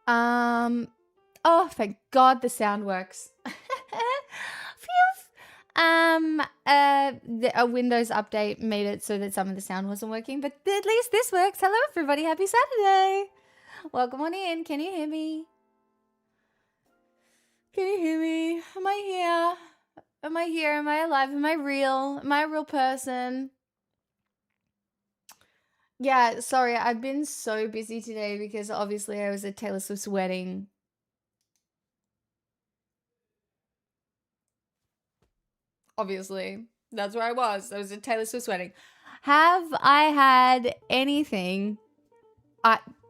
Um, oh, thank God the sound works. Phew. A Windows update made it so that some of the sound wasn't working, but at least this works. Hello, everybody. Happy Saturday. Welcome on in. Can you hear me? Can you hear me? Am I here? Am I here? Am I alive? Am I real? Am I a real person? Yeah, sorry. I've been so busy today because obviously I was at Taylor Swift's wedding. Obviously, that's where I was. I was at Taylor Swift's wedding. Have I had anything?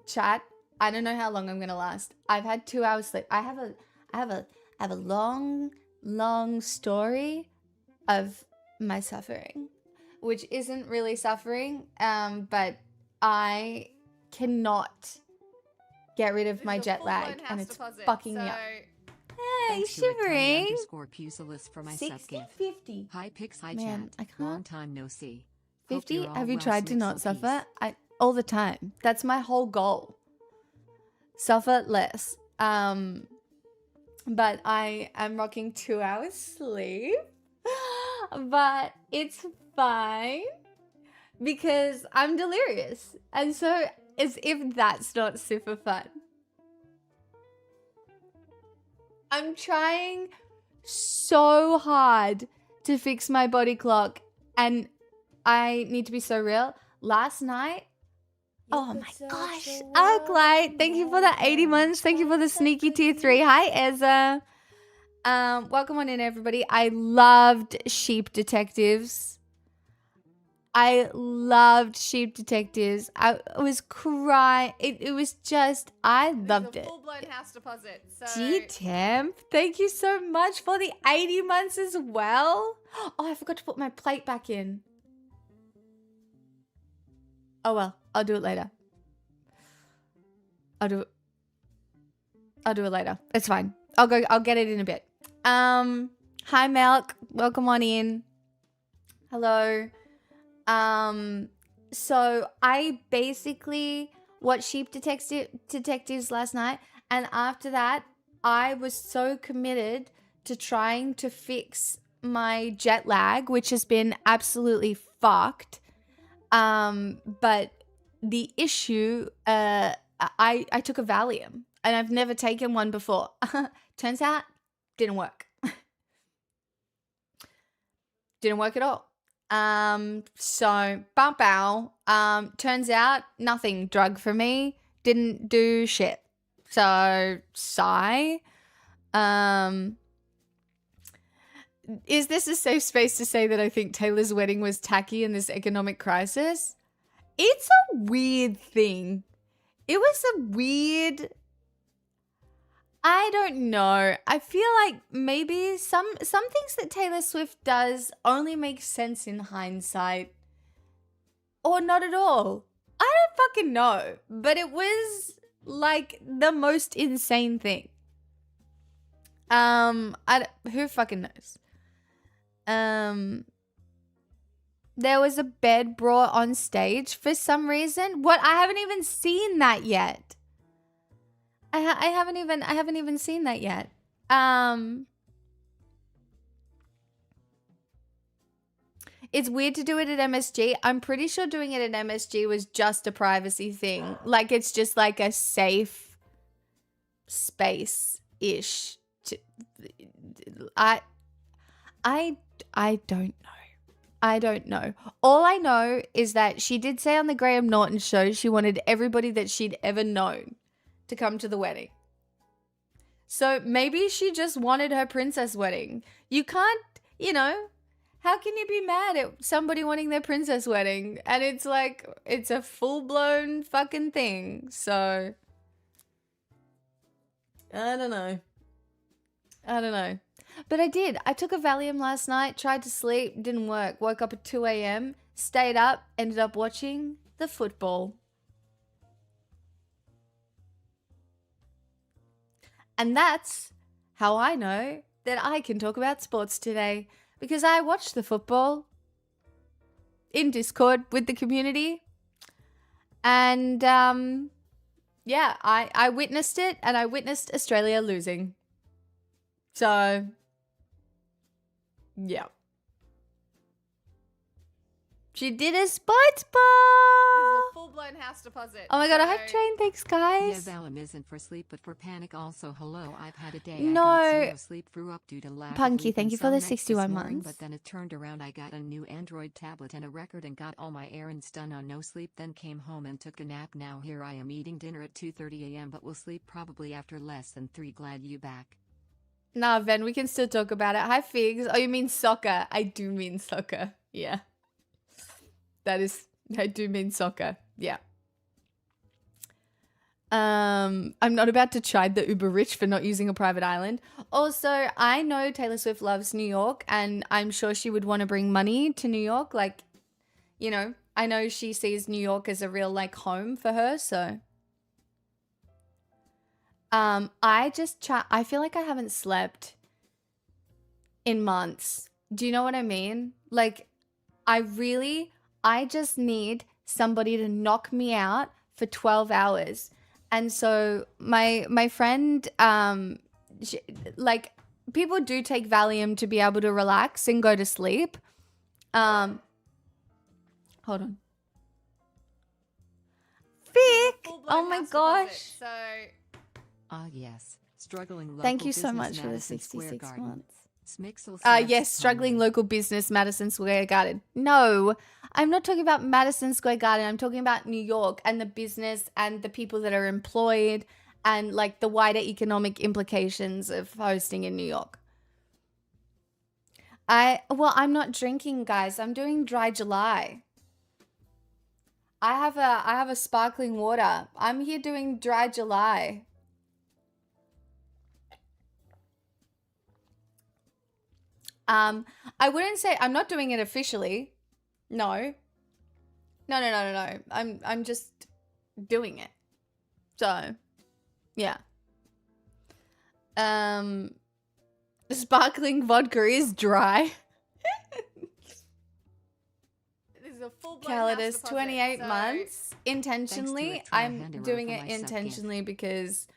Chat. I don't know how long I'm gonna last. I've had 2 hours sleep. I have a long story of my suffering, which isn't really suffering. But I cannot get rid of my jet lag, and it's fucking me up. Hey, Thanks to shivering. _Pucilis for my 60, sub-gift. 50. Hi Pix, hi Man, chat. I can't. Long time no see. 50? Hope Have you well, tried to not Snipsel suffer? peace. All the time. That's my whole goal. Suffer less. But I am rocking 2 hours sleep. But it's fine because I'm delirious. And so as if that's not super fun. I'm trying so hard to fix my body clock, and I need to be so real. Last night, oh my gosh, Arclight, thank you for the 80 months. Thank you for the sneaky tier 3. Hi, Ezra. Welcome on in, everybody. I loved Sheep Detectives. I was crying. It was just, I loved it. Full-blown house deposit. So G-Temp, thank you so much for the 80 months as well. Oh, I forgot to put my plate back in. Oh well, I'll do it later. I'll do it later. It's fine. I'll get it in a bit. Hi Melk, welcome on in. Hello. So I basically watched Sheep Detectives last night, and after that, I was so committed to trying to fix my jet lag, which has been absolutely fucked. But the issue, I took a Valium, and I've never taken one before. Turns out, didn't work. Didn't work at all. So bump bow. Turns out nothing drug for me. Didn't do shit. So sigh. Is this a safe space to say that I think Taylor's wedding was tacky in this economic crisis? It's a weird thing. It was a weird, I don't know. I feel like maybe some things that Taylor Swift does only make sense in hindsight. Or not at all. I don't fucking know. But it was like the most insane thing. Who fucking knows? There was a bed brought on stage for some reason. What? I haven't even seen that yet. I haven't even seen that yet. It's weird to do it at MSG. I'm pretty sure doing it at MSG was just a privacy thing. Like it's just like a safe space-ish. I don't know. I don't know. All I know is that she did say on the Graham Norton show she wanted everybody that she'd ever known to come to the wedding. So maybe she just wanted her princess wedding. You can't, how can you be mad at somebody wanting their princess wedding? And it's like, it's a full-blown fucking thing. So, I don't know. But I did. I took a Valium last night, tried to sleep, didn't work. Woke up at 2 a.m., stayed up, ended up watching the football. And that's how I know that I can talk about sports today, because I watched the football in Discord with the community. And Yeah, I witnessed it, and I witnessed Australia losing. So, yeah. She did a sports bar. This is a full-blown house deposit. Oh my god, I have train. Thanks, Yeah, guys. Valium isn't for sleep but for panic. Also, hello, I've had a day. No. I got zero sleep, threw up due to lack Punky, of sleep thank and you for some the nights this 61 morning, months. But then it turned around. I got a new Android tablet and a record and got all my errands done on no sleep. Then came home and took a nap. Now here I am eating dinner at 2:30 a.m. but will sleep probably after less than 3. Glad you back. Nah, Ven, we can still talk about it. Hi, Figs. Oh, you mean soccer? I do mean soccer. Yeah. I do mean soccer. Yeah. I'm not about to chide the uber rich for not using a private island. Also, I know Taylor Swift loves New York, and I'm sure she would want to bring money to New York. Like, you know, I know she sees New York as a real like home for her, so I feel like I haven't slept in months. Do you know what I mean? Like, I just need somebody to knock me out for 12 hours. And so my friend, like, people do take Valium to be able to relax and go to sleep. Hold on. Vic! Oh my gosh. So. Yes. Struggling local Thank you so business, much for the Madison Square 66 Garden. months. Smixel Yes, struggling local business, Madison Square Garden. No, I'm not talking about Madison Square Garden. I'm talking about New York and the business and the people that are employed and like the wider economic implications of hosting in New York. I'm not drinking, guys. I'm doing dry July. I have a sparkling water. I'm here doing dry July. I wouldn't say I'm not doing it officially. No. No. I'm just doing it. So, yeah. Sparkling vodka is dry. This is a full-blown Calidus, 28 months intentionally. I'm doing it intentionally because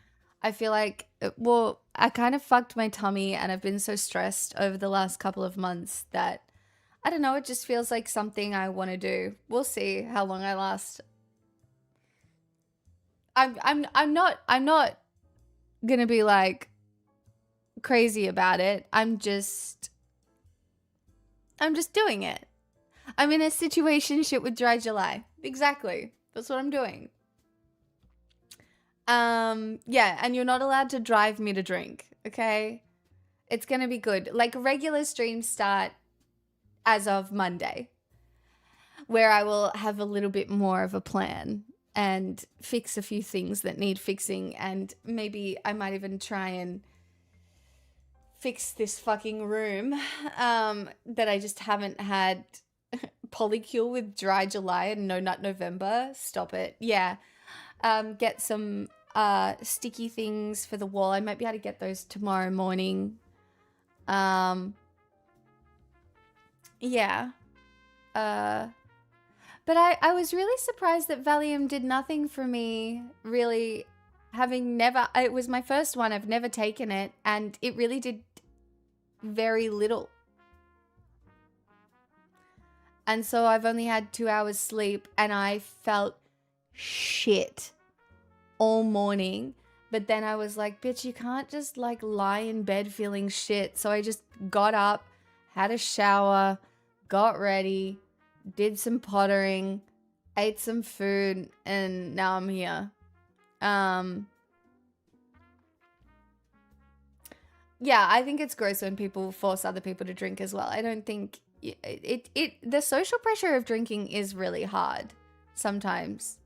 I feel like, well, I kind of fucked my tummy and I've been so stressed over the last couple of months that, I don't know, it just feels like something I want to do. We'll see how long I last. I'm not gonna be like crazy about it. I'm just doing it. I'm in a situationship with Dry July. Exactly. That's what I'm doing. Yeah, and you're not allowed to drive me to drink, okay? It's gonna be good. Like, regular streams start as of Monday, where I will have a little bit more of a plan and fix a few things that need fixing, and maybe I might even try and fix this fucking room that I just haven't had polycule with Dry July and No Nut November. Stop it. Yeah. Get some sticky things for the wall. I might be able to get those tomorrow morning. Yeah. But I was really surprised that Valium did nothing for me, really, having never, it was my first one, I've never taken it, and it really did very little. And so I've only had 2 hours sleep, and I felt shit all morning. But then I was like, bitch, you can't just like lie in bed feeling shit. So I just got up, had a shower, got ready, did some pottering, ate some food, and now I'm here. Yeah, I think it's gross when people force other people to drink as well. I don't think the social pressure of drinking is really hard sometimes.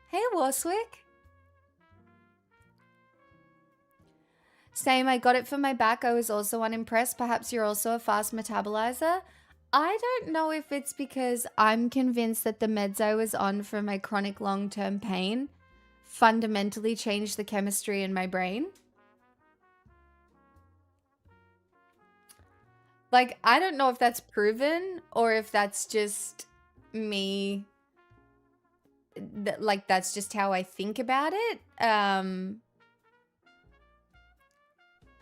Hey, Warswick. Same, I got it for my back. I was also unimpressed. Perhaps you're also a fast metabolizer. I don't know if it's because I'm convinced that the meds I was on for my chronic long-term pain fundamentally changed the chemistry in my brain. Like, I don't know if that's proven or if that's just me like that's just how I think about it.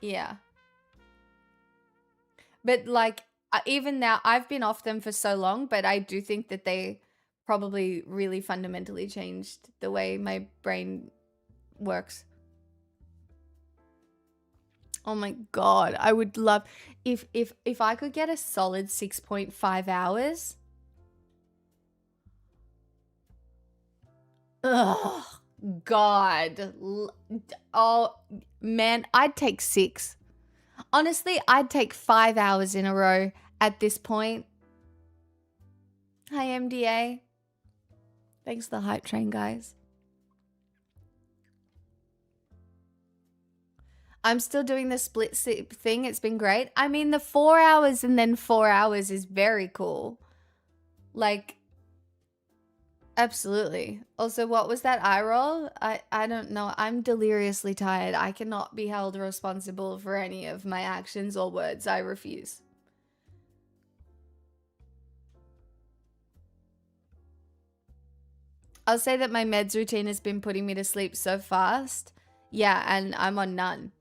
Yeah. But like even now, I've been off them for so long, but I do think that they probably really fundamentally changed the way my brain works. Oh my god, I would love if I could get a solid 6.5 hours. Ugh, god. Oh man, I'd take 6. Honestly, I'd take 5 hours in a row at this point. Hi MDA. Thanks for the hype train, guys. I'm still doing the split sleep thing. It's been great. I mean, the 4 hours and then 4 hours is very cool. Like, absolutely. Also, what was that eye roll? I don't know. I'm deliriously tired. I cannot be held responsible for any of my actions or words. I refuse. I'll say that my meds routine has been putting me to sleep so fast. Yeah, and I'm on none.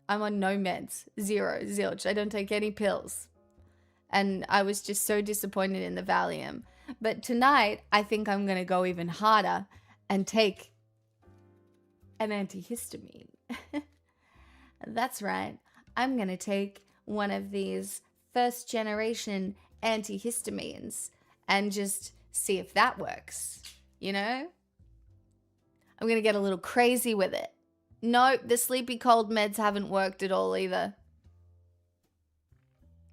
I'm on no meds. Zero. Zilch. I don't take any pills. And I was just so disappointed in the Valium. But tonight, I think I'm going to go even harder and take an antihistamine. That's right. I'm going to take one of these first generation antihistamines and just see if that works. You know? I'm going to get a little crazy with it. Nope, the sleepy cold meds haven't worked at all either.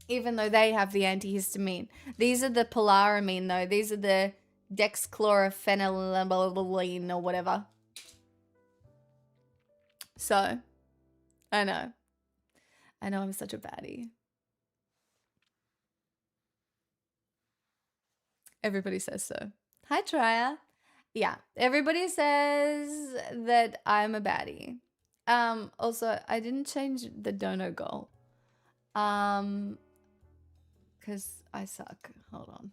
Even though they have the antihistamine. These are the polaramine though. These are the dexchloropheniramine or whatever. So, I know I'm such a baddie. Everybody says so. Hi, Traya. Yeah, everybody says that I'm a baddie. Also, I didn't change the dono goal. Because I suck. Hold on.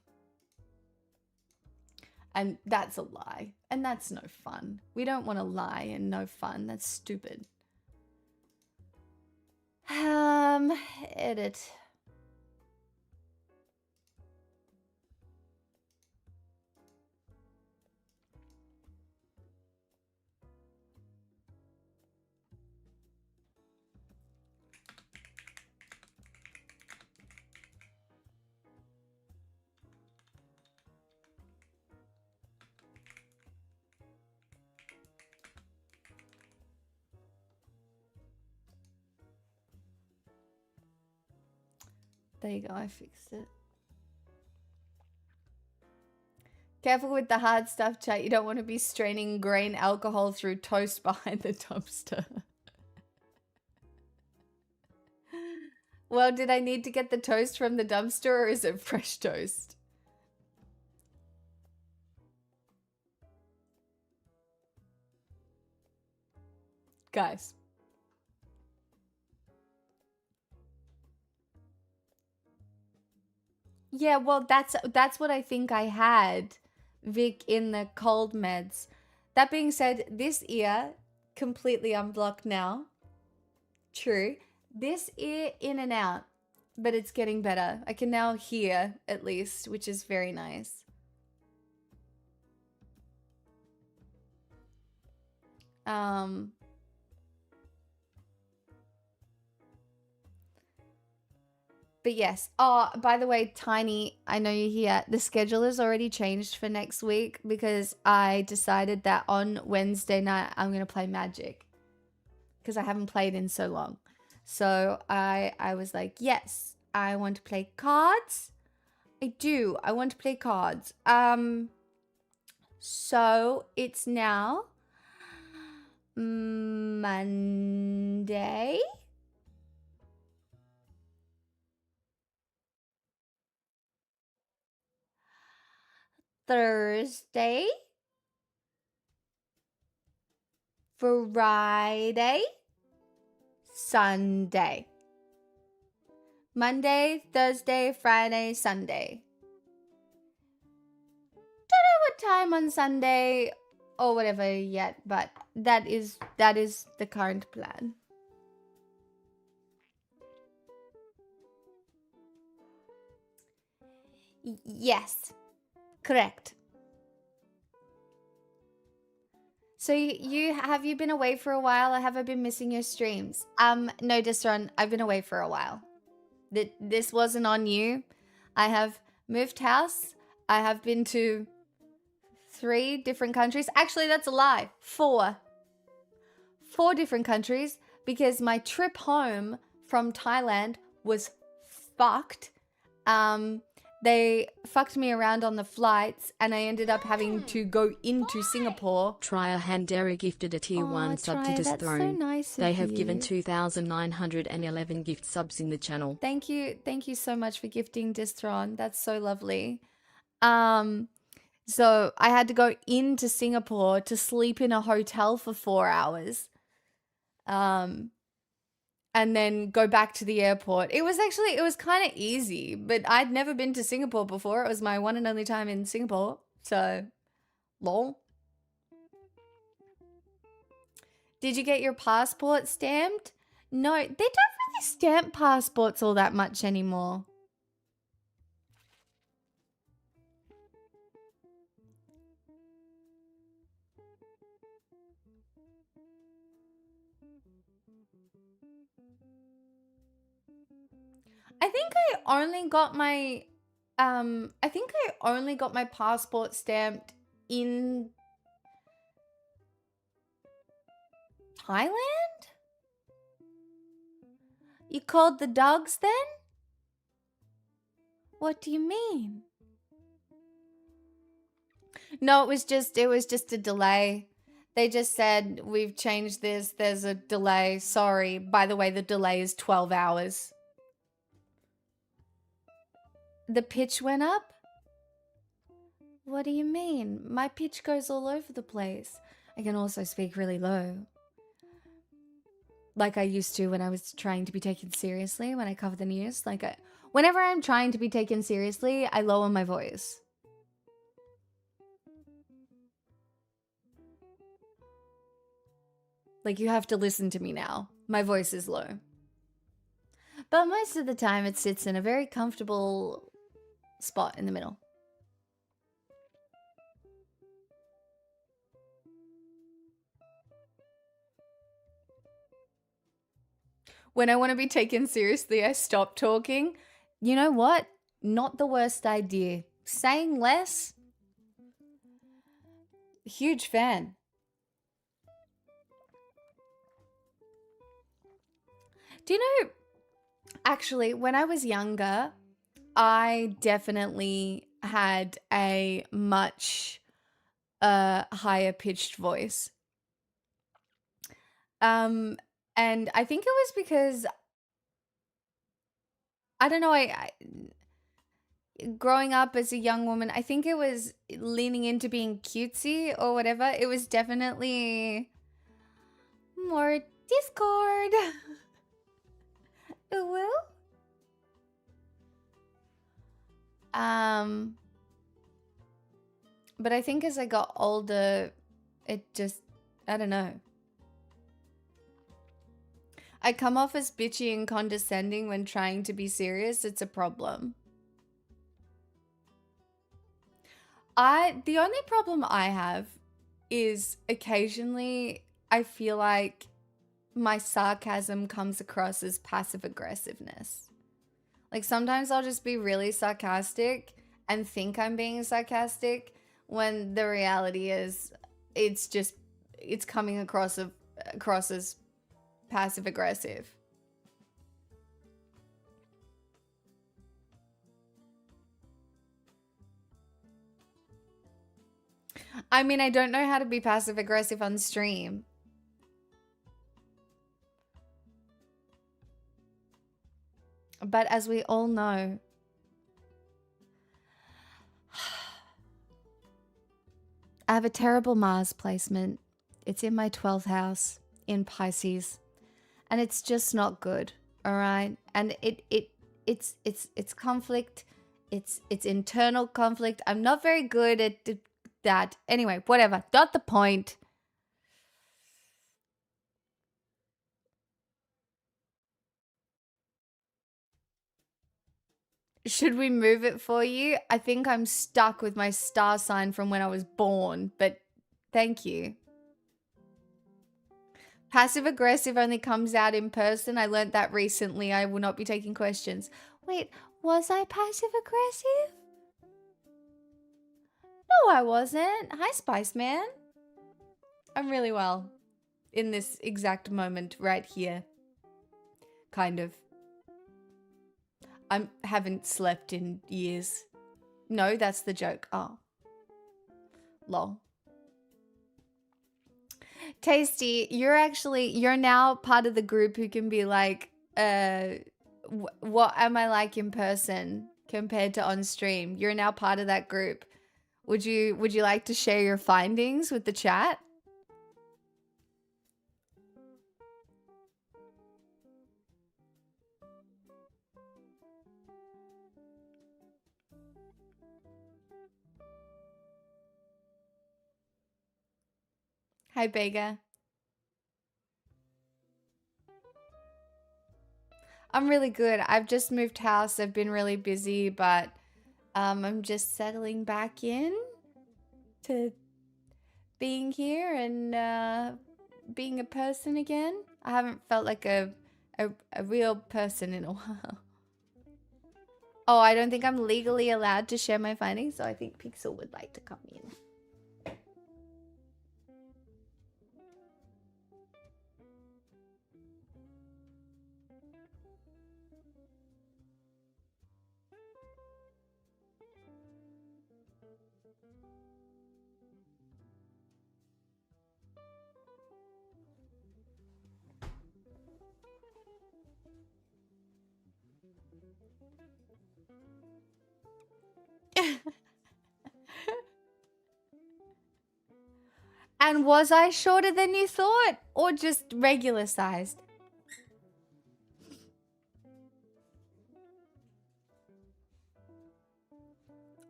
And that's a lie. And that's no fun. We don't want to lie and no fun. That's stupid. Edit. There you go, I fixed it. Careful with the hard stuff, chat. You don't want to be straining grain alcohol through toast behind the dumpster. Well, did I need to get the toast from the dumpster or is it fresh toast? Guys. Yeah, well, that's what I think I had, Vic, in the cold meds. That being said, this ear completely unblocked now. True. This ear in and out, but it's getting better. I can now hear at least, which is very nice. But yes. Oh, by the way, Tiny, I know you're here. The schedule has already changed for next week because I decided that on Wednesday night I'm going to play Magic because I haven't played in so long. So I was like, yes, I want to play cards. I do. I want to play cards. So it's now Monday. Thursday, Friday, Sunday. Monday, Thursday, Friday, Sunday. Don't know what time on Sunday or whatever yet, but that is the current plan. Yes, correct. So you been away for a while, or have I been missing your streams? No, Disron, I've been away for a while. This wasn't on you. I have moved house. I have been to 3 different countries. Actually, that's a lie. 4. 4 different countries, because my trip home from Thailand was fucked. They fucked me around on the flights, and I ended up having to go into Singapore. Trier Handera gifted a tier 1 sub to Trier, that's so Disthrone. nice of They have given you. 2,911 gift subs in the channel. Thank you so much for gifting Distron. That's so lovely. So I had to go into Singapore to sleep in a hotel for 4 hours. And then go back to the airport. It was kind of easy, but I'd never been to Singapore before. It was my one and only time in Singapore. So, lol. Did you get your passport stamped? No, they don't really stamp passports all that much anymore. I think I only got my passport stamped in Thailand? You called the dogs then? What do you mean? No, it was just a delay. They just said, we've changed this, there's a delay. Sorry. By the way, the delay is 12 hours. The pitch went up? What do you mean? My pitch goes all over the place. I can also speak really low. Like I used to when I was trying to be taken seriously when I cover the news. Whenever I'm trying to be taken seriously, I lower my voice. Like, you have to listen to me now. My voice is low. But most of the time it sits in a very comfortable spot in the middle. When I want to be taken seriously, I stop talking. You know what? Not the worst idea. Saying less? Huge fan. Do you know, actually, when I was younger, I definitely had a much higher pitched voice. And I think it was because, I don't know, growing up as a young woman, I think it was leaning into being cutesy or whatever. It was definitely more Discord. Ooh. But I think as I got older, it just, I don't know. I come off as bitchy and condescending when trying to be serious. It's a problem. The only problem I have is occasionally I feel like my sarcasm comes across as passive aggressiveness. Like sometimes I'll just be really sarcastic and think I'm being sarcastic when the reality is it's coming across as passive aggressive. I mean, I don't know how to be passive aggressive on stream. But as we all know, I have a terrible Mars placement. It's in my 12th house in Pisces. And it's just not good, all right? And it's conflict. It's internal conflict. I'm not very good at that. Anyway, whatever. Not the point. Should we move it for you? I think I'm stuck with my star sign from when I was born, but thank you. Passive aggressive only comes out in person. I learned that recently. I will not be taking questions. Wait, was I passive aggressive? No, I wasn't. Hi, Spice Man. I'm really well in this exact moment right here. Kind of. I haven't slept in years. No, that's the joke. Oh. Lol. Tasty, you're now part of the group who can be like, what am I like in person compared to on stream? You're now part of that group. Would you like to share your findings with the chat? Hi, Bega. I'm really good. I've just moved house. I've been really busy, but I'm just settling back in to being here and being a person again. I haven't felt like a real person in a while. Oh, I don't think I'm legally allowed to share my findings, so I think Pixel would like to come in. And was I shorter than you thought, or just regular sized?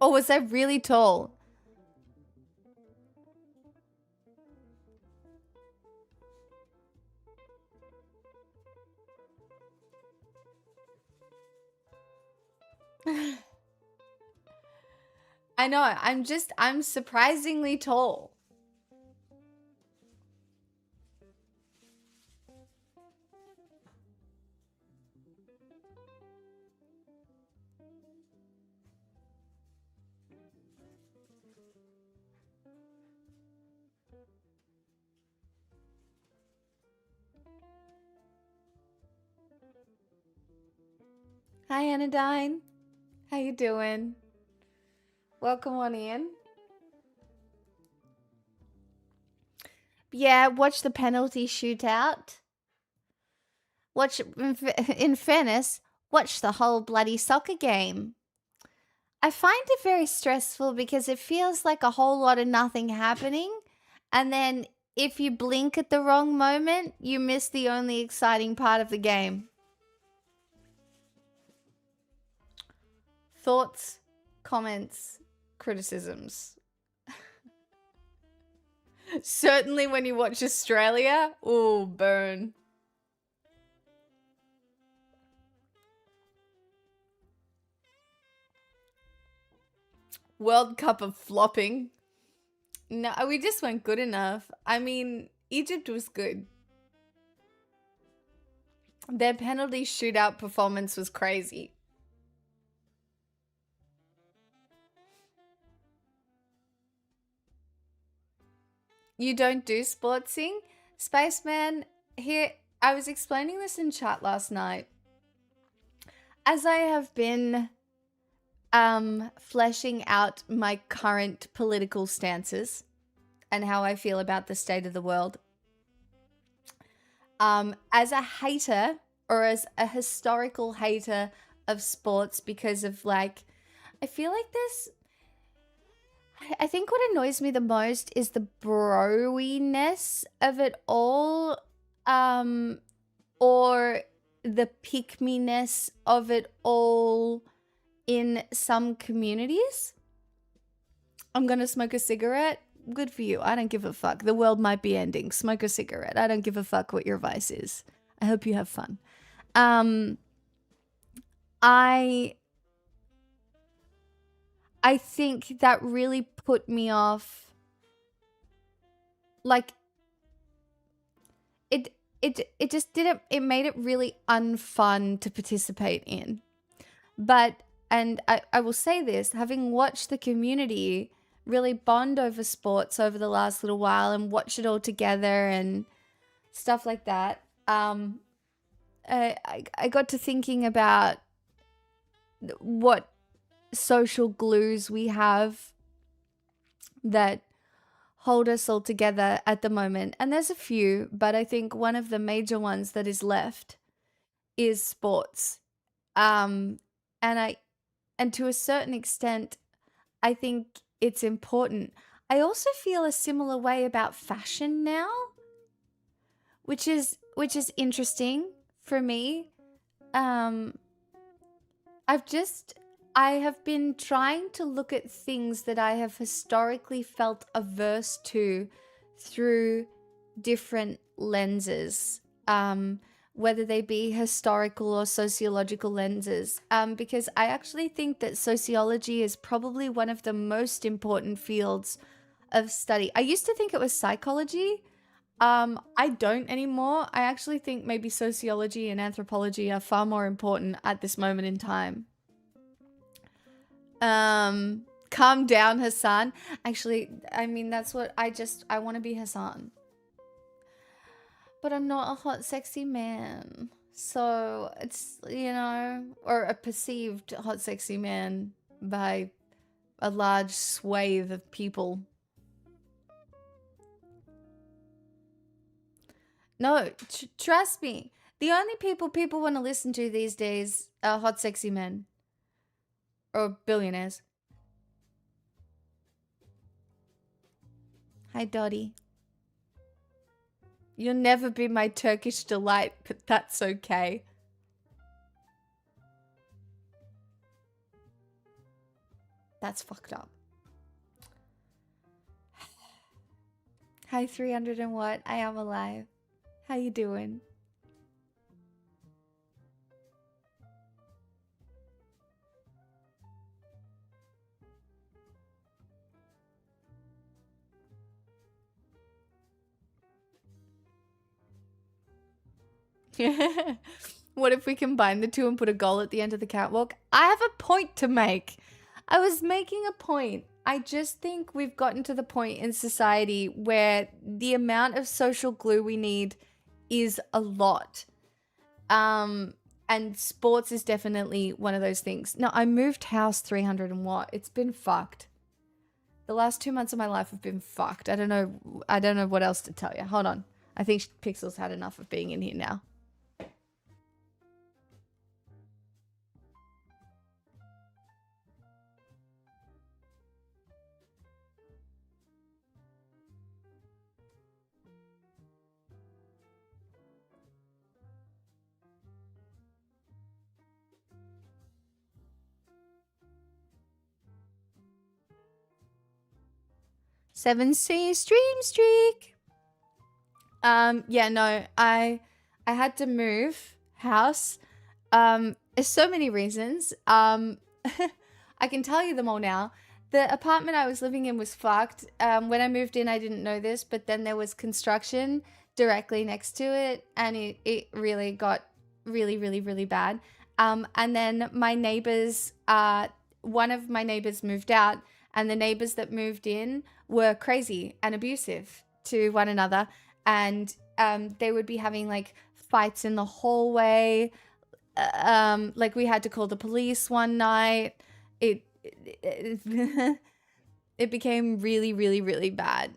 Or was I really tall? I know, I'm surprisingly tall. Hi, Anodyne. How you doing? Welcome on in. Yeah, watch the penalty shootout. Watch, in fairness, watch the whole bloody soccer game. I find it very stressful because it feels like a whole lot of nothing happening. And then if you blink at the wrong moment, you miss the only exciting part of the game. Thoughts, comments, criticisms. Certainly when you watch Australia, ooh, burn. World Cup of flopping. No, we just weren't good enough. I mean, Egypt was good. Their penalty shootout performance was crazy. You don't do sportsing? Spaceman, here, I was explaining this in chat last night. As I have been fleshing out my current political stances and how I feel about the state of the world, as a hater or as a historical hater of sports, because of like, I feel like this, I think what annoys me the most is the broiness of it all, or the pick-me-ness of it all in some communities. I'm gonna smoke a cigarette. Good for you. I don't give a fuck. The world might be ending. Smoke a cigarette. I don't give a fuck what your vice is. I hope you have fun. I think that really put me off. Like, it just didn't, it made it really unfun to participate in. But, and I will say this, having watched the community really bond over sports over the last little while and watch it all together and stuff like that, I got to thinking about what social glues we have that hold us all together at the moment. And there's a few, but I think one of the major ones that is left is sports. And to a certain extent, I think it's important. I also feel a similar way about fashion now, which is interesting for me. I have been trying to look at things that I have historically felt averse to through different lenses, whether they be historical or sociological lenses, because I actually think that sociology is probably one of the most important fields of study. I used to think it was psychology. I don't anymore. I actually think maybe sociology and anthropology are far more important at this moment in time. Calm down, Hassan. Actually, I mean, that's what I want to be Hassan. But I'm not a hot, sexy man. So it's, or a perceived hot, sexy man by a large swathe of people. No, trust me. The only people want to listen to these days are hot, sexy men. Or billionaires. Hi, Dottie. You'll never be my Turkish delight, but that's okay. That's fucked up. Hi, 300 and what? I am alive. How you doing? What if we combine the two and put a goal at the end of the catwalk? I have a point to make. I was making a point. I just think we've gotten to the point in society where the amount of social glue we need is a lot. And sports is definitely one of those things. Now, I moved house 300 and what? It's been fucked. The last 2 months of my life have been fucked. I don't know what else to tell you. Hold on. I think Pixel's had enough of being in here now. Seven C stream streak. Yeah, no, I had to move house. There's so many reasons. I can tell you them all now. The apartment I was living in was fucked. When I moved in, I didn't know this, but then there was construction directly next to it, and it really got really, really, really bad. And then my neighbors, one of my neighbors moved out, and the neighbors that moved in were crazy and abusive to one another. And they would be having like fights in the hallway. Like we had to call the police one night. It became really, really, really bad.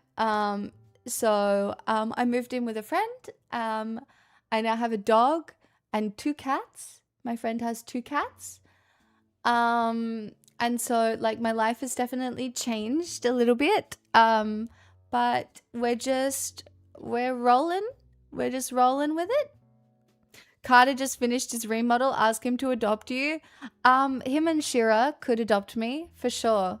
So I moved in with a friend. I now have a dog and 2 cats. My friend has 2 cats. And so like my life has definitely changed a little bit. But we're rolling. We're just rolling with it. Carter just finished his remodel. Ask him to adopt you. Him and Shira could adopt me for sure.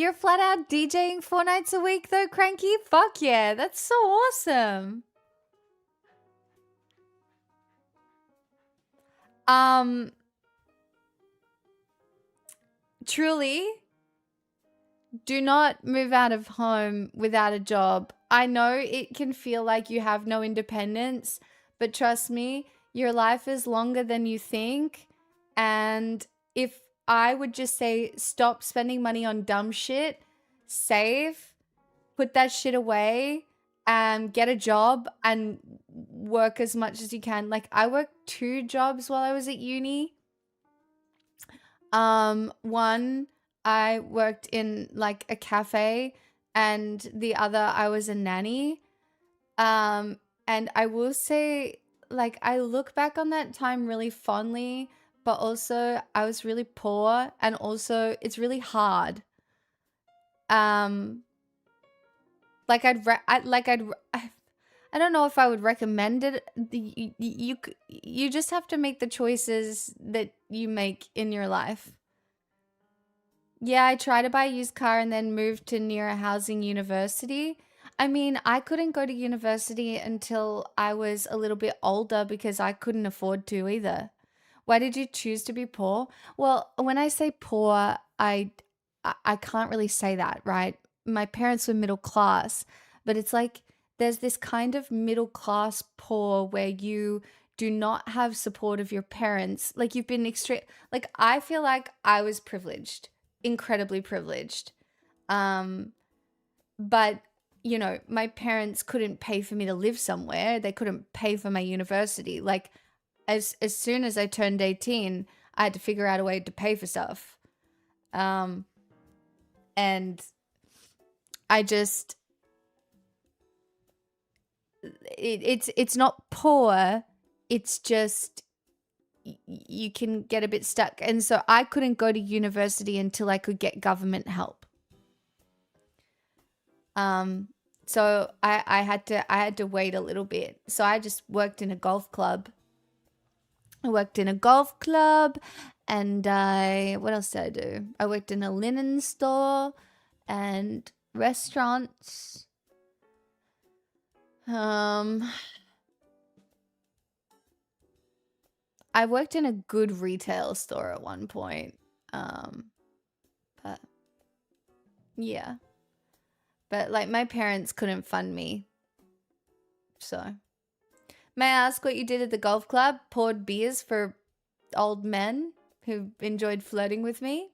You're flat out DJing 4 nights a week though, Cranky? Fuck yeah, that's so awesome. Truly, do not move out of home without a job. I know it can feel like you have no independence, but trust me, your life is longer than you think. And if I would just say stop spending money on dumb shit, save, put that shit away, and get a job and work as much as you can. Like I worked 2 jobs while I was at uni. One I worked in like a cafe, and the other I was a nanny. And I will say, like, I look back on that time really fondly, but also I was really poor, and also it's really hard. Um, like I don't know if I would recommend it. You just have to make the choices that you make in your life. Yeah, I tried to buy a used car and then moved to near a housing university. I mean, I couldn't go to university until I was a little bit older because I couldn't afford to either. Why did you choose to be poor? Well, when I say poor, I can't really say that, right? My parents were middle class, but it's like there's this kind of middle class poor where you do not have support of your parents. Like you've been extreme. Like I feel like I was privileged, incredibly privileged. Um, but you know, my parents couldn't pay for me to live somewhere. They couldn't pay for my university. Like as soon as I turned 18, I had to figure out a way to pay for stuff. Um, and I just it's not poor. It's just you can get a bit stuck. And so I couldn't go to university until I could get government help. So I had to wait a little bit. So I just worked in a golf club. I worked in a golf club, and what else did I do? I worked in a linen store and restaurants. I worked in a good retail store at one point. But yeah. But like my parents couldn't fund me. So, may I ask what you did at the golf club? Poured beers for old men who enjoyed flirting with me?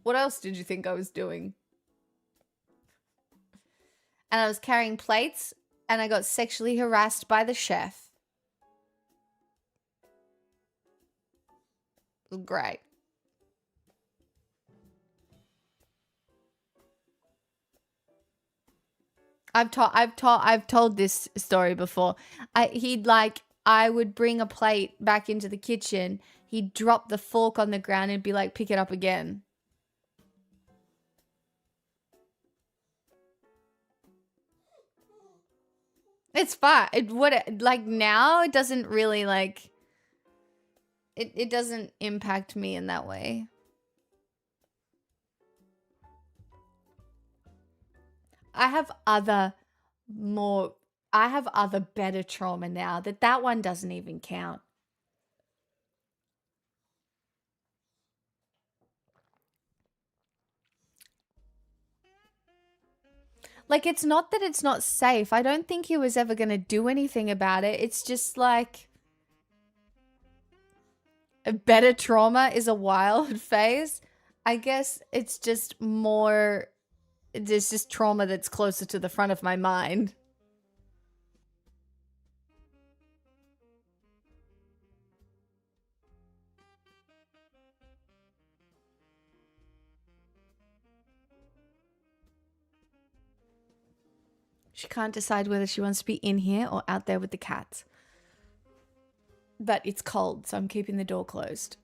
What else did you think I was doing? And I was carrying plates, and I got sexually harassed by the chef. It was great. I've told this story before. I would bring a plate back into the kitchen. He'd drop the fork on the ground and be like, pick it up again. It's fine. Like now it doesn't really like it doesn't impact me in that way. I have other more I have other better trauma now that one doesn't even count. Like it's not that it's not safe. I don't think he was ever going to do anything about it. It's just like a better trauma is a wild phase. I guess it's just more there's just trauma that's closer to the front of my mind. She can't decide whether she wants to be in here or out there with the cats. But it's cold, so I'm keeping the door closed.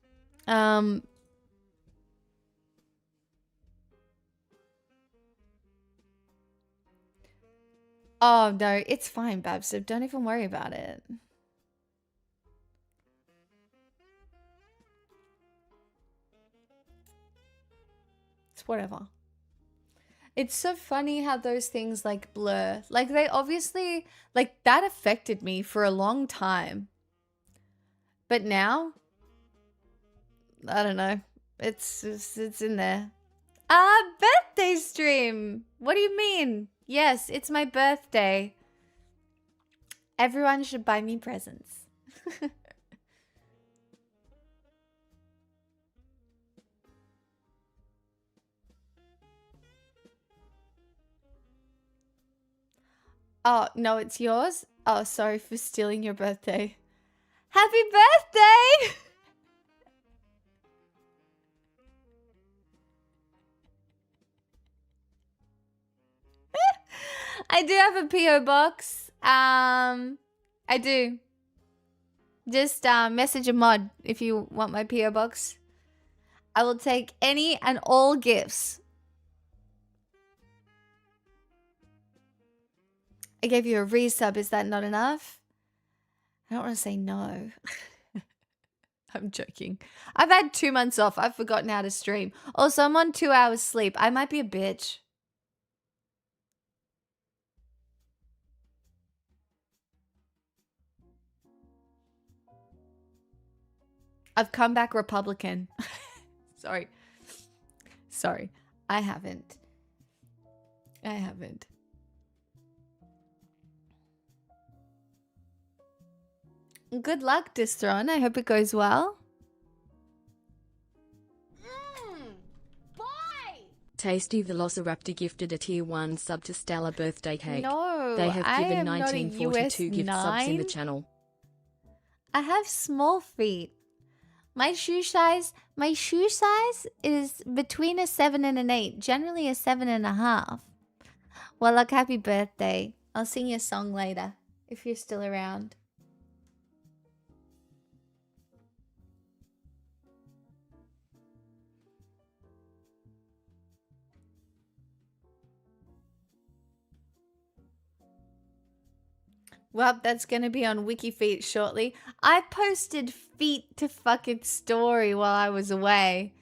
Oh no, it's fine, Babs. So don't even worry about it. It's whatever. It's so funny how those things like blur. Like they obviously, like that affected me for a long time. But now, I don't know. It's in there. Birthday stream. What do you mean? Yes, it's my birthday. Everyone should buy me presents. Oh, no, it's yours? Oh, sorry for stealing your birthday. Happy birthday! I do have a PO box. I do. Just message a mod if you want my PO box. I will take any and all gifts. I gave you a resub. Is that not enough? I don't want to say no. I'm joking. I've had 2 months off. I've forgotten how to stream. Also, I'm on 2 hours sleep. I might be a bitch. I've come back Republican. Sorry. Sorry. I haven't. Good luck, Distron. I hope it goes well. Tasty Velociraptor gifted a tier 1 sub to Stella birthday cake. No, They have I given am not a 1942 gift subs in the US9. channel. I have small feet. My shoe size is between a 7 and an 8, generally a 7.5. Well, look, happy birthday. I'll sing you a song later if you're still around. Well, that's going to be on WikiFeet shortly. I posted feet to fucking story while I was away.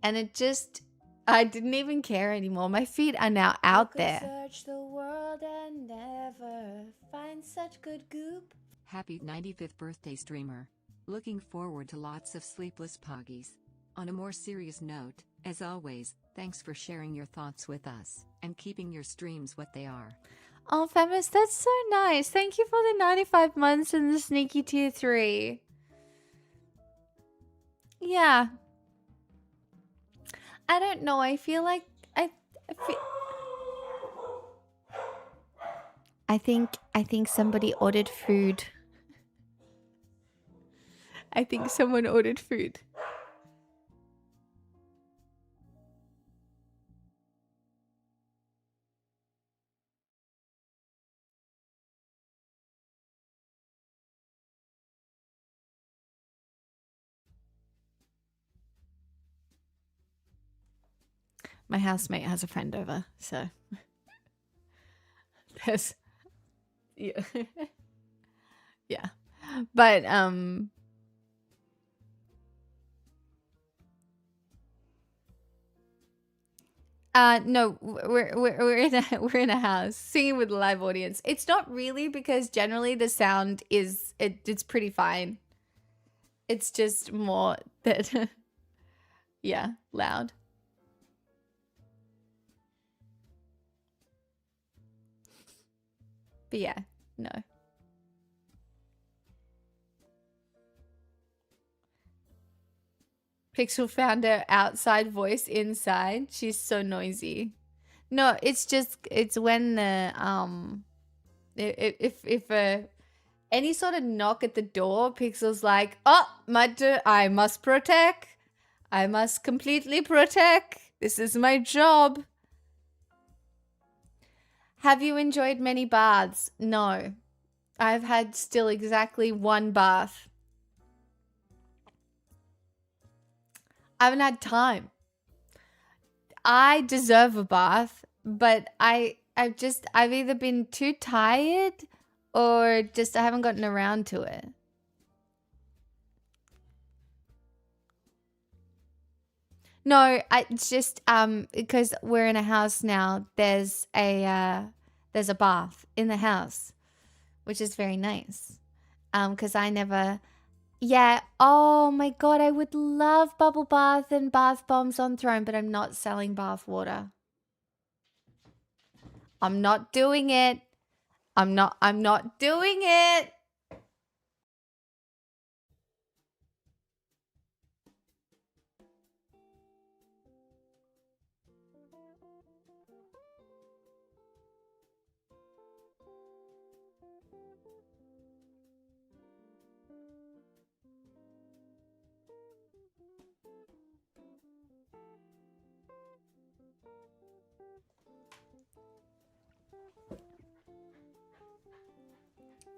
And it just, I didn't even care anymore. My feet are now out there. Search the world and never find such good goop. Happy 95th birthday, streamer. Looking forward to lots of sleepless poggies. On a more serious note, as always, thanks for sharing your thoughts with us and keeping your streams what they are. Oh, Famous, that's so nice. Thank you for the 95 months and the sneaky tier 3. Yeah. I don't know. I feel like I think somebody ordered food. I think someone ordered food. My housemate has a friend over, so there's yeah. Yeah. But no, we're in a house singing with a live audience. It's not really, because generally the sound is it's pretty fine. It's just more that yeah, loud. But yeah, no. Pixel found her outside voice inside. She's so noisy. No, it's just, it's when the if any sort of knock at the door, Pixel's like, oh, I must protect. I must completely protect. This is my job. Have you enjoyed many baths? No. I've had still exactly 1 bath. I haven't had time. I deserve a bath, but I've either been too tired or just I haven't gotten around to it. No, it's just because we're in a house now. There's a bath in the house, which is very nice. Because I never. Yeah. Oh my god, I would love bubble bath and bath bombs on Throne, but I'm not selling bath water. I'm not doing it. I'm not doing it.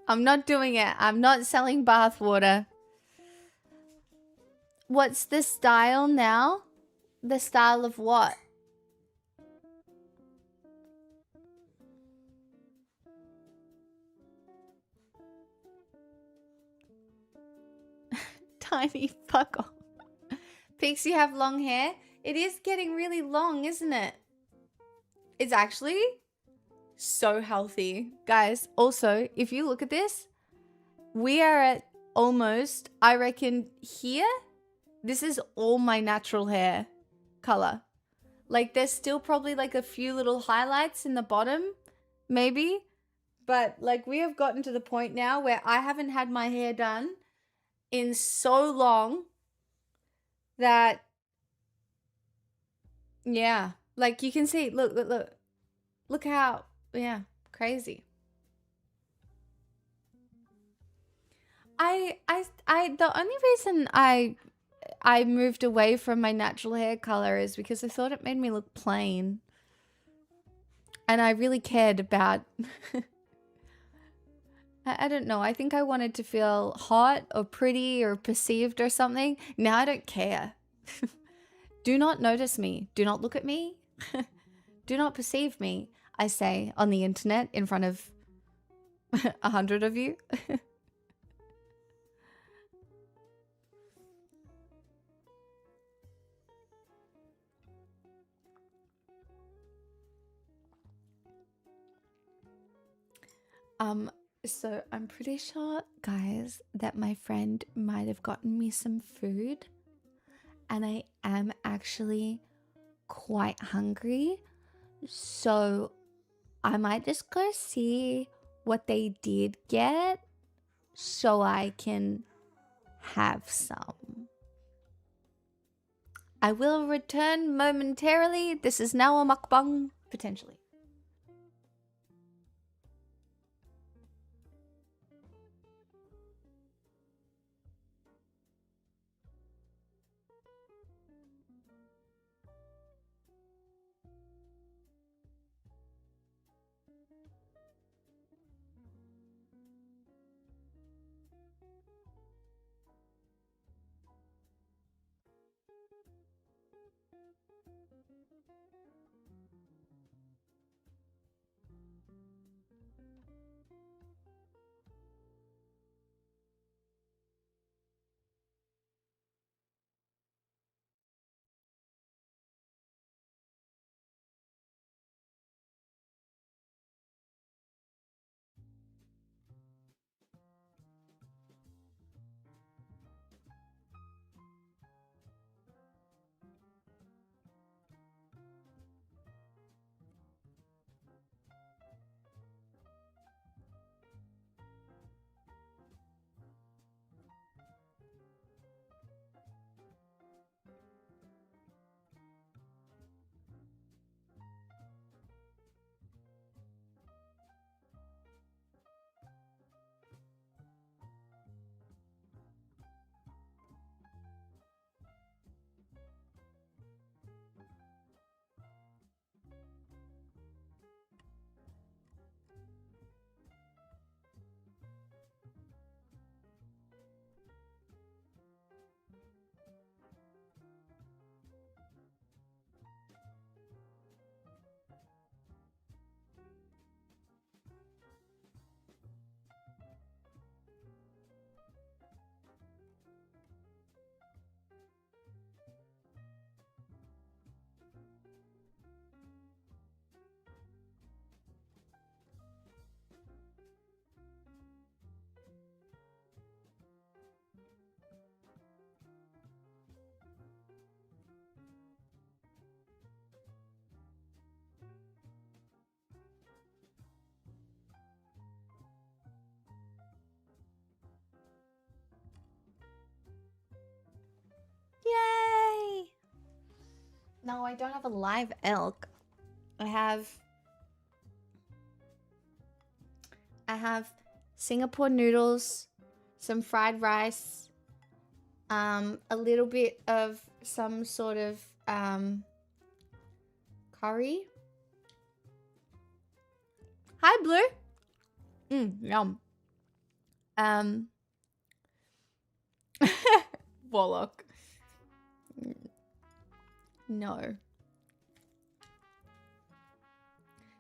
I'm not doing it. I'm not selling bath water. What's the style now? The style of what? Tiny fuck off. Pixie have long hair? It is getting really long, isn't it? It's actually so healthy. Guys, also, if you look at this, we are at almost, I reckon here, this is all my natural hair color. Like there's still probably like a few little highlights in the bottom, maybe. But like we have gotten to the point now where I haven't had my hair done in so long that, yeah, like you can see, look how, yeah, crazy. The only reason I moved away from my natural hair color is because I thought it made me look plain. And I really cared about I don't know. I think I wanted to feel hot or pretty or perceived or something. Now I don't care. Do not notice me. Do not look at me. Do not perceive me, I say on the internet in front of 100 of you. So I'm pretty sure, guys, that my friend might have gotten me some food, and I am actually quite hungry. So I might just go see what they did get so I can have some. I will return momentarily. This is now a mukbang, potentially. No, I don't have a live elk. I have Singapore noodles, some fried rice, a little bit of some sort of curry. Hi, Blue. Yum. Warlock. No.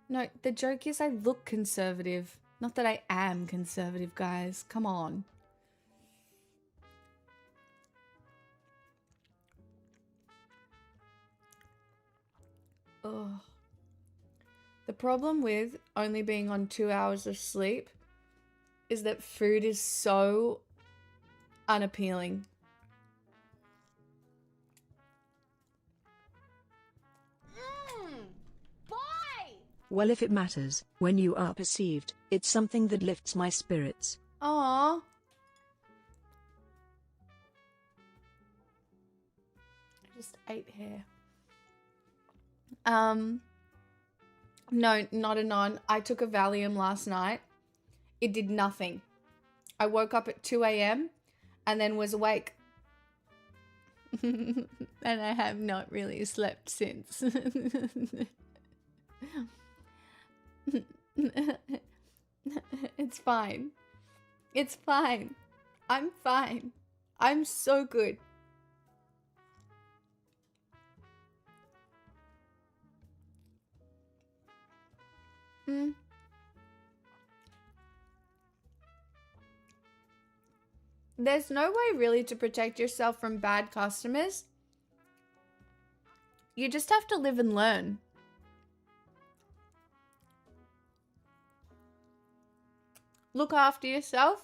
No, the joke is I look conservative. Not that I am conservative, guys. Come on. Ugh. The problem with only being on 2 hours of sleep is that food is so unappealing. Well, if it matters, when you are perceived, it's something that lifts my spirits. Aww. I just ate hair. No, not a non. I took a Valium last night. It did nothing. I woke up at 2 a.m. and then was awake. And I have not really slept since. It's fine. It's fine. I'm fine. I'm so good. There's no way really to protect yourself from bad customers. You just have to live and learn. Look after yourself.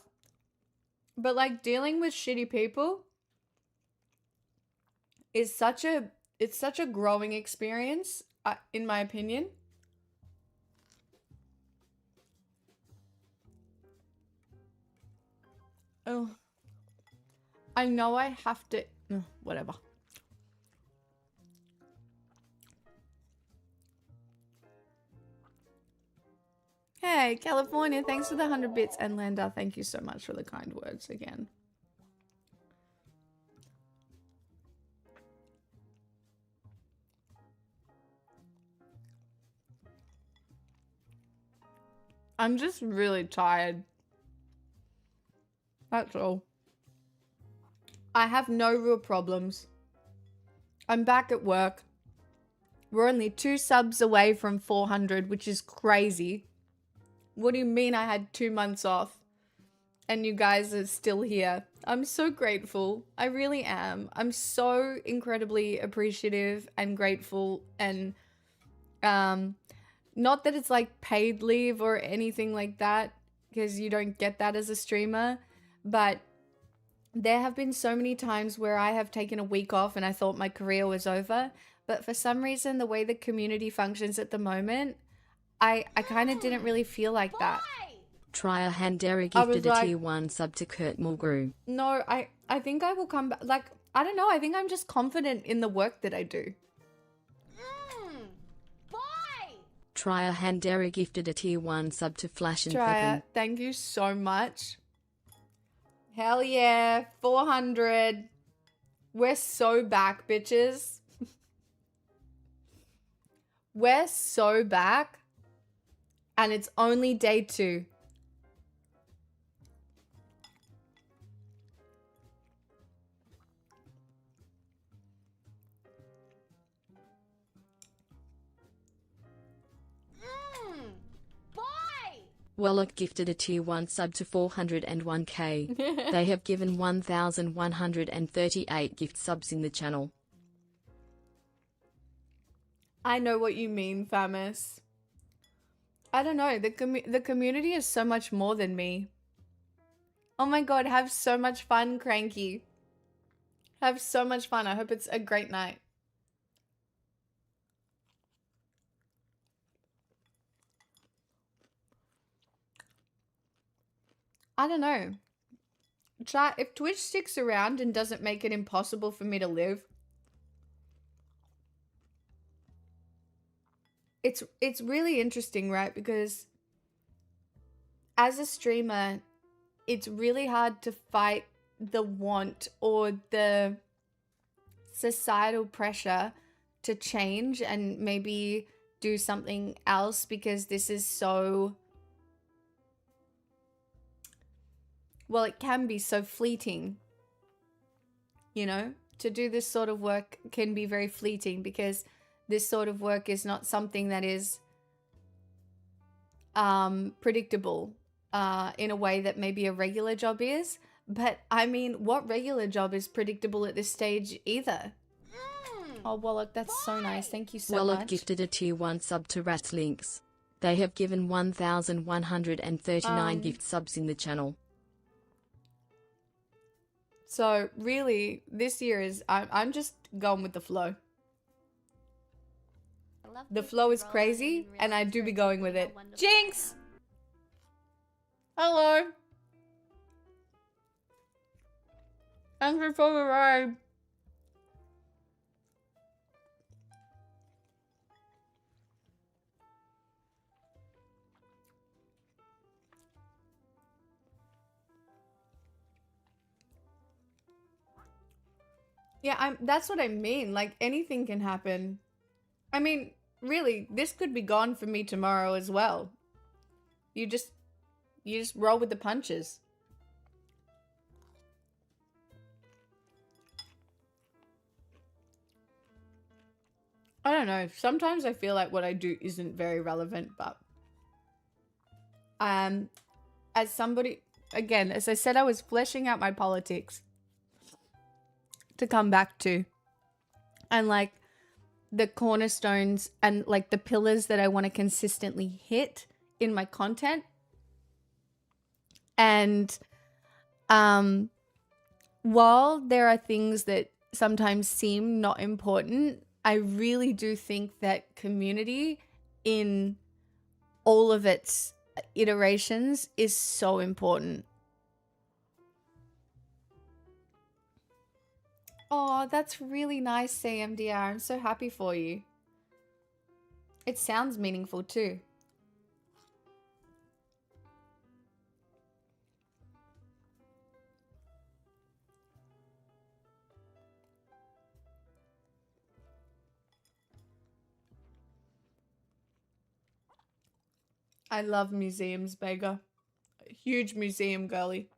But like dealing with shitty people is such a growing experience, in my opinion. Oh, I know I have to. Whatever. Hey, California, thanks for the 100 bits. And Landa, thank you so much for the kind words again. I'm just really tired. That's all. I have no real problems. I'm back at work. We're only 2 subs away from 400, which is crazy. What do you mean I had 2 months off? And you guys are still here. I'm so grateful. I really am. I'm so incredibly appreciative and grateful. And not that it's like paid leave or anything like that, because you don't get that as a streamer. But there have been so many times where I have taken a week off and I thought my career was over. But for some reason, the way the community functions at the moment, I kind of didn't really feel like that. Try Handera gifted a tier 1 sub to Kurt Mulgrew. No, I think I will come back. Like, I don't know. I think I'm just confident in the work that I do. Try Handera gifted a tier 1 sub to Flash and Trya, thank you so much. Hell yeah, 400. We're so back, bitches. We're so back. And it's only day 2. Wellock gifted a tier 1 sub to 401k. They have given 1,138 gift subs in the channel. I know what you mean, Famus. I don't know. The community is so much more than me. Oh my god, have so much fun, Cranky. Have so much fun. I hope it's a great night. I don't know. Chat, if Twitch sticks around and doesn't make it impossible for me to live, it's really interesting, right? Because as a streamer, it's really hard to fight the want or the societal pressure to change and maybe do something else, because this is so, well, it can be so fleeting, you know? To do this sort of work can be very fleeting, because this sort of work is not something that is predictable in a way that maybe a regular job is. But I mean, what regular job is predictable at this stage either? Oh, Wallach, that's so nice. Thank you so Wallach much. gifted a tier 1 sub to Ratlinks. They have given 1,139 gift subs in the channel. So really, this year is I'm just going with the flow. The flow is crazy, and I do be going with it. Jinx! Hello! Thanks for the ride. Yeah, that's what I mean. Like, anything can happen. I mean, really, this could be gone for me tomorrow as well. You just roll with the punches. I don't know. Sometimes I feel like what I do isn't very relevant, but as somebody, again, as I said, I was fleshing out my politics to come back to, and like the cornerstones and like the pillars that I want to consistently hit in my content. And while there are things that sometimes seem not important, I really do think that community in all of its iterations is so important. Oh, that's really nice, CMDR. I'm so happy for you. It sounds meaningful too. I love museums, Bega. Huge museum girly.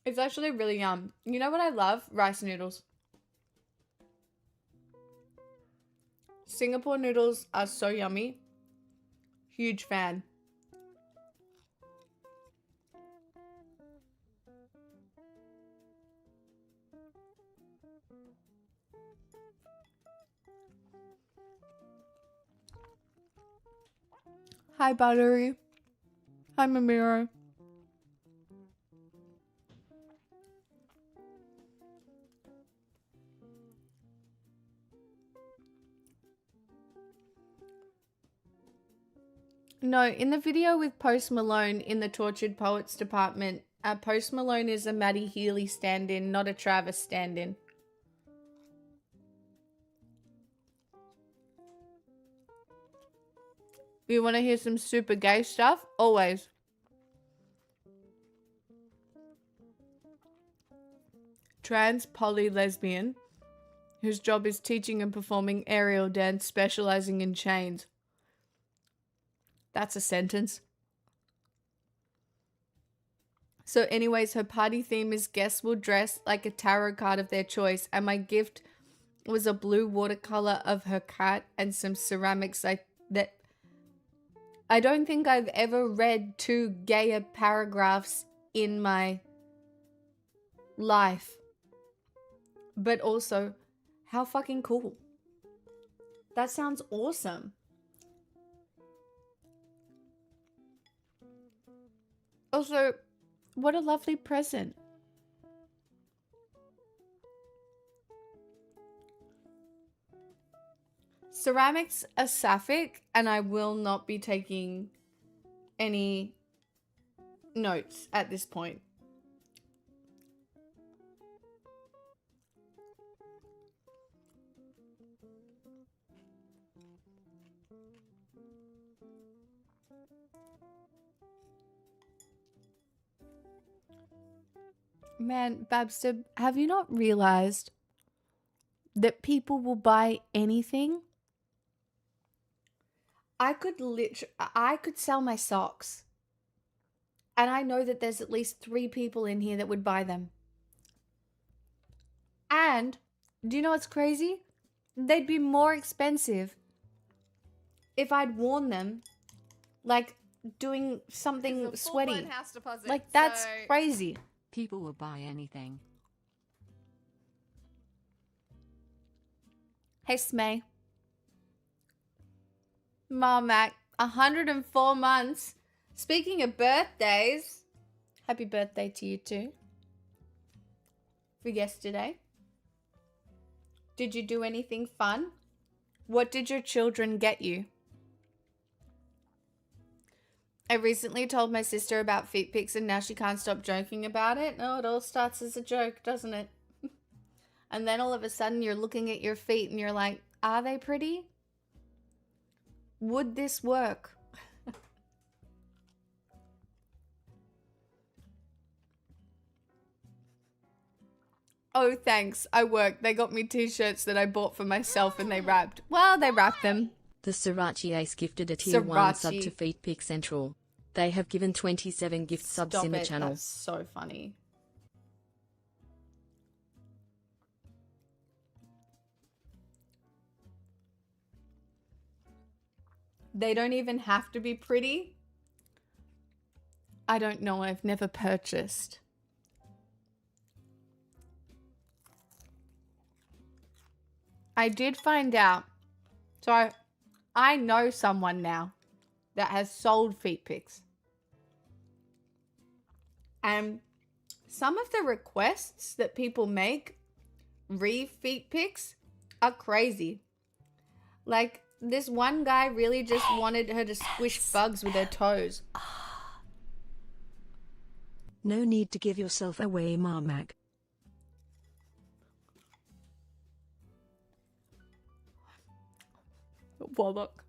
It's actually really yum. You know what I love? Rice noodles. Singapore noodles are so yummy. Huge fan. Hi, Buttery. Hi, Mamiro. No, in the video with Post Malone in the Tortured Poets department, Post Malone is a Maddie Healy stand-in, not a Travis stand-in. You want to hear some super gay stuff? Always. Trans poly lesbian, whose job is teaching and performing aerial dance, specializing in chains. That's a sentence. So anyways, her party theme is guests will dress like a tarot card of their choice, and my gift was a blue watercolor of her cat and some ceramics that I don't think I've ever read two gayer paragraphs in my life. But also, how fucking cool. That sounds awesome. Also, what a lovely present. Ceramics are sapphic, and I will not be taking any notes at this point. Man, Babster, have you not realized that people will buy anything? I could sell my socks. And I know that there's at least 3 people in here that would buy them. And do you know what's crazy? They'd be more expensive if I'd worn them, like doing something sweaty. House deposit. Like, that's crazy. People will buy anything. Hey, Smay. Marmac, 104 months. Speaking of birthdays, happy birthday to you too. For yesterday. Did you do anything fun? What did your children get you? I recently told my sister about feet pics and now she can't stop joking about it. No, it all starts as a joke, doesn't it? And then all of a sudden you're looking at your feet and you're like, are they pretty? Would this work? Oh, thanks. I worked. They got me t-shirts that I bought for myself and they wrapped. Well, they wrapped them. The Sriracha Ace gifted a tier 1 sub Sriracha. to Feet Pic Central. They have given 27 gift subs Stop in the it. channel. That's so funny. They don't even have to be pretty. I don't know. I've never purchased. I did find out. So I know someone now that has sold feet pics. And some of the requests that people make feet pics are crazy. Like, this one guy really just wanted her to squish bugs with her toes. No need to give yourself away, Marmac. Warlock.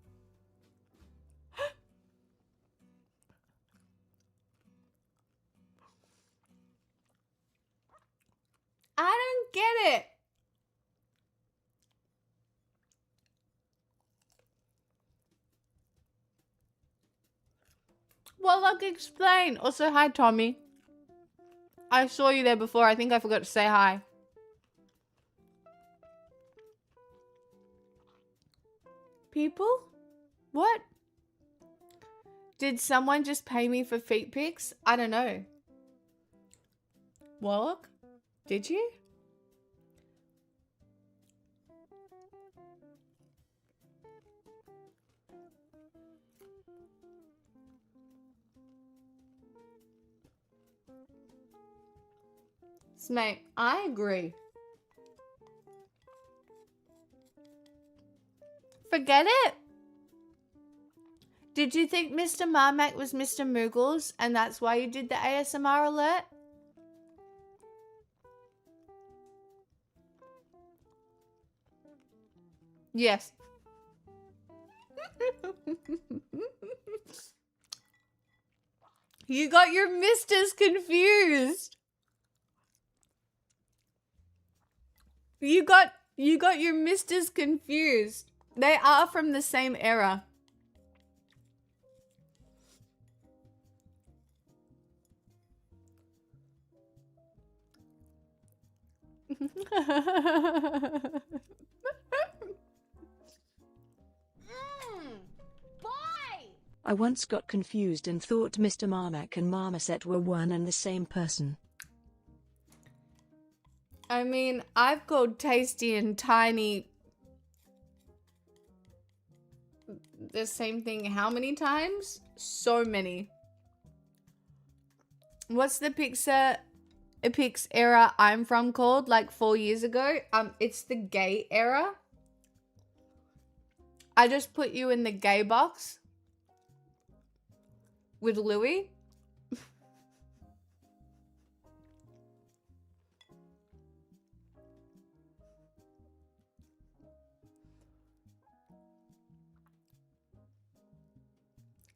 I don't get it. Warlock, explain. Also, hi, Tommy. I saw you there before. I think I forgot to say hi. People? What? Did someone just pay me for feet pics? I don't know. Warlock? Did you? Mate, I agree. Forget it. Did you think Mr. Marmac was Mr. Moogles and that's why you did the ASMR alert? Yes. You got your misters confused. You got your misters confused. They are from the same era. I once got confused and thought Mr. Marmac and Marmoset were one and the same person. I mean, I've called Tasty and Tiny the same thing how many times? So many. What's the Pix era I'm from called? Like 4 years ago? It's the gay era. I just put you in the gay box with Louis.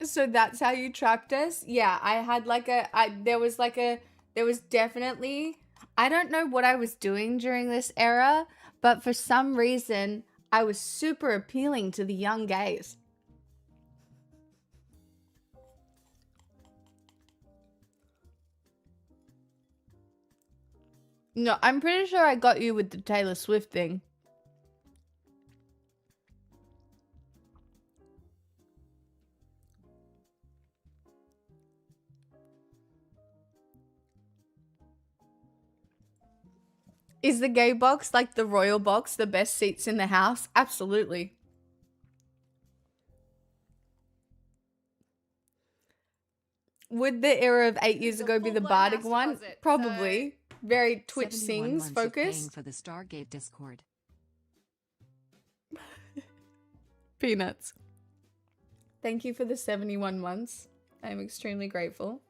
So that's how you tracked us? Yeah, I had like there was definitely I don't know what I was doing during this era, but for some reason, I was super appealing to the young gays. No, I'm pretty sure I got you with the Taylor Swift thing. Is the gay box, like the royal box, the best seats in the house? Absolutely. Would the era of 8 years It's a ago be the full-blown Bardic house one? deposit, Probably. Very Twitch 71 Sings months of paying focused. for the Stargate Discord. Peanuts. Thank you for the 71 months. I'm extremely grateful.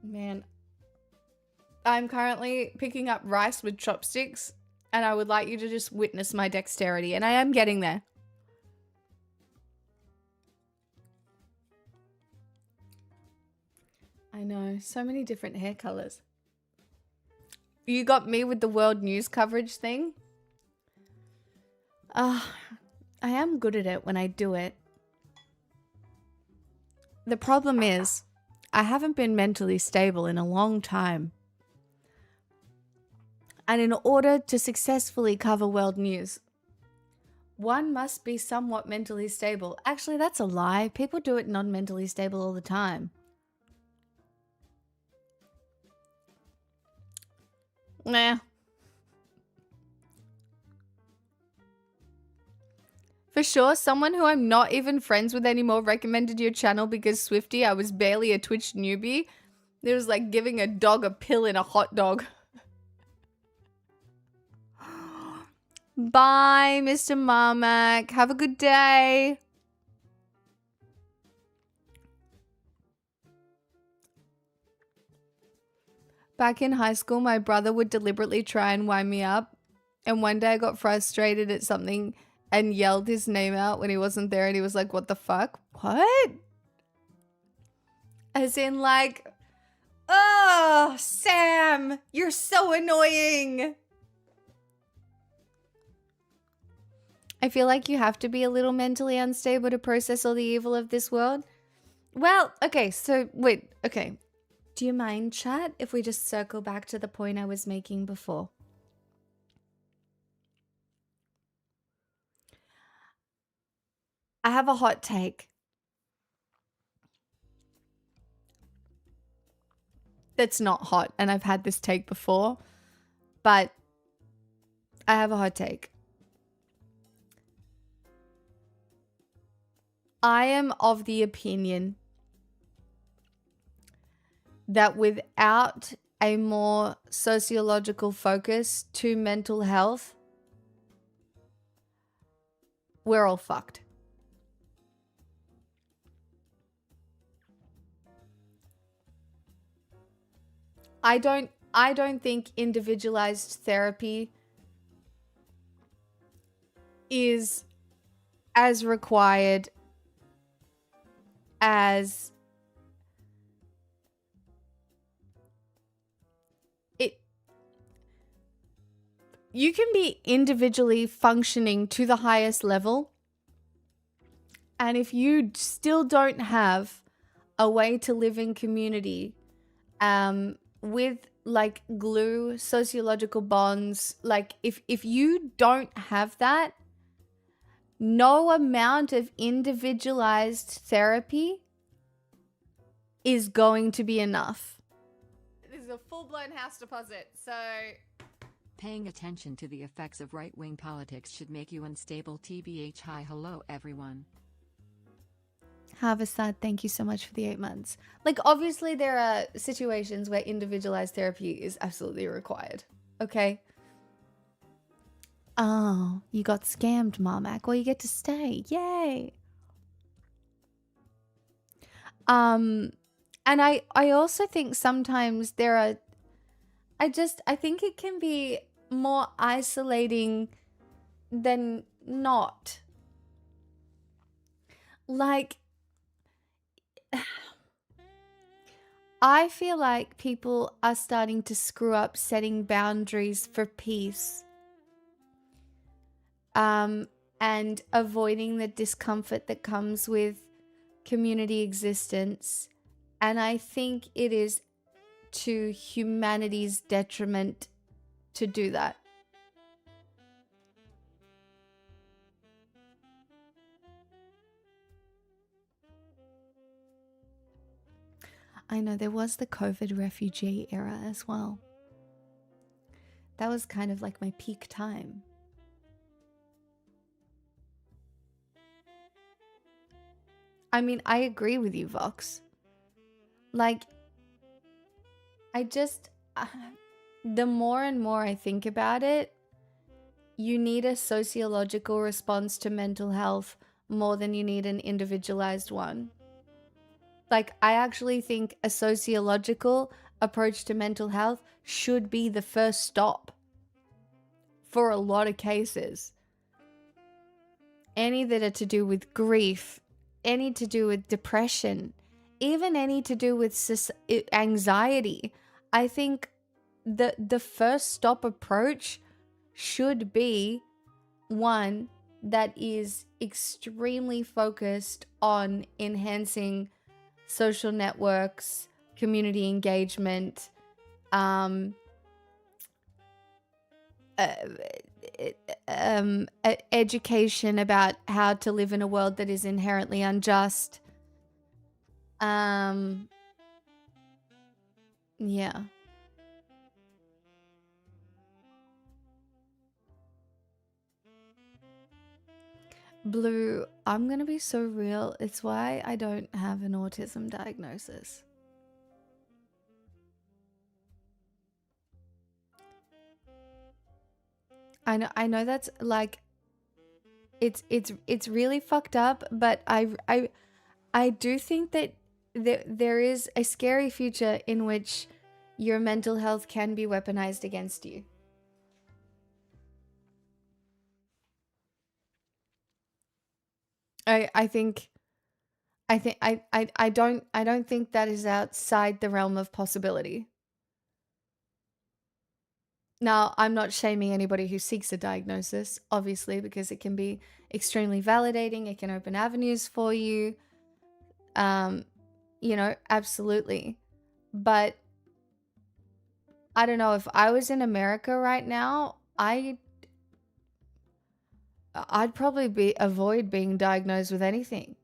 Man, I'm currently picking up rice with chopsticks, and I would like you to just witness my dexterity, and I am getting there. I know, so many different hair colors. You got me with the world news coverage thing. I am good at it when I do it. The problem is, I haven't been mentally stable in a long time. And in order to successfully cover world news, one must be somewhat mentally stable. Actually, that's a lie. People do it non-mentally stable all the time. Nah. For sure, someone who I'm not even friends with anymore recommended your channel because Swifty, I was barely a Twitch newbie. It was like giving a dog a pill in a hot dog. Bye, Mr. Marmac. Have a good day. Back in high school, my brother would deliberately try and wind me up. And one day I got frustrated at something and yelled his name out when he wasn't there, and he was like, what the fuck? What? As in like, oh, Sam, you're so annoying. I feel like you have to be a little mentally unstable to process all the evil of this world. Well, okay, so wait, okay. Do you mind, chat, if we just circle back to the point I was making before? I have a hot take. That's not hot, and I've had this take before, but I have a hot take. I am of the opinion that without a more sociological focus to mental health, we're all fucked. I don't think individualized therapy is as required as it. You can be individually functioning to the highest level, and if you still don't have a way to live in community, with like glue, sociological bonds, like if you don't have that, no amount of individualized therapy is going to be enough. This is a full-blown house deposit, so Paying attention to the effects of right-wing politics should make you unstable. TBH. Hi, hello everyone. Harvestad, thank you so much for the 8 months. Like, obviously there are situations where individualized therapy is absolutely required. Okay? Oh, you got scammed, Marmac. Well, you get to stay. Yay! And I also think sometimes there are... I think it can be more isolating than not. Like... I feel like people are starting to screw up setting boundaries for peace, and avoiding the discomfort that comes with community existence. And I think it is to humanity's detriment to do that. I know there was the COVID refugee era as well. That was kind of like my peak time. I mean, I agree with you, Vox. Like, the more and more I think about it, you need a sociological response to mental health more than you need an individualized one. Like, I actually think a sociological approach to mental health should be the first stop for a lot of cases. Any that are to do with grief, any to do with depression, even any to do with anxiety. I think the first stop approach should be one that is extremely focused on enhancing social networks, community engagement, education about how to live in a world that is inherently unjust. Yeah. Blue, I'm gonna be so real. It's why I don't have an autism diagnosis. I know that's like it's really fucked up, but I do think that there is a scary future in which your mental health can be weaponized against you. I think I don't think that is outside the realm of possibility. Now, I'm not shaming anybody who seeks a diagnosis, obviously, because it can be extremely validating. It can open avenues for you. Absolutely. But I don't know, if I was in America right now, I'd probably avoid being diagnosed with anything.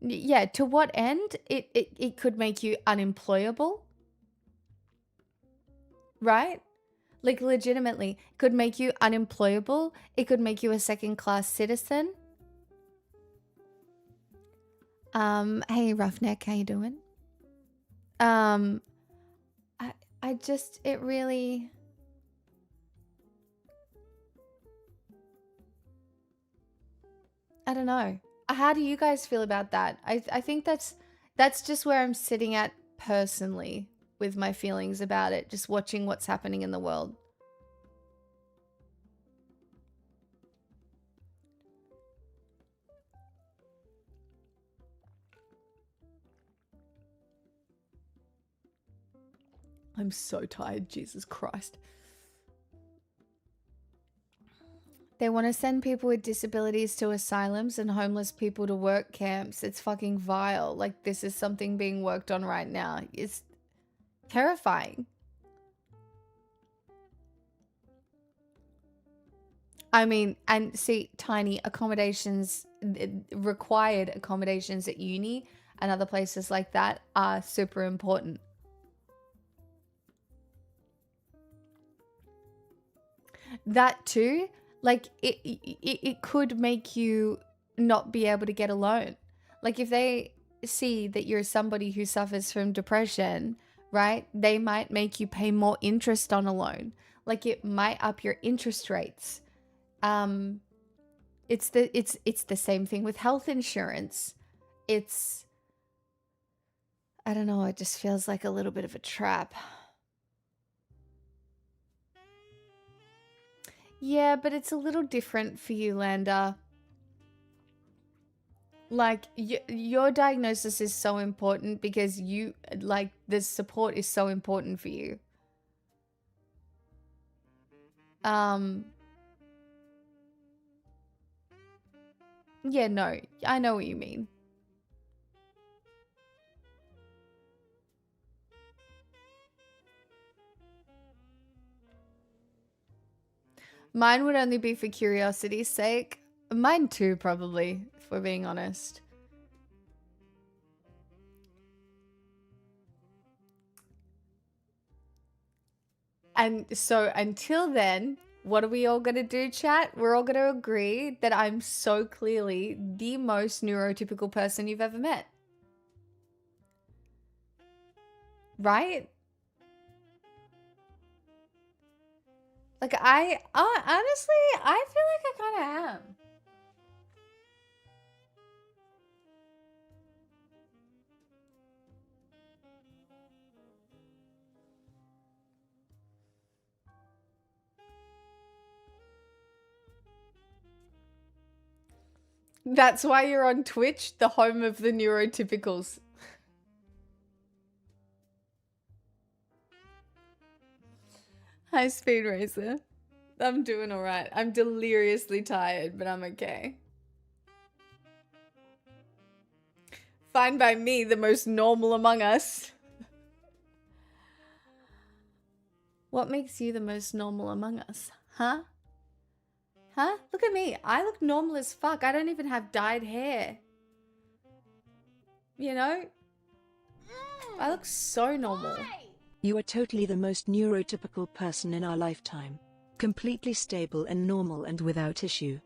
Yeah, to what end? It could make you unemployable. Right? Like, legitimately, could make you unemployable. It could make you a second-class citizen. Hey, Roughneck, how you doing? I just, it really... I don't know. How do you guys feel about that? I think that's just where I'm sitting at personally with my feelings about it, just watching what's happening in the world. I'm so tired, Jesus Christ. They want to send people with disabilities to asylums and homeless people to work camps. It's fucking vile. Like, this is something being worked on right now. It's terrifying. I mean, and see, tiny accommodations, required accommodations at uni and other places like that are super important. That too, like, it could make you not be able to get a loan. Like, if they see that you're somebody who suffers from depression, right, they might make you pay more interest on a loan. Like, it might up your interest rates. It's the same thing with health insurance. I don't know, it just feels like a little bit of a trap. Yeah, but it's a little different for you, Lander. Like your diagnosis is so important because you like the support is so important for you. Yeah, no, I know what you mean. Mine would only be for curiosity's sake. Mine too, probably, if we're being honest. And so until then, what are we all going to do, chat? We're all going to agree that I'm so clearly the most neurotypical person you've ever met. Right? Like, honestly, I feel like I kind of am. That's why you're on Twitch, the home of the neurotypicals. Hi, Speed Racer. I'm doing all right. I'm deliriously tired, but I'm okay. Fine by me, the most normal among us. What makes you the most normal among us? Huh? Huh? Look at me. I look normal as fuck. I don't even have dyed hair. You know? I look so normal. You are totally the most neurotypical person in our lifetime. Completely stable and normal and without issue.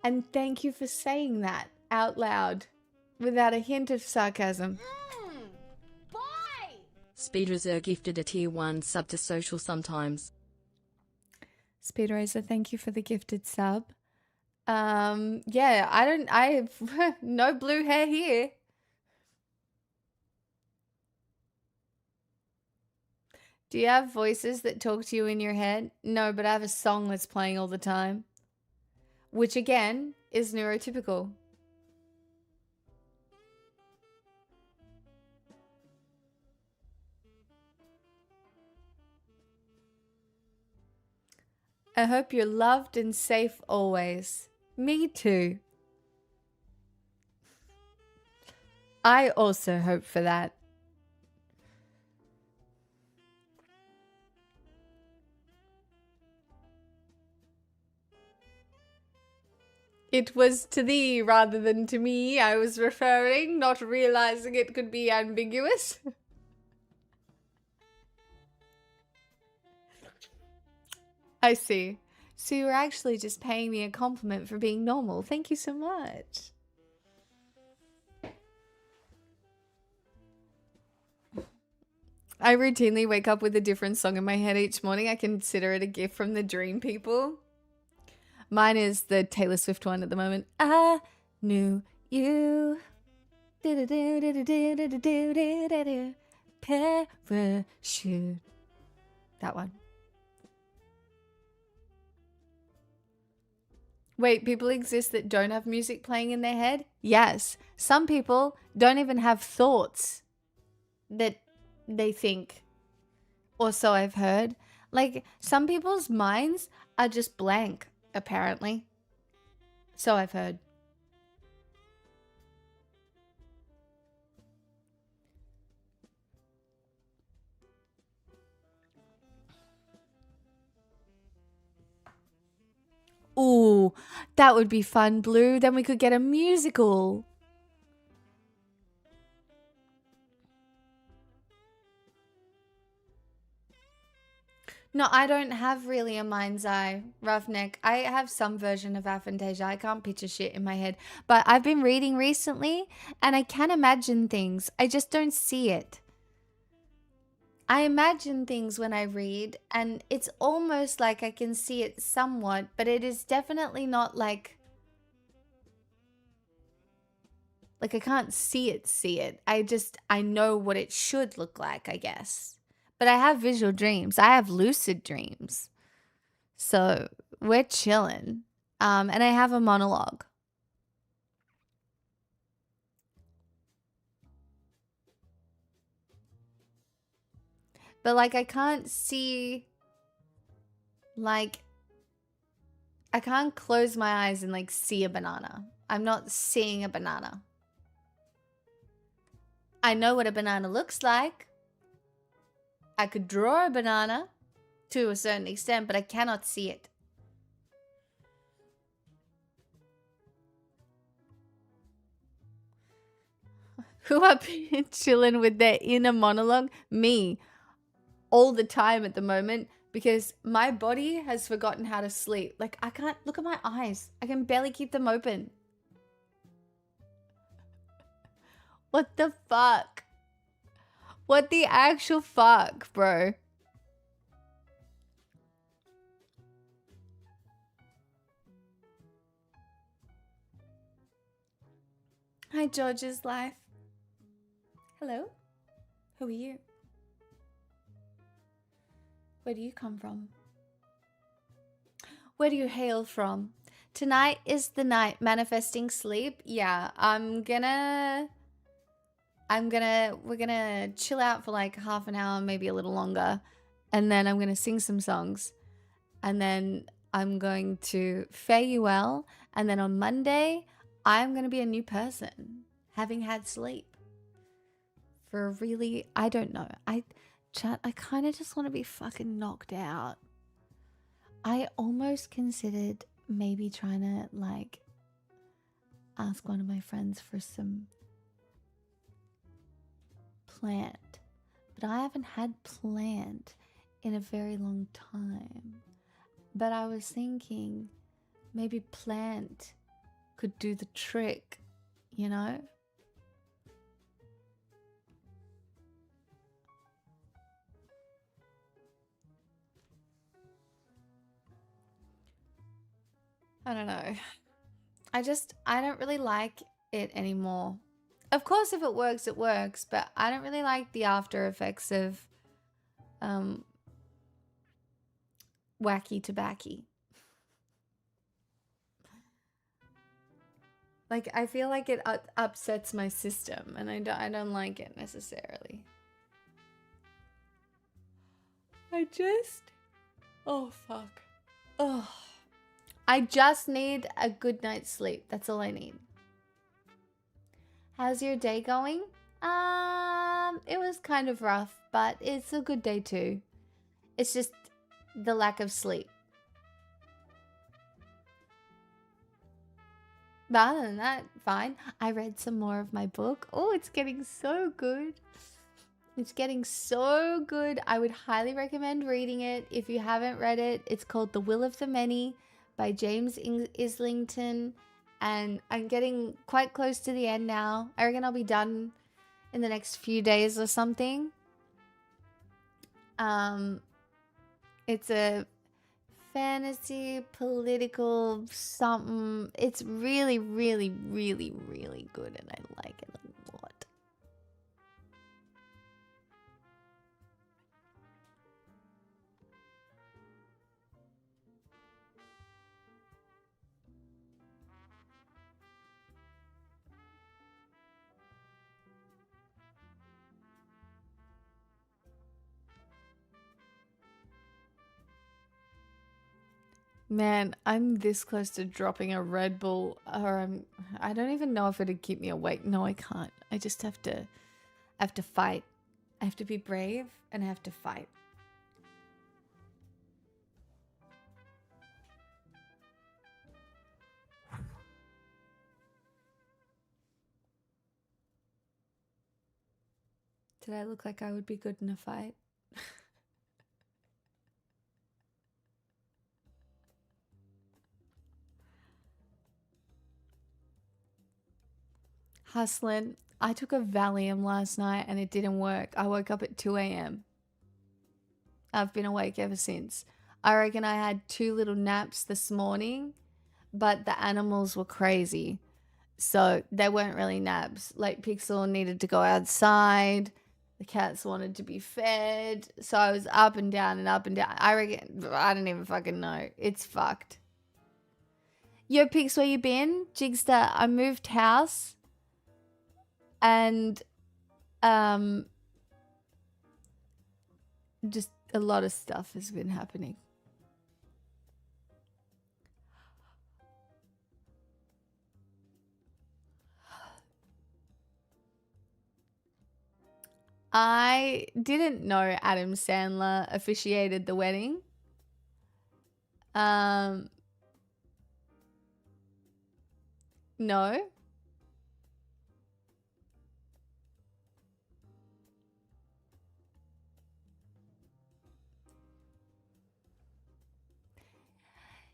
And thank you for saying that out loud without a hint of sarcasm. Speedrazer gifted a tier 1 sub to social sometimes. Speed Racer, thank you for the gifted sub. Yeah, I have no blue hair here. Do you have voices that talk to you in your head? No, but I have a song that's playing all the time. Which again is neurotypical. I hope you're loved and safe always. Me too. I also hope for that. It was to thee rather than to me I was referring, not realizing it could be ambiguous. I see. So you were actually just paying me a compliment for being normal. Thank you so much. I routinely wake up with a different song in my head each morning. I consider it a gift from the Dream People. Mine is the Taylor Swift one at the moment. I knew you. Parachute. That one. Wait, people exist that don't have music playing in their head? Yes. Some people don't even have thoughts that they think. Or so I've heard. Like, some people's minds are just blank, apparently. So I've heard. Ooh, that would be fun, Blue. Then we could get a musical. No, I don't have really a mind's eye, Roughneck. I have some version of aphantasia. I can't picture shit in my head. But I've been reading recently, and I can imagine things. I just don't see it. I imagine things when I read, and it's almost like I can see it somewhat, but it is definitely not like I can't see it. I know what it should look like, I guess. But I have visual dreams. I have lucid dreams. So we're chilling. And I have a monologue. But like I can't see, like I can't close my eyes and like see a banana. I'm not seeing a banana. I know what a banana looks like. I could draw a banana to a certain extent, but I cannot see it. Who up here chilling with their inner monologue? Me. All the time at the moment, because my body has forgotten how to sleep. Like, I can't look at my eyes. I can barely keep them open. What the fuck? What the actual fuck, bro? Hi, George's life. Hello? Who are you? Where do you come from? Where do you hail from? Tonight is the night manifesting sleep. Yeah, we're gonna chill out for like half an hour, maybe a little longer. And then I'm gonna sing some songs. And then I'm going to fare you well. And then on Monday, I'm gonna be a new person, having had sleep. For a really, I don't know. I kind of just want to be fucking knocked out. I almost considered maybe trying to like ask one of my friends for some plant, but I haven't had plant in a very long time. But I was thinking maybe plant could do the trick, you know? I don't know. I don't really like it anymore. Of course, if it works, it works, but I don't really like the after effects of wacky tobacco. Like, I feel like it upsets my system, and I don't like it necessarily. Oh, fuck. Oh. I just need a good night's sleep. That's all I need. How's your day going? It was kind of rough, but it's a good day too. It's just the lack of sleep. But other than that, fine. I read some more of my book. Oh, it's getting so good. It's getting so good. I would highly recommend reading it. If you haven't read it, it's called The Will of the Many by James Islington. And I'm getting quite close to the end now. I reckon I'll be done in the next few days or something. It's a fantasy, political something. It's really, really, really, really good, and I like it a lot. Man, I'm this close to dropping a Red Bull, or I don't even know if it'd keep me awake. No, I can't. I just have to fight. I have to be brave and I have to fight. Did I look like I would be good in a fight? Hustling. I took a Valium last night and it didn't work. I woke up at 2 a.m. I've been awake ever since. I reckon I had 2 little naps this morning, but the animals were crazy. So they weren't really naps. Like Pixel needed to go outside. The cats wanted to be fed. So I was up and down and up and down. I reckon, I don't even fucking know. It's fucked. Yo, Pix, where you been? Jigster, I moved house. And, just a lot of stuff has been happening. I didn't know Adam Sandler officiated the wedding. No.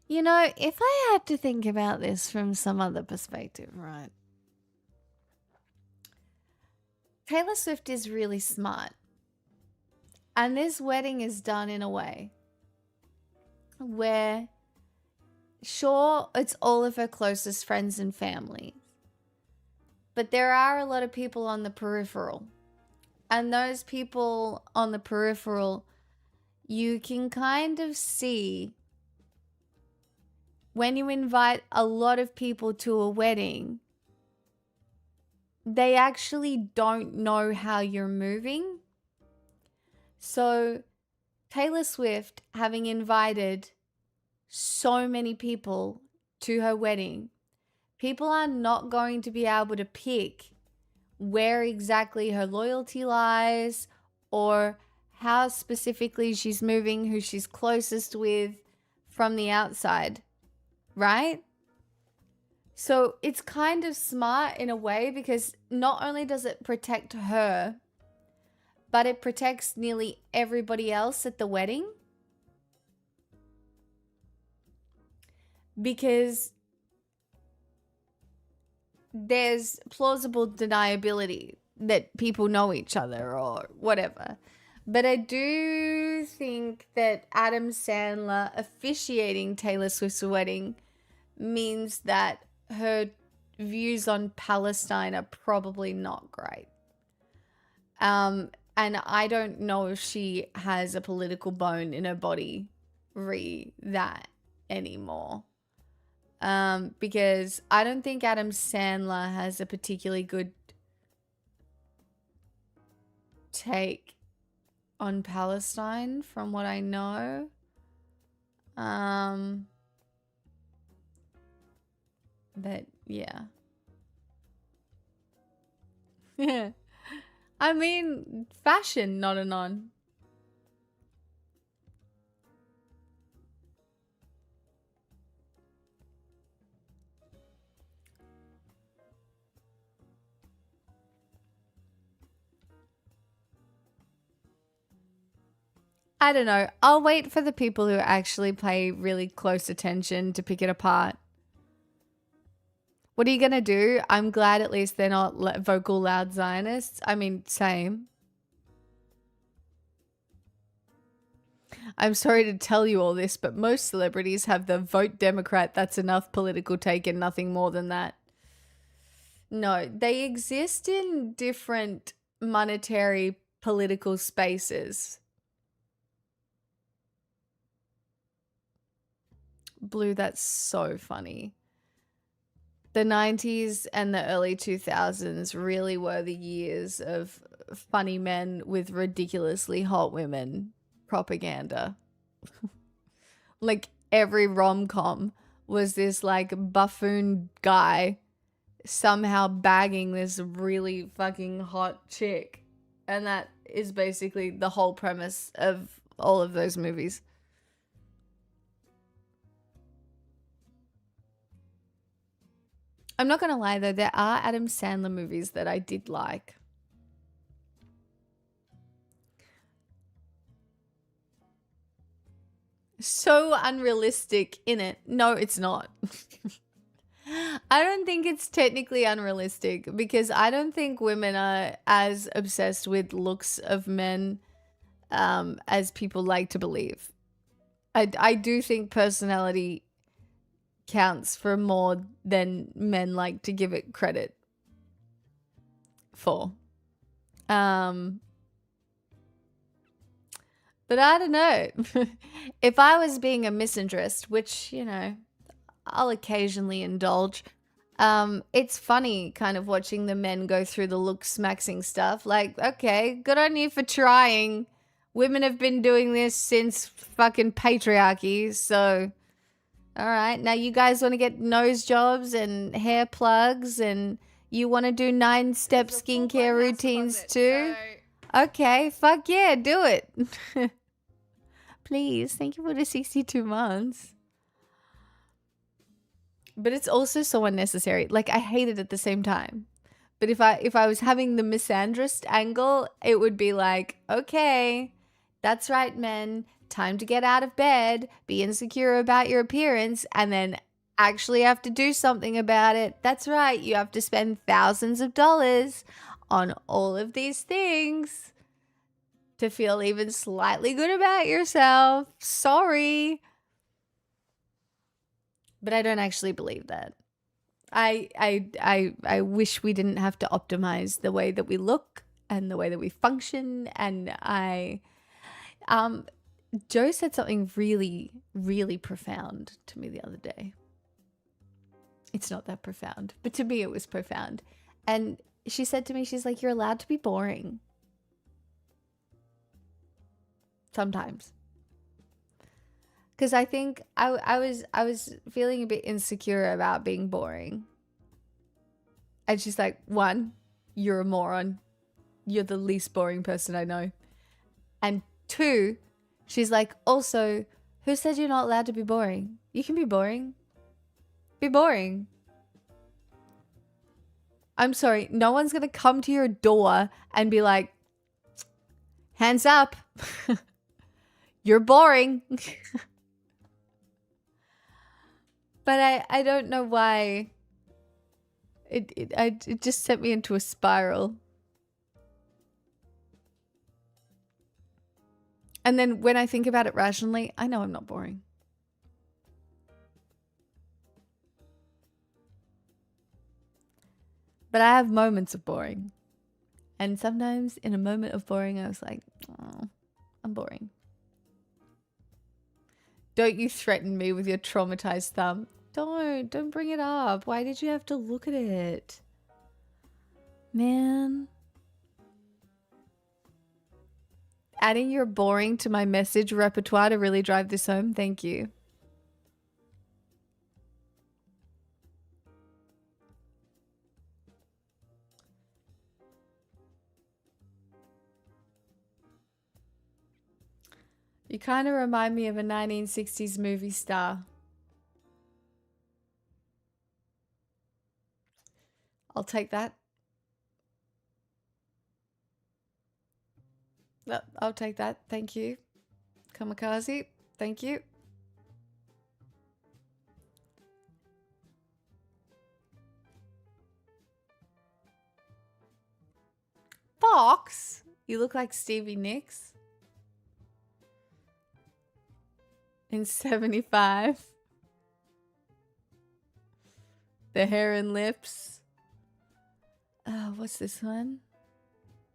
You know, if I had to think about this from some other perspective, right? Taylor Swift is really smart. And this wedding is done in a way where, sure, it's all of her closest friends and family, but there are a lot of people on the peripheral. And those people on the peripheral, you can kind of see when you invite a lot of people to a wedding, they actually don't know how you're moving. So Taylor Swift, having invited so many people to her wedding, people are not going to be able to pick where exactly her loyalty lies or how specifically she's moving, who she's closest with from the outside, right? So it's kind of smart in a way because not only does it protect her, but it protects nearly everybody else at the wedding. Because there's plausible deniability that people know each other or whatever. But I do think that Adam Sandler officiating Taylor Swift's wedding means that her views on Palestine are probably not great. And I don't know if she has a political bone in her body that anymore. Because I don't think Adam Sandler has a particularly good take on Palestine from what I know. But yeah. Yeah. I mean, fashion, not a non. I don't know. I'll wait for the people who actually pay really close attention to pick it apart. What are you going to do? I'm glad at least they're not vocal loud Zionists. I mean, same. I'm sorry to tell you all this, but most celebrities have the vote Democrat, that's enough political take and nothing more than that. No, they exist in different monetary political spaces. Blue, that's so funny. The 90s and the early 2000s really were the years of funny men with ridiculously hot women propaganda. Like every rom-com was this like buffoon guy somehow bagging this really fucking hot chick. And that is basically the whole premise of all of those movies. I'm not going to lie though, there are Adam Sandler movies that I did like. So unrealistic in it. No, it's not. I don't think it's technically unrealistic because I don't think women are as obsessed with looks of men as people like to believe. I do think personality counts for more than men like to give it credit for. But I don't know. If I was being a misandrist, which, you know, I'll occasionally indulge, it's funny kind of watching the men go through the looks maxing stuff. Like, okay, good on you for trying. Women have been doing this since fucking patriarchy, so all right. Now you guys want to get nose jobs and hair plugs and you want to do 9-step skincare routines too? Okay, fuck yeah, do it. Please, thank you for the 62 months. But it's also so unnecessary. Like, I hate it at the same time. But if I was having the misandrist angle, it would be like, okay, that's right, men. Time to get out of bed, be insecure about your appearance, and then actually have to do something about it. That's right. You have to spend thousands of dollars on all of these things to feel even slightly good about yourself. Sorry. But I don't actually believe that. I wish we didn't have to optimize the way that we look and the way that we function. And Joe said something really, really profound to me the other day. It's not that profound, but to me it was profound. And she said to me, she's like, you're allowed to be boring. Sometimes. Because I think I was feeling a bit insecure about being boring. And she's like, 1, you're a moron. You're the least boring person I know. And 2, she's like, also, who said you're not allowed to be boring? You can be boring. Be boring. I'm sorry, no one's going to come to your door and be like, hands up. You're boring. But I don't know why it just sent me into a spiral. And then when I think about it rationally, I know I'm not boring. But I have moments of boring. And sometimes in a moment of boring, I was like, oh, I'm boring. Don't you threaten me with your traumatized thumb. Don't bring it up. Why did you have to look at it? Man. Adding your boring to my message repertoire to really drive this home. Thank you. You kind of remind me of a 1960s movie star. I'll take that. I'll take that. Thank you. Kamikaze. Thank you. Fox? You look like Stevie Nicks. In 75. The hair and lips. What's this one?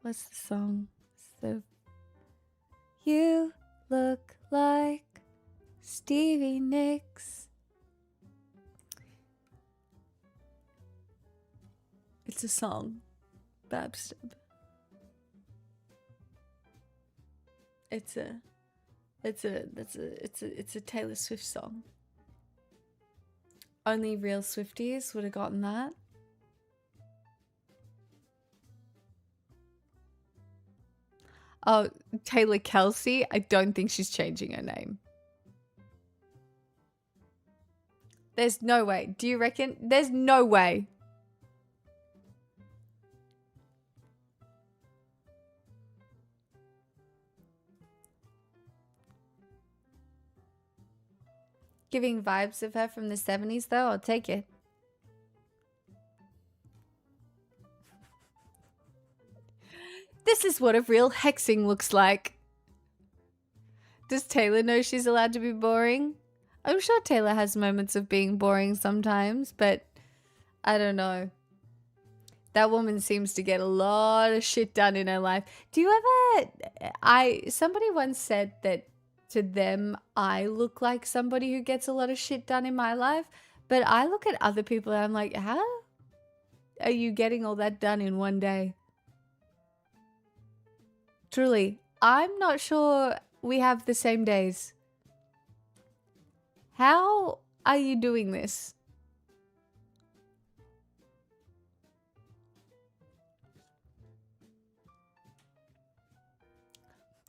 What's the song? So you look like Stevie Nicks. It's a song. Babstep. It's a Taylor Swift song. Only real Swifties would have gotten that. Oh, Taylor Kelsey. I don't think she's changing her name. There's no way. Do you reckon? There's no way. Giving vibes of her from the 70s, though. I'll take it. This is what a real hexing looks like. Does Taylor know she's allowed to be boring? I'm sure Taylor has moments of being boring sometimes, but I don't know. That woman seems to get a lot of shit done in her life. Do you somebody once said that to them, I look like somebody who gets a lot of shit done in my life, but I look at other people and I'm like, how are you getting all that done in one day? Truly, I'm not sure we have the same days. How are you doing this?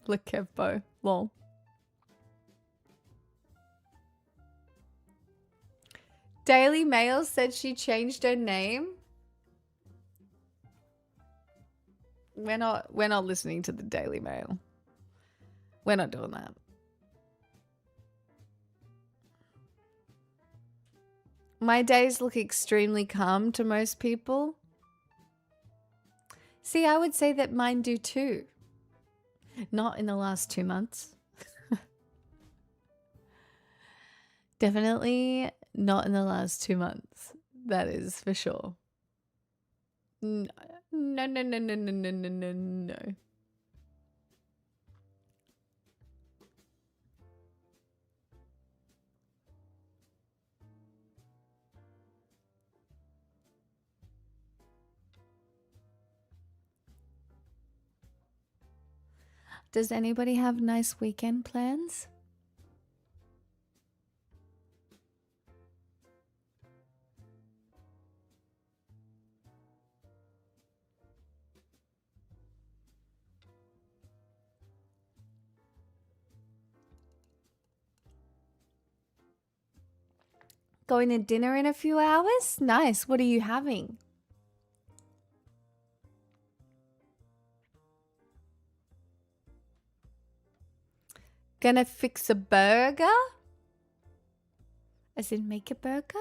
Look, Kevbo. Lol. Daily Mail said she changed her name. We're not listening to the Daily Mail. We're not doing that. My days look extremely calm to most people. See, I would say that mine do too. Not in the last 2 months. Definitely not in the last 2 months. That is for sure. No. No. Does anybody have nice weekend plans? Going to dinner in a few hours? Nice. What are you having? Gonna fix a burger? As in make a burger?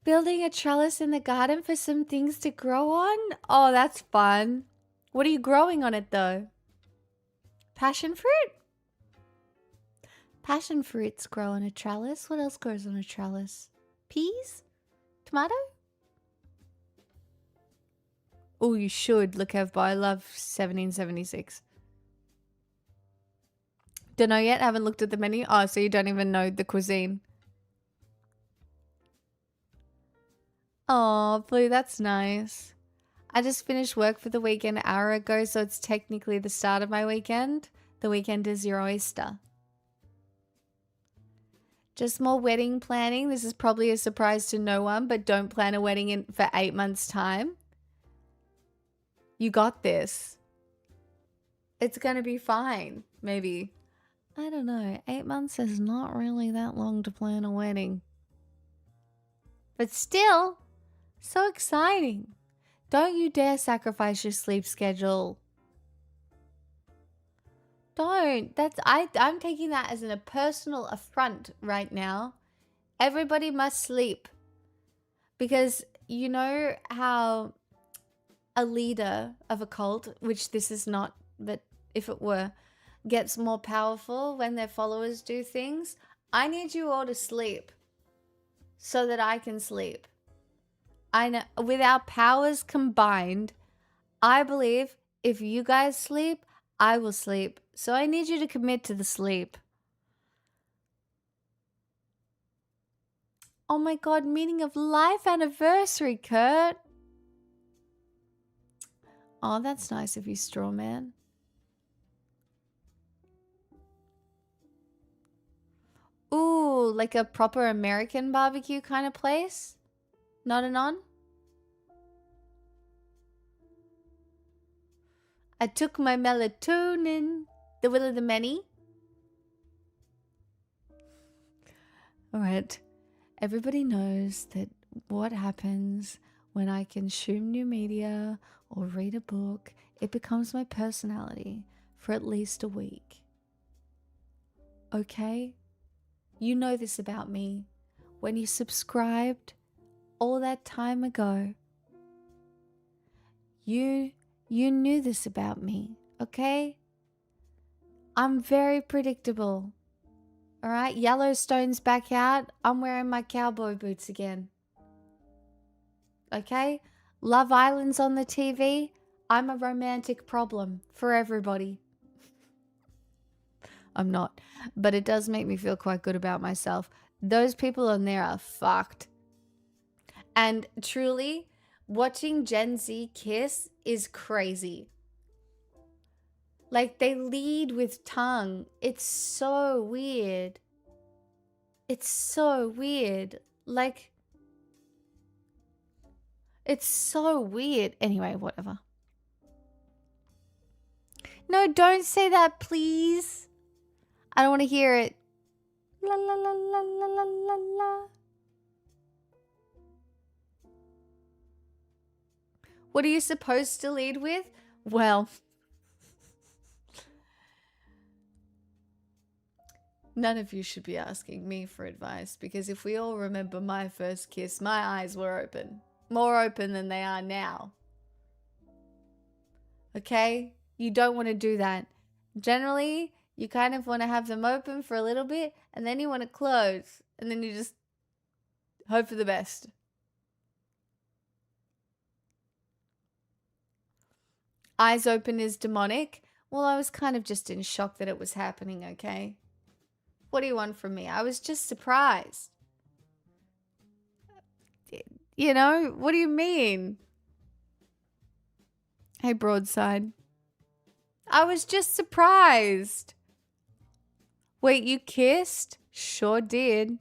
Building a trellis in the garden for some things to grow on? Oh, that's fun. What are you growing on it though? Passion fruit? Passion fruits grow on a trellis. What else grows on a trellis? Peas? Tomato? Oh, you should. Look, Evbo, I love 1776. Don't know yet. Haven't looked at the menu. Oh, so you don't even know the cuisine. Oh, Blue, that's nice. I just finished work for the weekend an hour ago, so it's technically the start of my weekend. The weekend is your oyster. Just more wedding planning. This is probably a surprise to no one, but don't plan a wedding for 8 months' time. You got this. It's going to be fine, maybe. I don't know. 8 months is not really that long to plan a wedding. But still, so exciting. Don't you dare sacrifice your sleep schedule. Don't. I'm taking that as a personal affront right now. Everybody must sleep. Because you know how a leader of a cult, which this is not, but if it were, gets more powerful when their followers do things? I need you all to sleep so that I can sleep. I know, with our powers combined, I believe if you guys sleep, I will sleep. So I need you to commit to the sleep. Oh my god, meaning of life anniversary, Kurt. Oh, that's nice of you, straw man. Ooh, like a proper American barbecue kind of place? Not an on? I took my melatonin. The will of the many. Alright. Everybody knows that what happens when I consume new media or read a book, it becomes my personality for at least a week. Okay? You know this about me. When you subscribed all that time ago, you knew this about me, okay? I'm very predictable. All right, Yellowstone's back out. I'm wearing my cowboy boots again. Okay? Love Island's on the TV. I'm a romantic problem for everybody. I'm not, but it does make me feel quite good about myself. Those people on there are fucked. And truly, watching Gen Z kiss is crazy. Like, they lead with tongue. It's so weird. It's so weird. Like, it's so weird. Anyway, whatever. No, don't say that, please. I don't want to hear it. La la la la la la la la. What are you supposed to lead with? Well, none of you should be asking me for advice, because if we all remember my first kiss, my eyes were open. More open than they are now. Okay? You don't want to do that. Generally, you kind of want to have them open for a little bit, and then you want to close, and then you just hope for the best. Eyes open is demonic. Well, I was kind of just in shock that it was happening, okay? What do you want from me? I was just surprised. You know, what do you mean? Hey, Broadside. I was just surprised. Wait, you kissed? Sure did.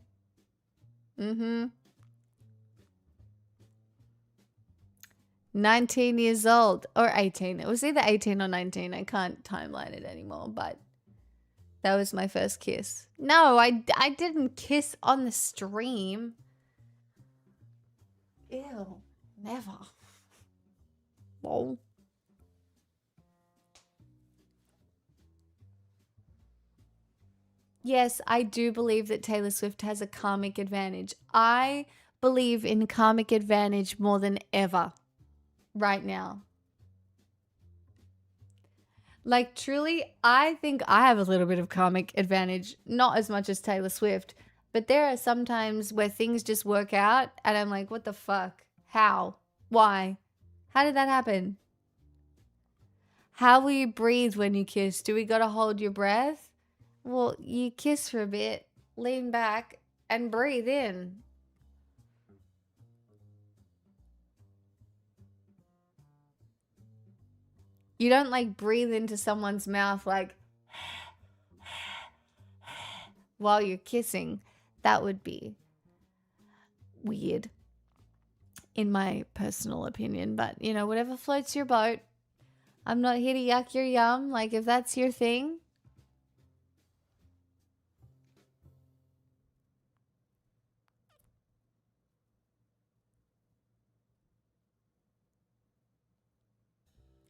Mm-hmm. 19 years old. Or 18. It was either 18 or 19. I can't timeline it anymore, but that was my first kiss. No, I didn't kiss on the stream. Ew. Never. Lol. Yes, I do believe that Taylor Swift has a karmic advantage. I believe in karmic advantage more than ever right now. Like, truly, I think I have a little bit of karmic advantage, not as much as Taylor Swift, but there are some times where things just work out and I'm like, what the fuck? How? Why? How did that happen? How will you breathe when you kiss? Do we gotta hold your breath? Well, you kiss for a bit, lean back, and breathe in. You don't like breathe into someone's mouth like while you're kissing. That would be weird, in my personal opinion. But, you know, whatever floats your boat. I'm not here to yuck your yum. Like, if that's your thing.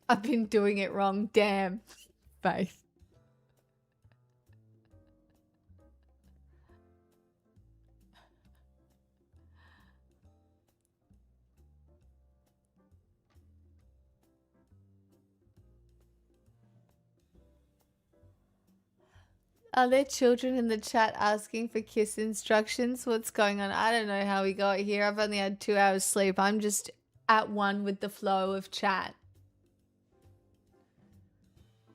I've been doing it wrong. Damn. Faith. Are there children in the chat asking for kiss instructions? What's going on? I don't know how we got here. I've only had 2 hours sleep. I'm just at one with the flow of chat.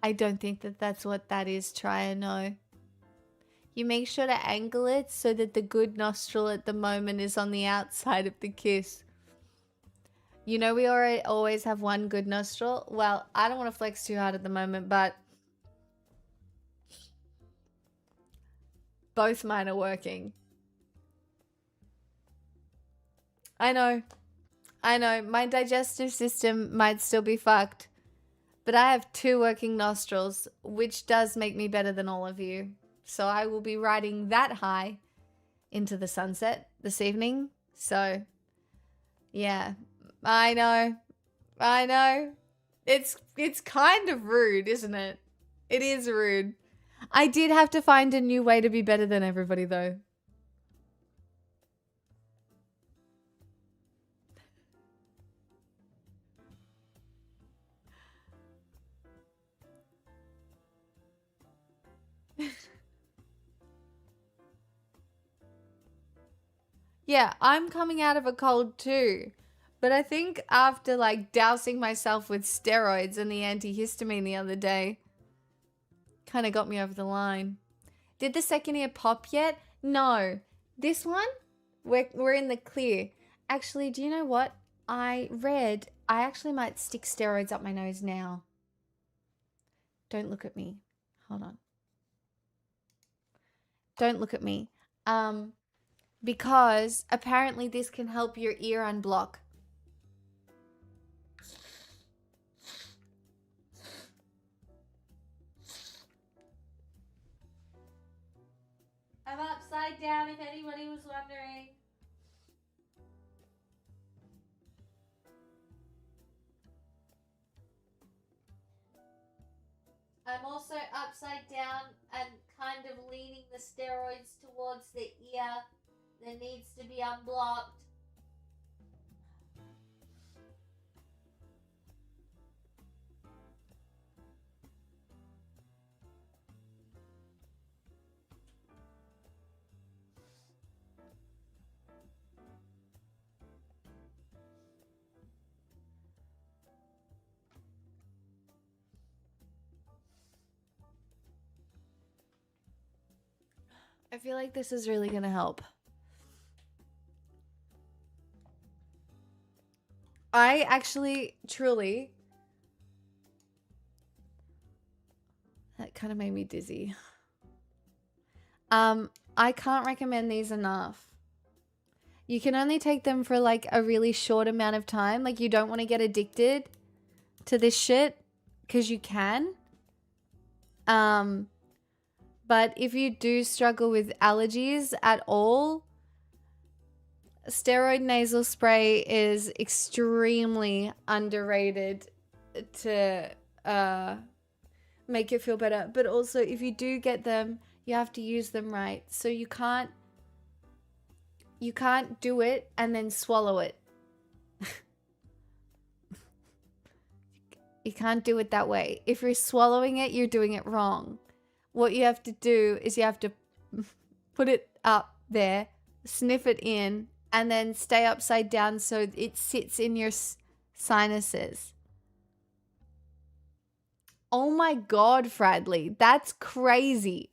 I don't think that that's what that is. Try and know. You make sure to angle it so that the good nostril at the moment is on the outside of the kiss. You know we always have one good nostril? Well, I don't want to flex too hard at the moment, but both mine are working. I know. My digestive system might still be fucked. But I have 2 working nostrils, which does make me better than all of you. So I will be riding that high into the sunset this evening. So, yeah. I know. It's kind of rude, isn't it? It is rude. I did have to find a new way to be better than everybody, though. Yeah, I'm coming out of a cold too. But I think after like dousing myself with steroids and the antihistamine the other day, kind of got me over the line. Did the second ear pop yet? No. This one, we're in the clear. Actually, do you know what? I actually might stick steroids up my nose now. Don't look at me. Hold on. Don't look at me. Because apparently this can help your ear unblock. I'm upside down if anybody was wondering. I'm also upside down and kind of leaning the steroids towards the ear that needs to be unblocked. I feel like this is really gonna help. I actually, truly, that kind of made me dizzy. I can't recommend these enough. You can only take them for like a really short amount of time. Like you don't want to get addicted to this shit because you can. But if you do struggle with allergies at all, steroid nasal spray is extremely underrated to make it feel better. But also, if you do get them, you have to use them right. So you can't do it and then swallow it. You can't do it that way. If you're swallowing it, you're doing it wrong. What you have to do is you have to put it up there, sniff it in, and then stay upside down so it sits in your sinuses. Oh my God, Fradley, that's crazy.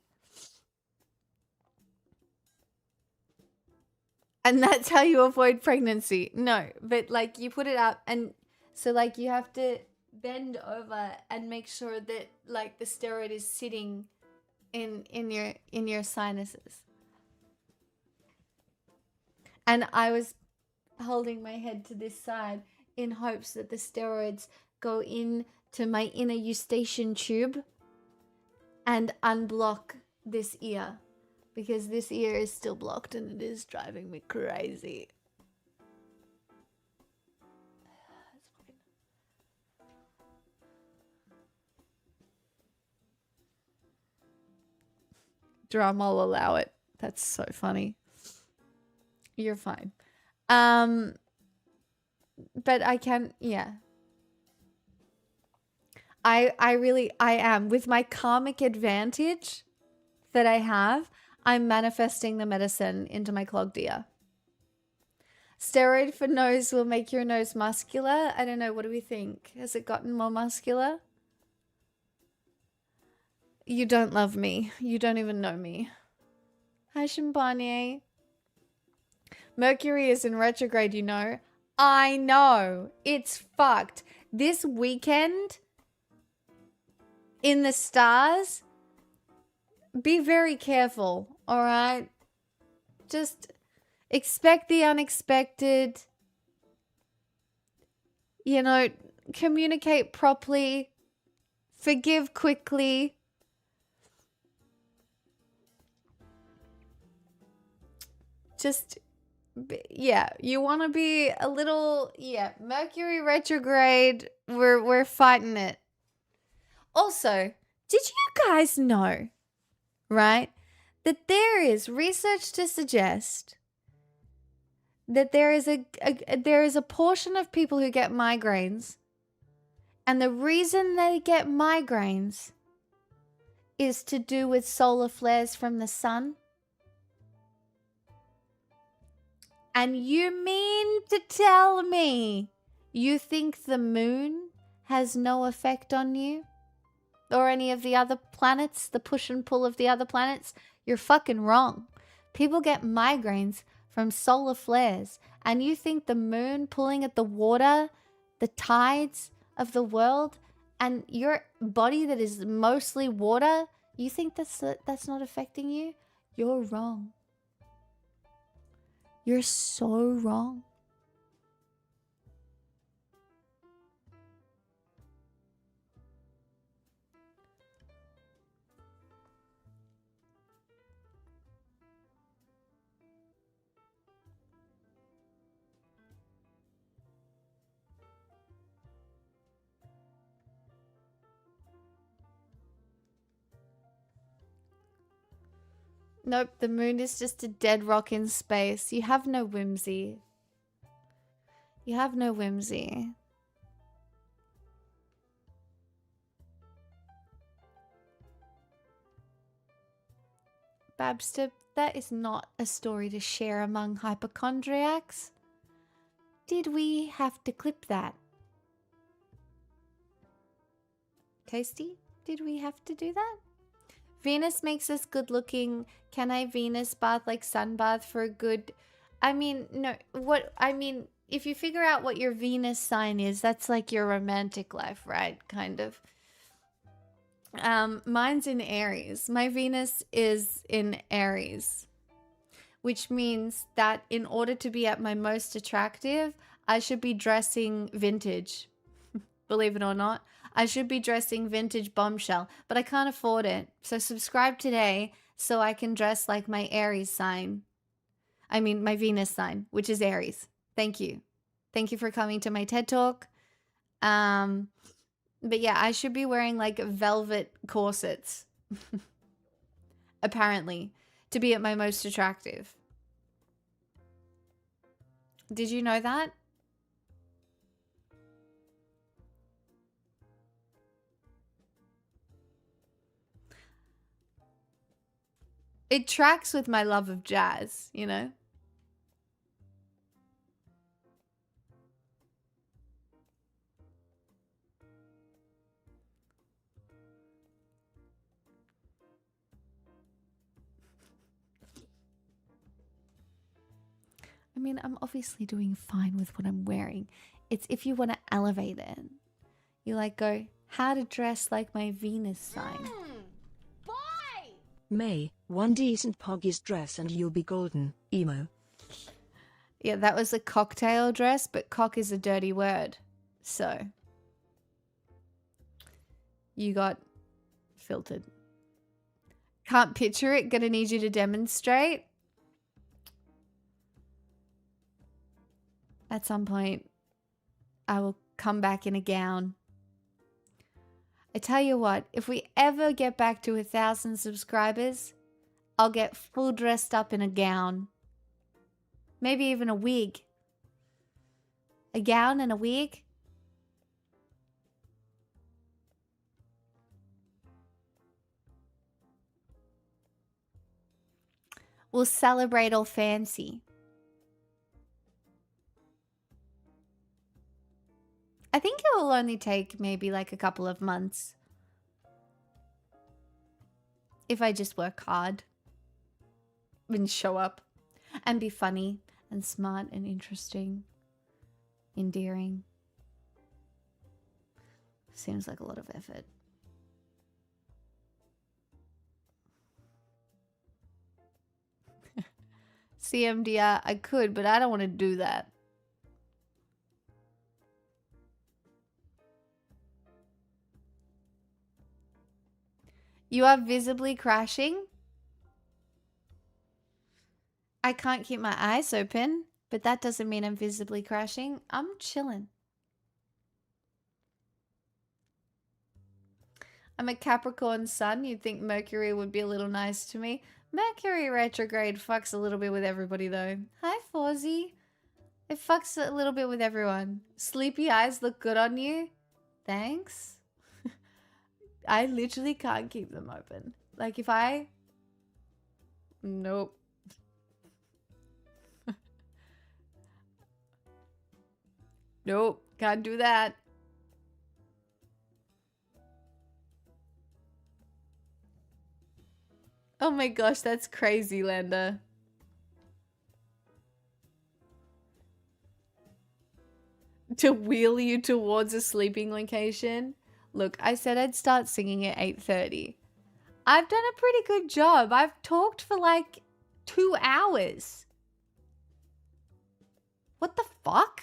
And that's how you avoid pregnancy. No, but like you put it up and so like you have to bend over and make sure that like the steroid is sitting in your sinuses. And I was holding my head to this side in hopes that the steroids go into my inner eustachian tube and unblock this ear. Because this ear is still blocked and it is driving me crazy. Drum, I'll allow it. That's so funny. You're fine. But I can, yeah. I am. With my karmic advantage that I have, I'm manifesting the medicine into my clogged ear. Steroid for nose will make your nose muscular. I don't know. What do we think? Has it gotten more muscular? You don't love me. You don't even know me. Hi, Champagne. Mercury is in retrograde, you know. I know. It's fucked. This weekend in the stars, be very careful, all right? Just expect the unexpected. You know, communicate properly. Forgive quickly. Just, yeah, you want to be a little, yeah, Mercury retrograde, we're fighting it. Also, did you guys know, right, that there is research to suggest that there is a portion of people who get migraines, and the reason they get migraines is to do with solar flares from the sun? And you mean to tell me you think the moon has no effect on you? Or any of the other planets, the push and pull of the other planets? You're fucking wrong. People get migraines from solar flares, and you think the moon pulling at the water, the tides of the world, and your body that is mostly water, you think that's not affecting you? You're wrong. You're so wrong. Nope, the moon is just a dead rock in space. You have no whimsy. You have no whimsy. Babster, that is not a story to share among hypochondriacs. Did we have to clip that? Tasty, did we have to do that? Venus makes us good looking. Can I Venus bath like sunbath for a good... I mean, no, if you figure out what your Venus sign is, that's like your romantic life, right? Kind of. Mine's in Aries. My Venus is in Aries, which means that in order to be at my most attractive, I should be dressing vintage. Believe it or not. I should be dressing vintage bombshell, but I can't afford it. So subscribe today so I can dress like my Aries sign. I mean, my Venus sign, which is Aries. Thank you. Thank you for coming to my TED Talk. But yeah, I should be wearing like velvet corsets, apparently, to be at my most attractive. Did you know that? It tracks with my love of jazz, you know? I mean, I'm obviously doing fine with what I'm wearing. It's if you want to elevate it. You like go, how to dress like my Venus sign. May, one decent poggy's dress and you'll be golden, emo. Yeah, that was a cocktail dress, but cock is a dirty word. So, you got filtered. Can't picture it, gonna need you to demonstrate. At some point, I will come back in a gown. I tell you what, if we ever get back to 1,000 subscribers, I'll get full dressed up in a gown. Maybe even a wig. A gown and a wig? We'll celebrate all fancy. I think it will only take maybe like a couple of months. If I just work hard. And show up. And be funny and smart and interesting. Endearing. Seems like a lot of effort. CMDR, I could, but I don't want to do that. You are visibly crashing? I can't keep my eyes open, but that doesn't mean I'm visibly crashing. I'm chilling. I'm a Capricorn sun. You'd think Mercury would be a little nice to me. Mercury retrograde fucks a little bit with everybody though. Hi, Fawzy. It fucks a little bit with everyone. Sleepy eyes look good on you. Thanks. I literally can't keep them open. Like if I... Nope. Nope, can't do that. Oh my gosh, that's crazy, Landa. To wheel you towards a sleeping location? Look, I said I'd start singing at 8:30. I've done a pretty good job. I've talked for like 2 hours. What the fuck?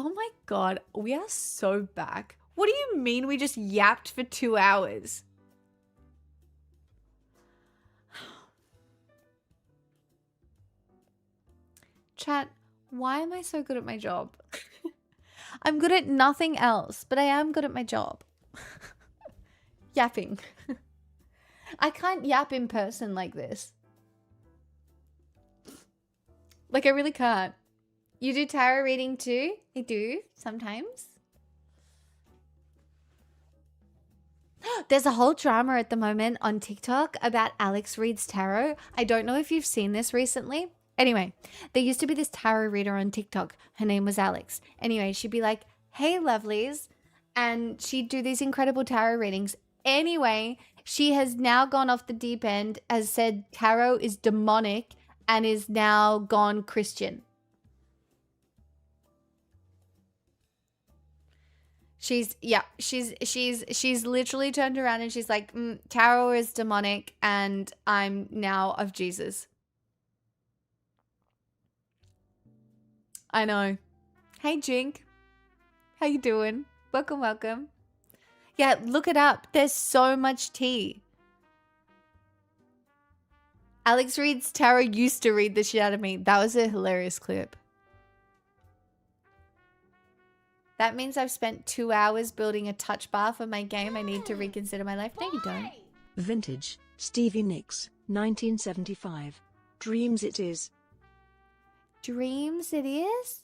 Oh my god, we are so back. What do you mean we just yapped for 2 hours? Chat, why am I so good at my job? I'm good at nothing else, but I am good at my job. Yapping. I can't yap in person like this. Like, I really can't. You do tarot reading too? I do, sometimes. There's a whole drama at the moment on TikTok about Alex reads tarot. I don't know if you've seen this recently. Anyway, there used to be this tarot reader on TikTok. Her name was Alex. Anyway, she'd be like, hey, lovelies. And she'd do these incredible tarot readings. Anyway, she has now gone off the deep end, has said tarot is demonic, and is now gone Christian. She's literally turned around and she's like, tarot is demonic and I'm now of Jesus. I know. Hey, Jink. How you doing? Welcome, welcome. Yeah, look it up. There's so much tea. Alex reads tarot used to read the shit out of me. That was a hilarious clip. That means I've spent 2 hours building a touch bar for my game. I need to reconsider my life. No, you don't. Vintage, Stevie Nicks, 1975. Dreams it is. Dreams it is?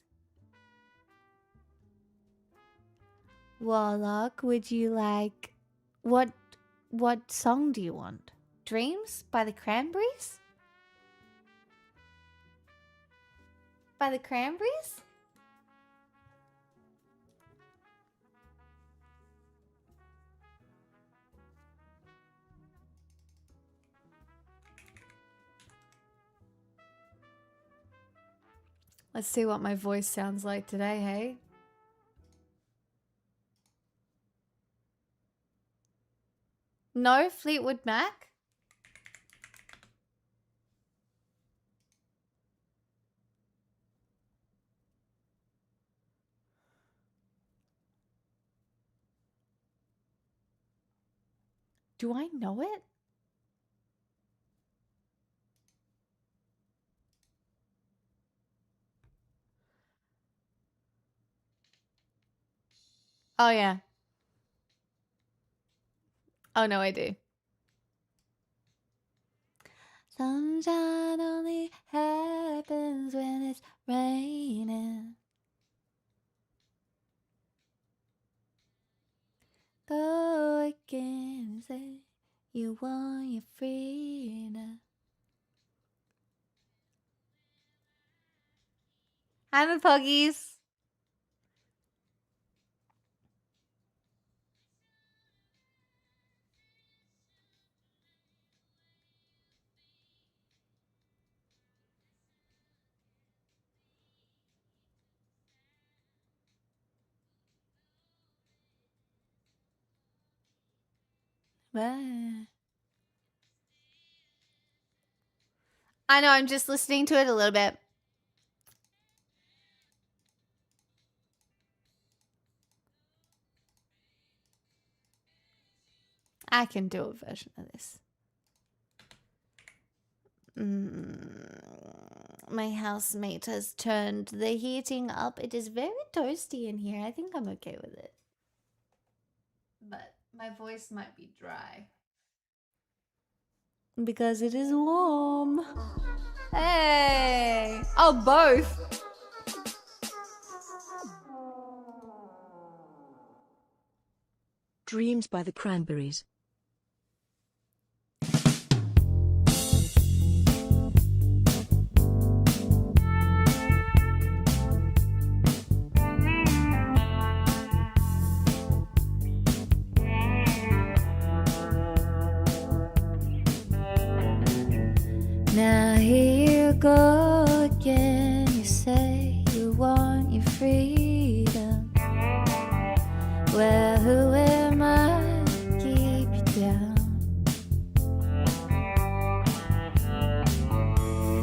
Warlock, would you like... What song do you want? Dreams by the Cranberries? By the Cranberries? Let's see what my voice sounds like today, hey? No Fleetwood Mac? Do I know it? Oh, yeah. Oh, no, I do. Sunshine only happens when it's raining. Go again and say you want your freedom. Hi, my puggies. Bye. I know, I'm just listening to it a little bit. I can do a version of this. My housemate has turned the heating up. It is very toasty in here. I think I'm okay with it. But my voice might be dry. Because it is warm. Hey! Oh, both! Dreams by the Cranberries. Now here you go again. You say you want your freedom. Well, who am I to keep you down?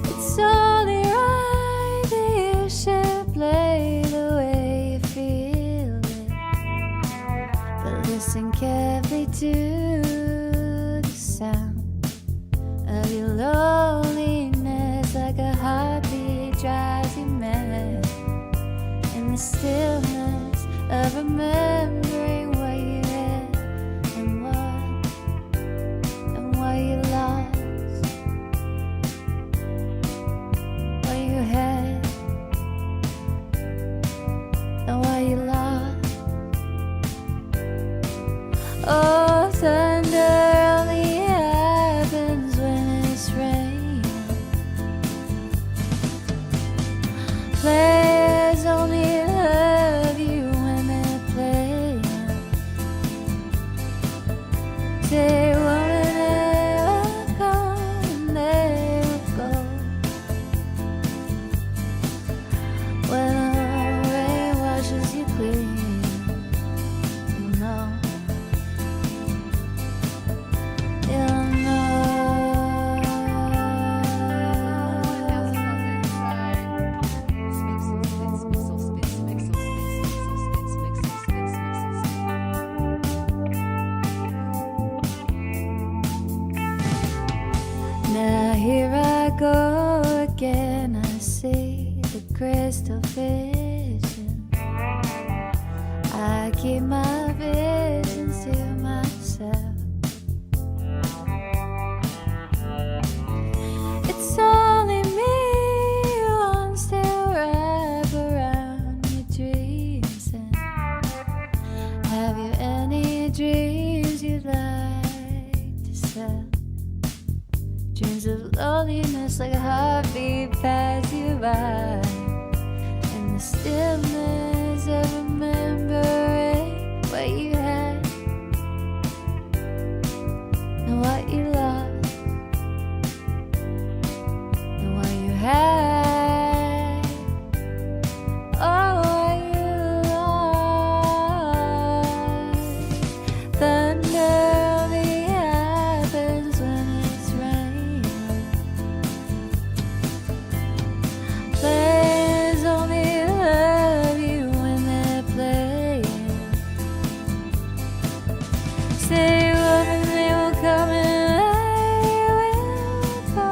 It's only right that you should play the way you feel it. But listen carefully to the sound of your loneliness, like a heartbeat drives you mad. In the stillness of remembering what you had and what you lost. What you had and what you lost. Oh, thunder only happens when it's raining. Players only love you when they're playing. Say woman, they will come and they will go. When the rain washes you clean, you know. Now here I go again. I see the crystal vision. I keep my visions to myself. It's only me who wants to wrap around your dreams. And have you any dreams you'd like to sell? Dreams of loneliness, like a heartbeat pass you by. In the stillness of remembering what you had and what you lost and what you had. Oh, what you lost. Thunder only happens when it's raining. Players only love you when they're playing. Say woman, they will come and they will go.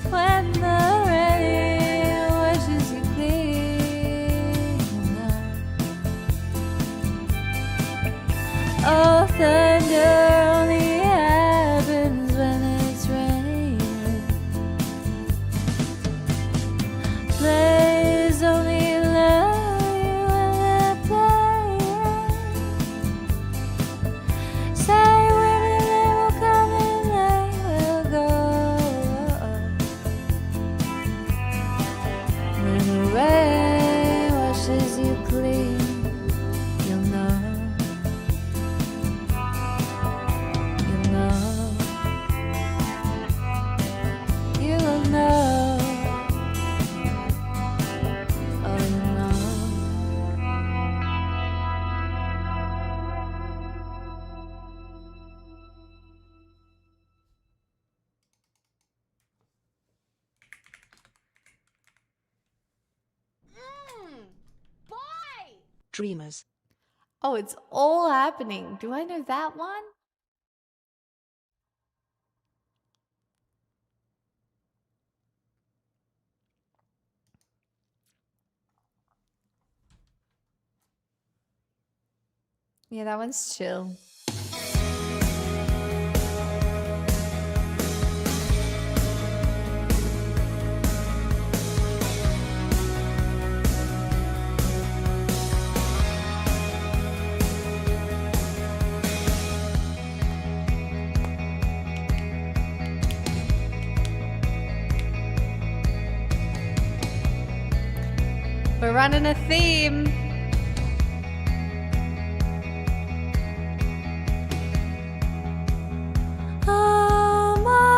When the rain washes you clean. Oh, thunder only happens when it's raining. Players only love you when they're playing. Say women, they will come and they will go. When the rain washes you clean, you'll know. You'll know. You will know. Oh, you know. Dreamers. Oh, it's all happening. Do I know that one? Yeah, that one's chill. We're running a theme. Oh my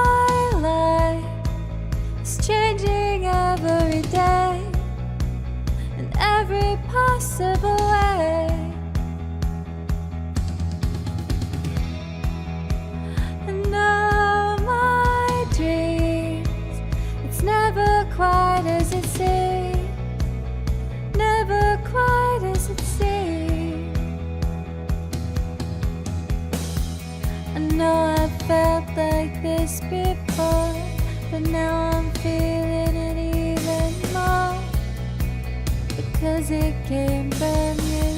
like this before, but now I'm feeling it even more, because it came from you.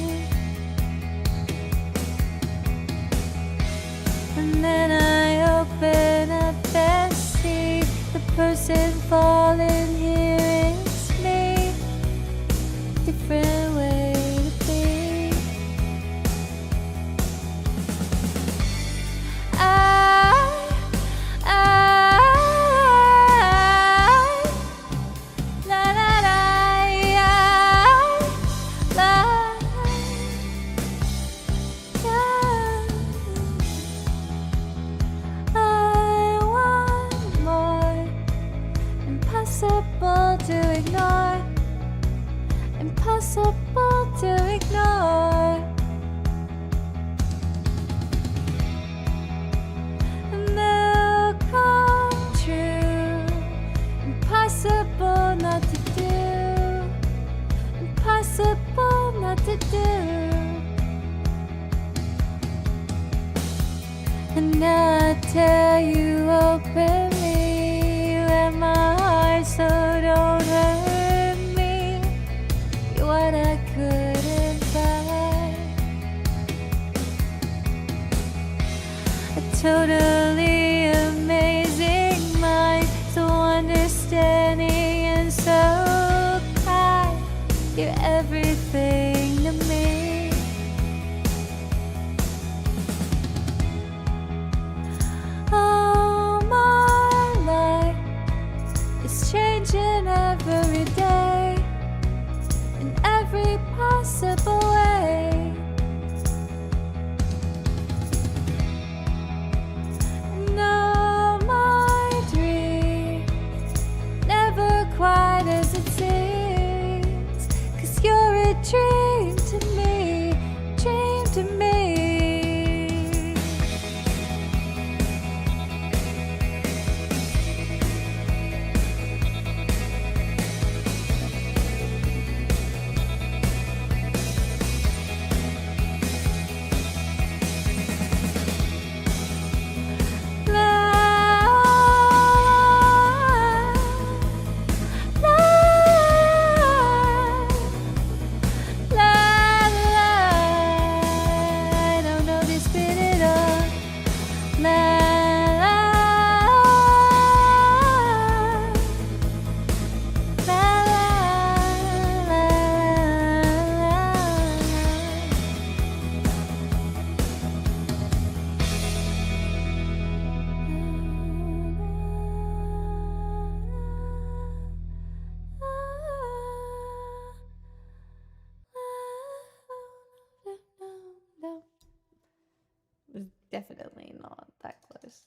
And then I open up and see the person falling here is me. Different way to be. La la la, la, I want more. Impossible to ignore. Impossible to ignore. And they'll come true. Impossible not to do. Impossible not to do. And now I tell you openly, wear my heart so don't hurt me. You're what I couldn't buy. A totally amazing mind, so understanding and so kind. You're everything to me. Oh, my life is changing every day, in every possible way. No, my dream never quite as it seems, 'cause you're a dream to me, dream to me. I don't know this bit at all. It was definitely not that close.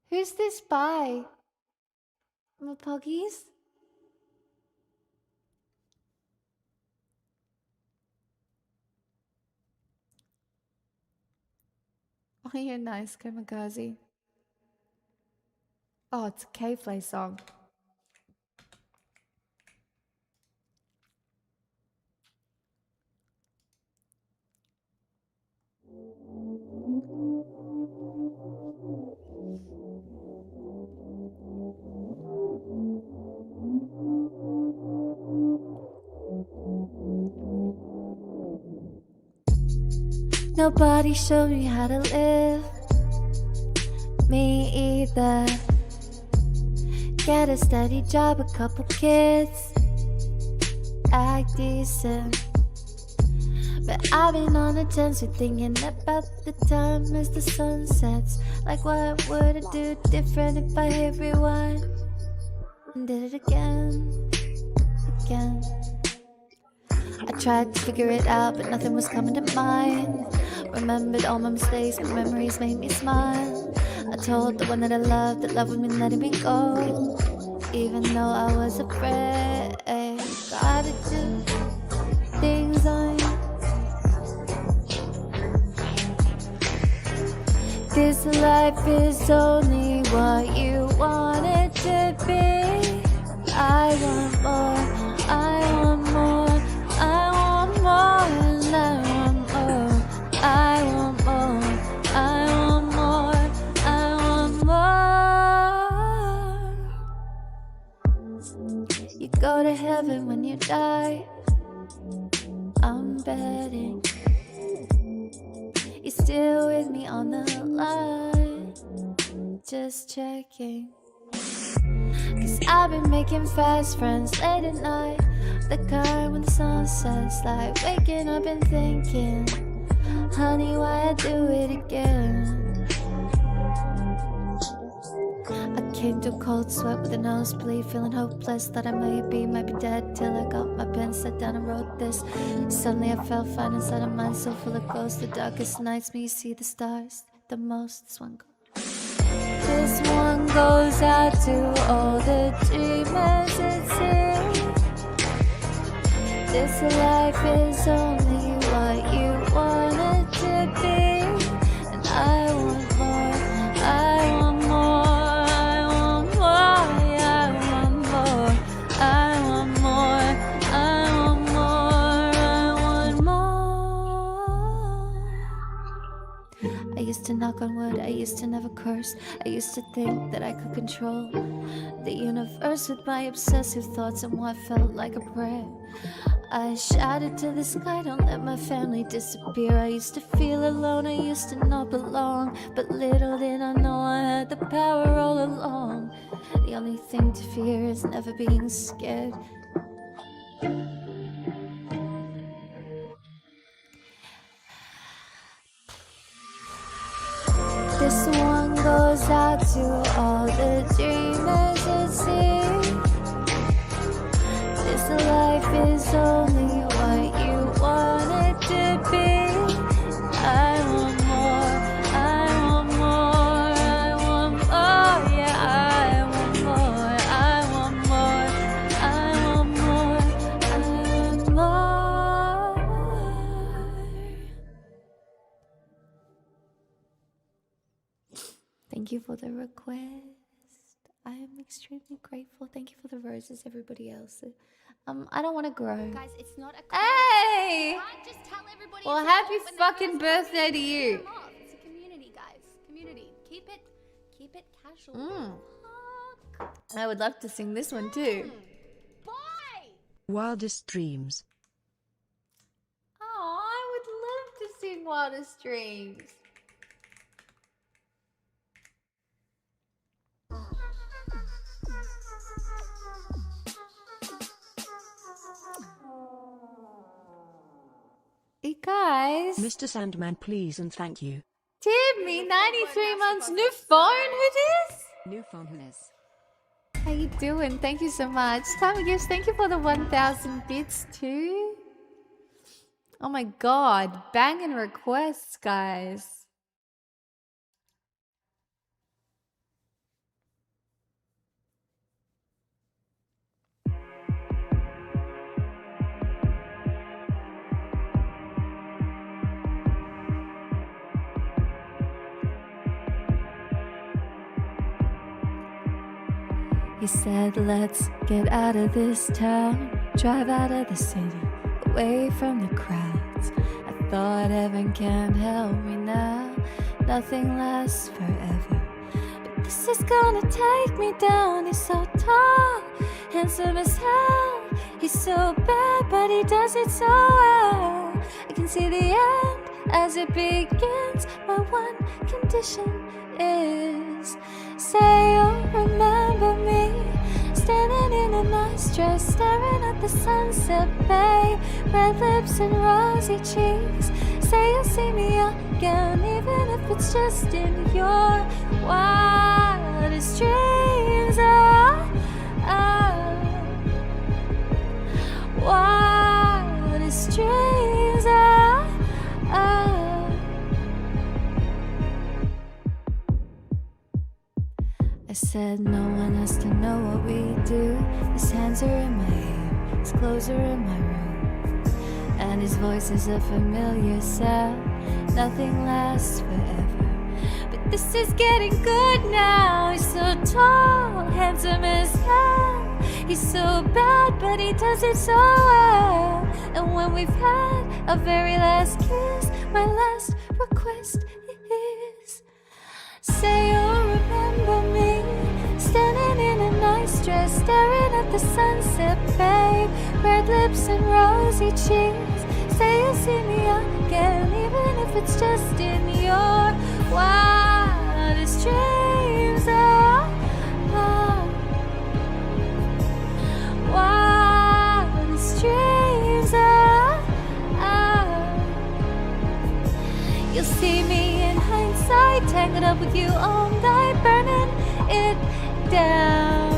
Who's this by? My puggies? Oh, you're nice, Kamikaze. Oh, it's a K-Flay song. Nobody showed me how to live. Me either. Get a steady job, a couple kids. Act decent. But I've been on a tense with thinking about the time as the sun sets. Like what would I do different if I hit rewind and did it again, again. I tried to figure it out, but nothing was coming to mind. Remembered all my mistakes, but memories made me smile. I told the one that I loved that love would mean letting me go, even though I was afraid. Gotta do things on This life is only what you want it to be. I want more, I want more, I want more, and I want more. I want more, I want more, I want more. You go to heaven when you die. I'm betting you're still with me on the line. Just checking. Cause I've been making fast friends late at night. The kind when the sun sets, like waking up and thinking, honey, why I do it again? I came to a cold sweat with a nosebleed, feeling hopeless, thought I might be dead, till I got my pen, sat down and wrote this. Suddenly I felt fine inside a mind so full of ghosts. The darkest nights me see the stars the most. This one goes out to all the dreamers at sea. This life is only what you want it to be. And I want more, I want more, I want more, yeah, I want more, I want more, I want more, I want more. I used to knock on wood, I used to never curse. I used to think that I could control the universe with my obsessive thoughts and what felt like a prayer. I shouted to the sky, don't let my family disappear. I used to feel alone, I used to not belong. But little did I know I had the power all along. The only thing to fear is never being scared. This one goes out to all the dreamers at sea. This life is only what you want it to be. I want more, I want more, I want more, yeah, I want more, I want more, I want more, I want more. Thank you for the request. I am extremely grateful. Thank you for the roses, everybody else. I don't want to grow. Guys, it's not a Hey! You can't just tell everybody Well, it's happy off when fucking they're gonna birthday to you. turn them off. It's a community, guys. Community. Keep it casual. Fuck. I would love to sing this one too. Bye. Wildest dreams. Oh, I would love to sing Wildest Dreams. Hey guys, Mr. Sandman, please and thank you. Timmy, 93 months, new phone, who this? New phone, who this? How you doing? Thank you so much. Time Gifts, thank you for the 1,000 bits too. Oh my god, banging requests, guys. He said, let's get out of this town, drive out of the city, away from the crowds. I thought heaven can't help me now, nothing lasts forever. But this is gonna take me down. He's so tall, handsome as hell. He's so bad, but he does it so well. I can see the end as it begins. My one condition is, say you'll remember me, standing in a nice dress, staring at the sunset bay, red lips and rosy cheeks. Say you'll see me again, even if it's just in your wildest dreams. Wildest dreams. I said no one has to know what we do. His hands are in my hair, his clothes are in my room, and his voice is a familiar sound. Nothing lasts forever. But this is getting good now. He's so tall, handsome as hell. He's so bad, but he does it so well. And when we've had a very last kiss, my last request is, say you'll remember me, standing in a nice dress, staring at the sunset, babe. Red lips and rosy cheeks. Say you'll see me again, even if it's just in your wildest dreams. Wildest dreams. You'll see me in hindsight, tangled up with you all night, burning it down.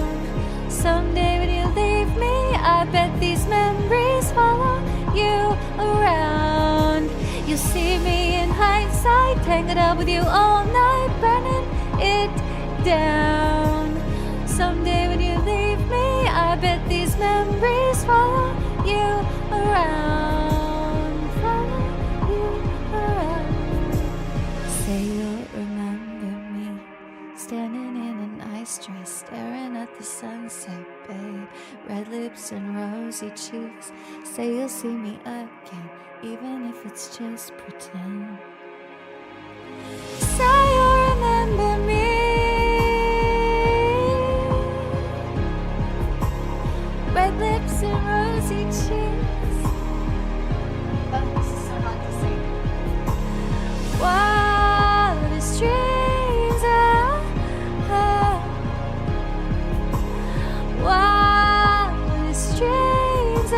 Someday when you leave me, I bet these memories follow you around. You'll see me in hindsight, tangled up with you all night, burning it down. Someday when you leave me, I bet these memories follow you around. Follow you around. Say you'll remember me, standing in a nice dress, staring at the sunset, babe. Red lips and rosy cheeks. Say you'll see me again, even if it's just pretend. Say you'll remember me. Red lips and rosy cheeks. Oh, this is so hard to sing. Wildest dreams. Wildest dreams.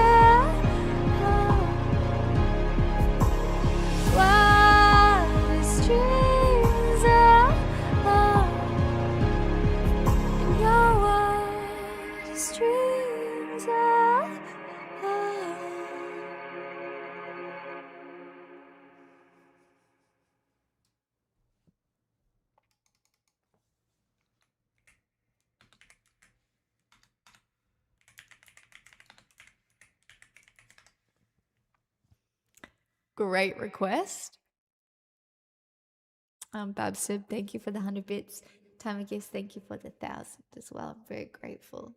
Wildest dreams. And your wildest dreams. Great request. Babsib, thank you for the 100 bits. Time of Gifts, thank you for the 1,000 as well. I'm very grateful.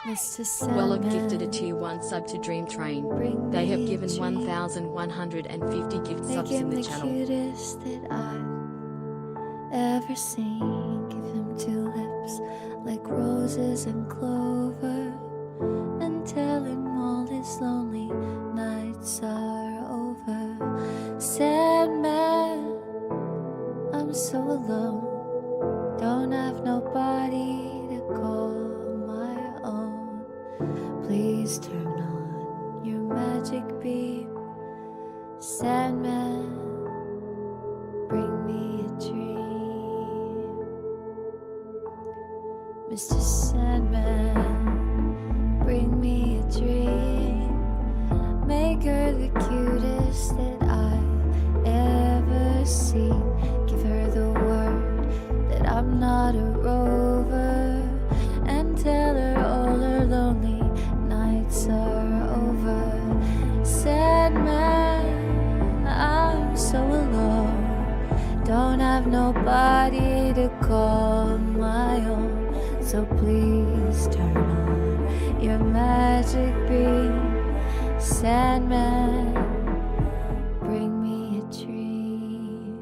Mr. Well, I've gifted a Sandman, tier 1 sub to Dream Train. bring They have me a given dream. 1,150 gift Make subs him in the the channel. cutest that I've ever seen. Give him tulips like roses and clover, and tell him all his lonely nights are over. Sandman, I'm so alone, don't have nobody to call my own. Please turn on your magic beam, Sandman, bring me a dream. Mr. Sandman, bring me a dream. Make her the cutest that I've ever seen. Give her the word that I'm not a rover, and tell her all her lonely nights are over. Sandman, I'm so alone, don't have nobody to call my own. So please turn on your magic beam, Sandman, bring me a dream.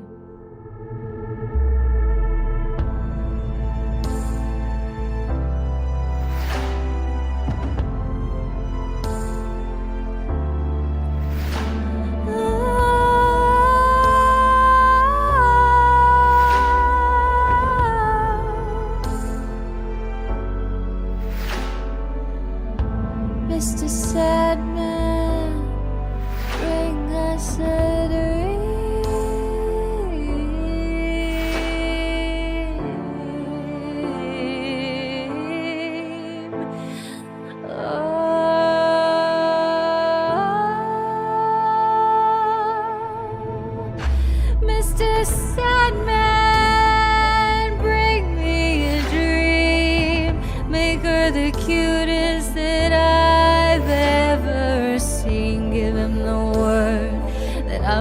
Mr. Sandman,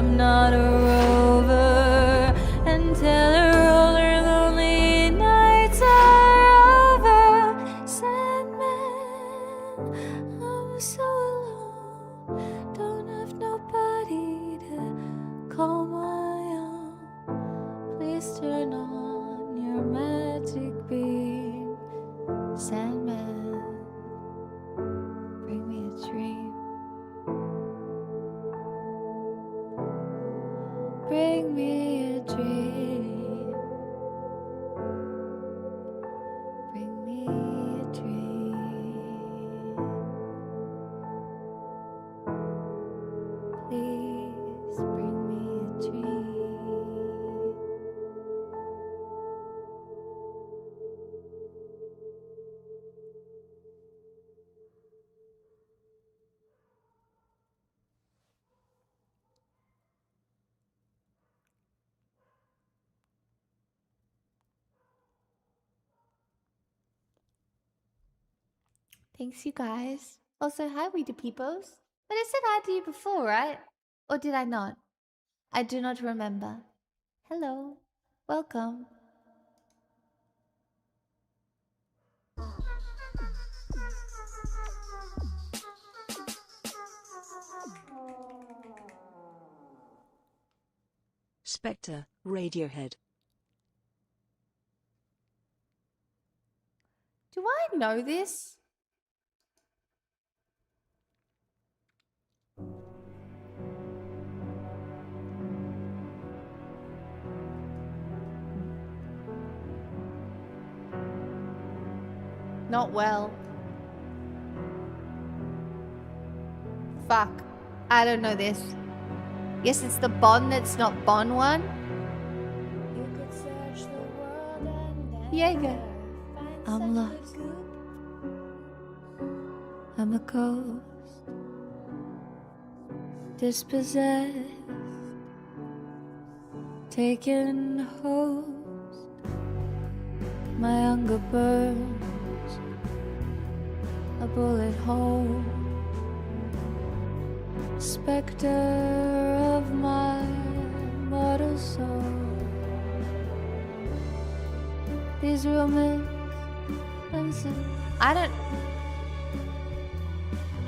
I'm not a rover, and tell her all her lonely nights are over. Sandman, I'm so alone, don't have nobody to call my own. Please turn on your magic beam. Sandman, bring me a dream. Bring me a dream. Bring me a dream. Please bring me a dream. Thanks, you guys. Also, hi, we the peoples. But I said hi to you before, right? Or did I not? I do not remember. Hello. Welcome. Spectre, Radiohead. Do I know this? Not well. Fuck. I don't know this. Yes, it's the Bon that's not Bon one. You could search the world and Jaeger. I'm lost. I'm a ghost. Dispossessed. Taken host. My hunger burns. A bullet hole. Spectre of my mortal soul. These romances. I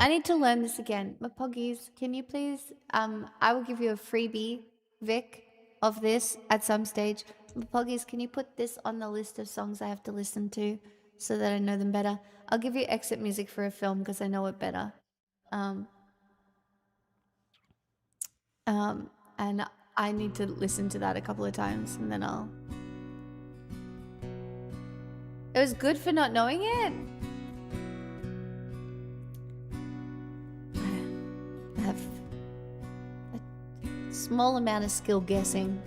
need to learn this again. Mapoggies, can you please I will give you a freebie, Vic, of this at some stage. Mapoggies, can you put this on the list of songs I have to listen to so that I know them better? I'll give you exit music for a film because I know it better. And I need to listen to that a couple of times and then I'll... It was good for not knowing it. I have a small amount of skill guessing.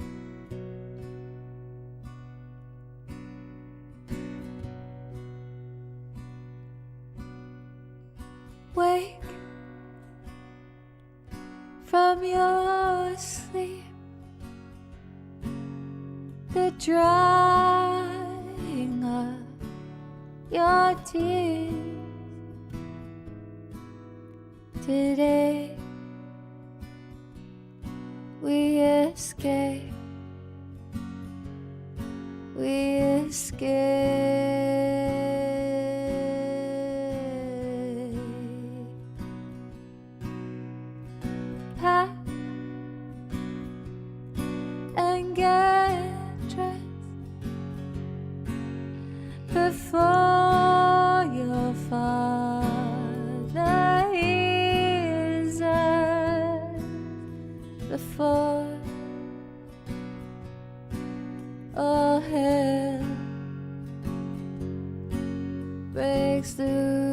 Wake from your sleep. The drying of your tears. Today we escape. We escape. Pack and get dressed before your father hears us. Before all hell breaks through.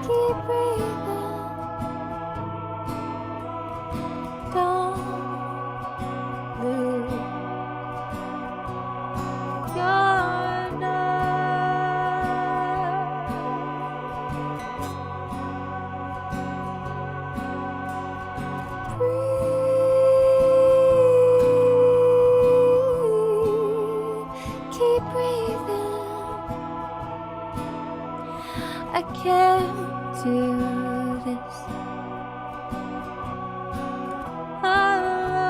Keep breathing. Don't lose your nerve. I can't do this alone.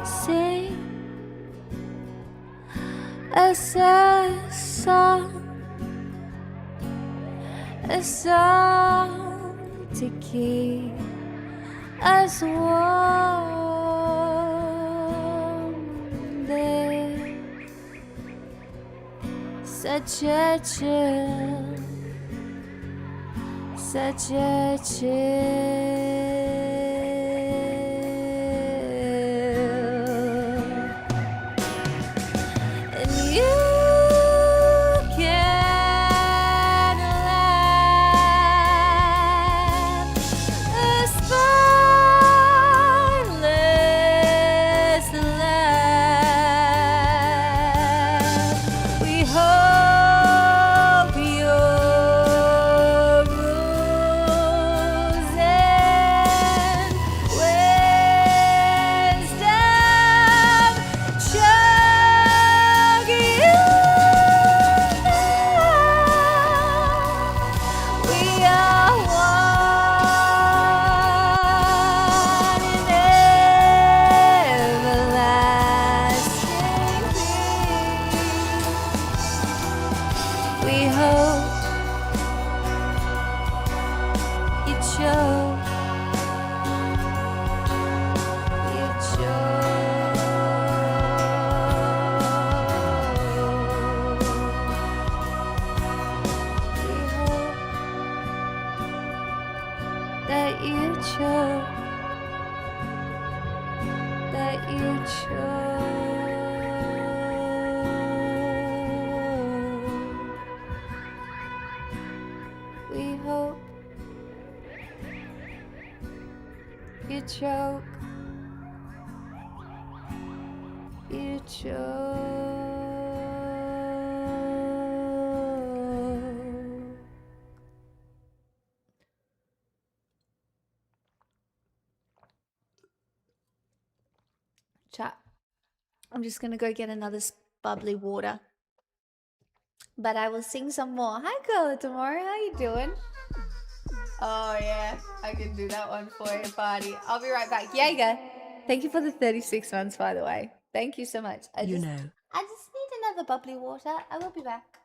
Sing a sad song, a song to keep us warm. There's such a chill, such a chill, and you can laugh a spineless laugh. We hope your rules and wisdom chug you down. We are one in everlasting peace. We hope you choke, you choke. We hope that you choke, that you choke. We hope you choke, you choke. Chat. I'm just gonna go get another bubbly water. But I will sing some more. Hi, Girl tomorrow. How you doing? Oh yeah, I can do that one for you, buddy. I'll be right back. Jaeger, thank you for the 36 months, by the way. Thank you so much. I You just know. need another bubbly water. I will be back.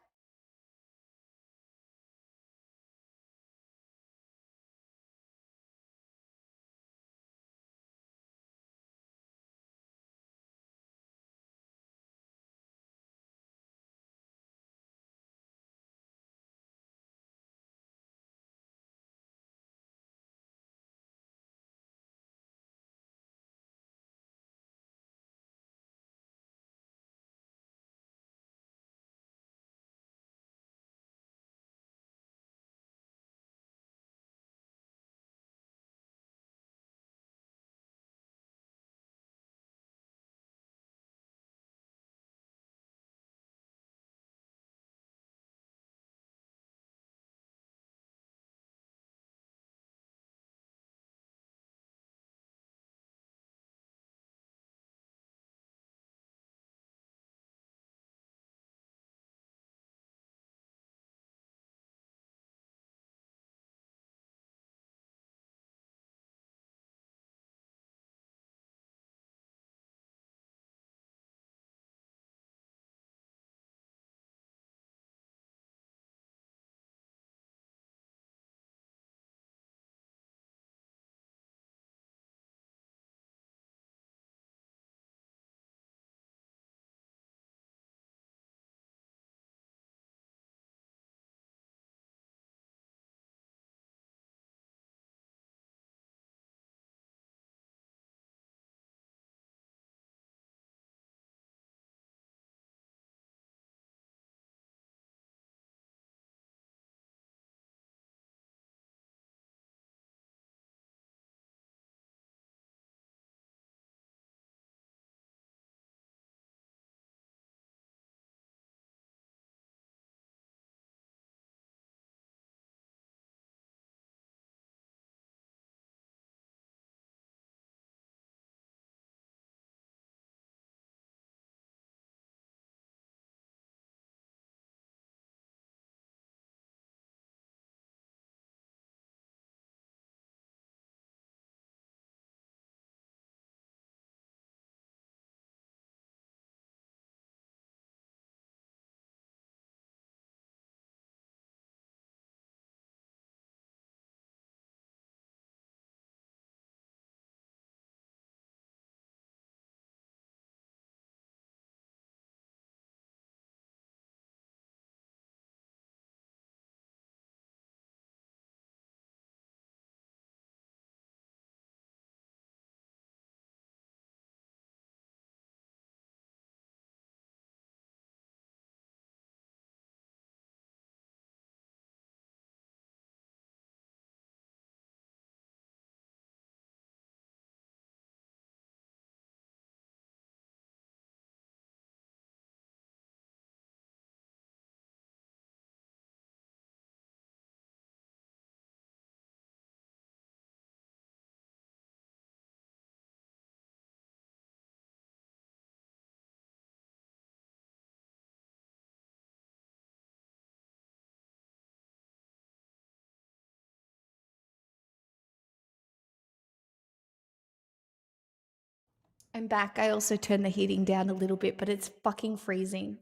I'm back. I also turned the heating down a little bit, but it's fucking freezing.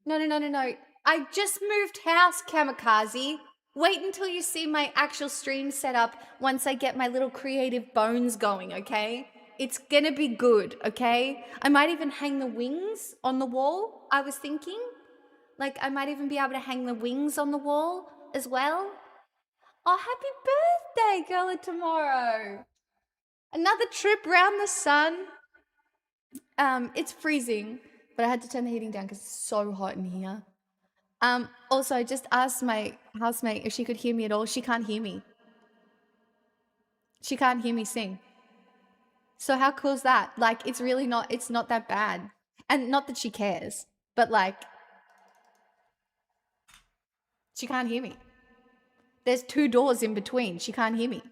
No. I just moved house, Kamikaze. Wait until you see my actual stream setup once I get my little creative bones going, okay? It's gonna be good, okay? I might even hang the wings on the wall, I was thinking. Like, I might even be able to hang the wings on the wall as well. Oh, happy birthday, girl, tomorrow. Another trip round the sun. It's freezing, but I had to turn the heating down because it's so hot in here. Also, I just asked my housemate if she could hear me at all. She can't hear me. She can't hear me sing. So how cool is that? Like, it's not that bad. And not that she cares, but like, she can't hear me. There's 2 doors in between. She can't hear me.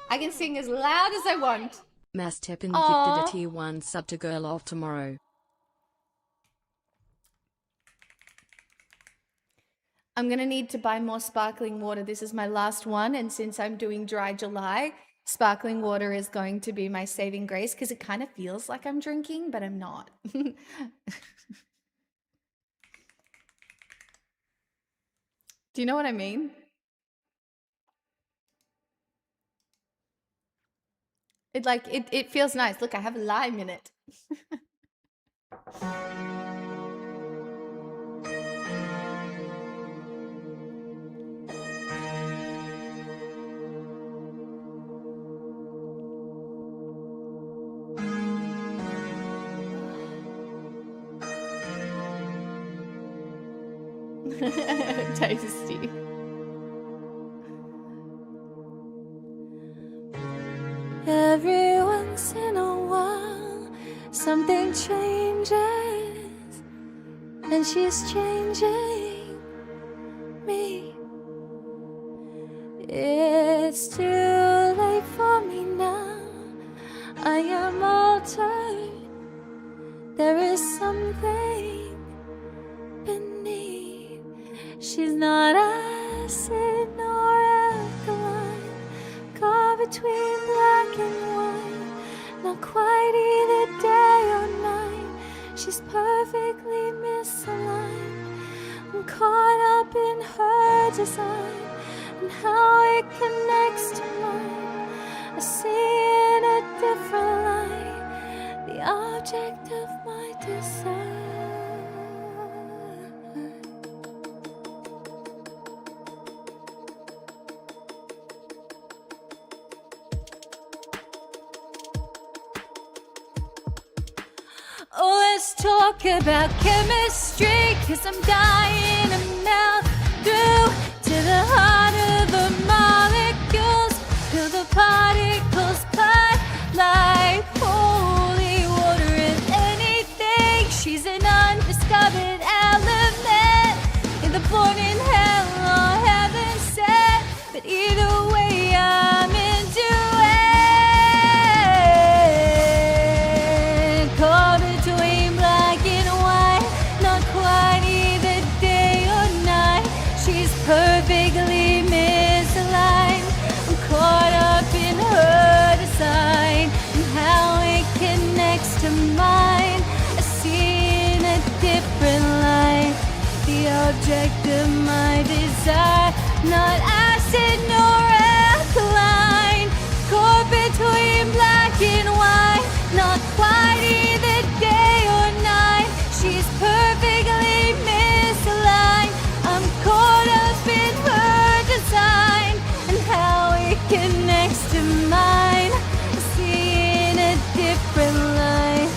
I can sing as loud as I want. Mass Tepin Aw. gifted a tier 1 sub to Girl of Tomorrow. I'm going to need to buy more sparkling water. This is my last one. And since I'm doing dry July, sparkling water is going to be my saving grace because it kind of feels like I'm drinking, but I'm not. Do you know what I mean? It feels nice. Look, I have a lime in it. Tasty. Every once in a while, something changes, and she's changing me. It's too late for me now. I am altered. There is something beneath. She's not acid nor alkaline, caught between black and white, not quite either day or night. She's perfectly misaligned. I'm caught up in her design and how it connects to mine. I see in a different light the object of my desire. Oh, let's talk about chemistry, 'cause I'm dying to melt through to the heart of the molecules, till the particles part like holy water in anything. She's an undiscovered element in the born in hell or heaven sent, but either way I'm into it. Caught between black and white, not quite either day or night. She's perfectly misaligned. I'm caught up in her design and how it connects to mine. I see in a different light the object of my desire, not acid nor alkaline, caught between black and white, not quite either day or night. She's perfectly misaligned. I'm caught up in her design and how it connects to mine. I see in a different light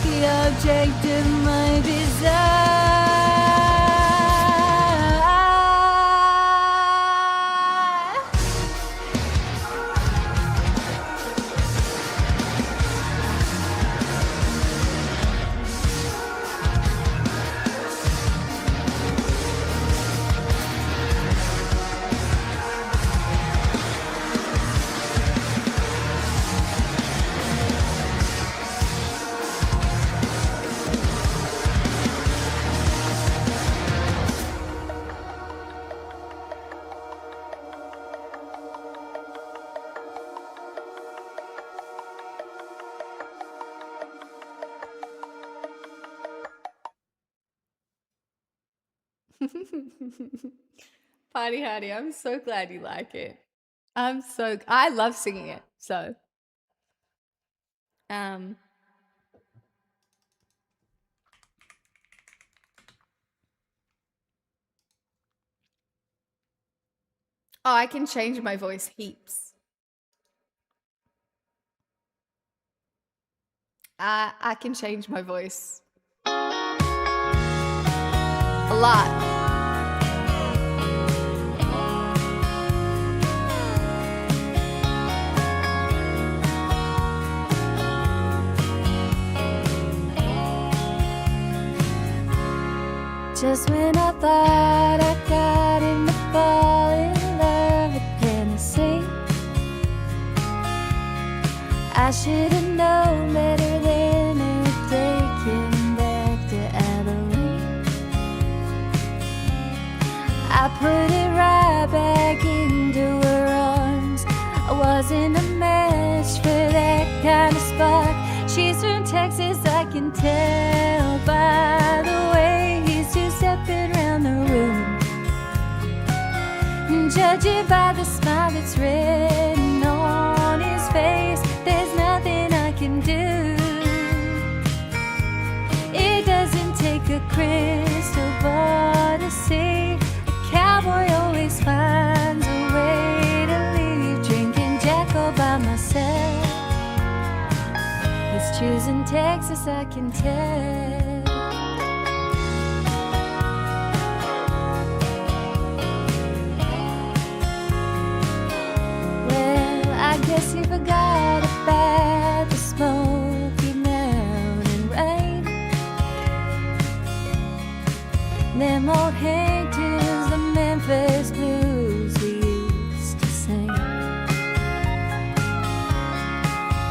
the object of my desire. Party Hardy, I'm so glad you like it. I love singing it. So, um, oh, I can change my voice heaps. I can change my voice a lot. Just when I thought I got him to fall in love with Tennessee, I should have known better than to take him back to Abilene. I put it right back into her arms. I wasn't a match for that kind of spark. She's from Texas, I can tell by the way he's two-stepping around the room. Judging by the smile that's written on his face, there's nothing I can do. It doesn't take a crystal ball to see a cowboy always finds a way to leave. Drinking Jack all by myself, he's choosing Texas, I can tell. I guess he forgot about the Smoky Mountain rain. Them old hang tunes, the Memphis blues we used to sing.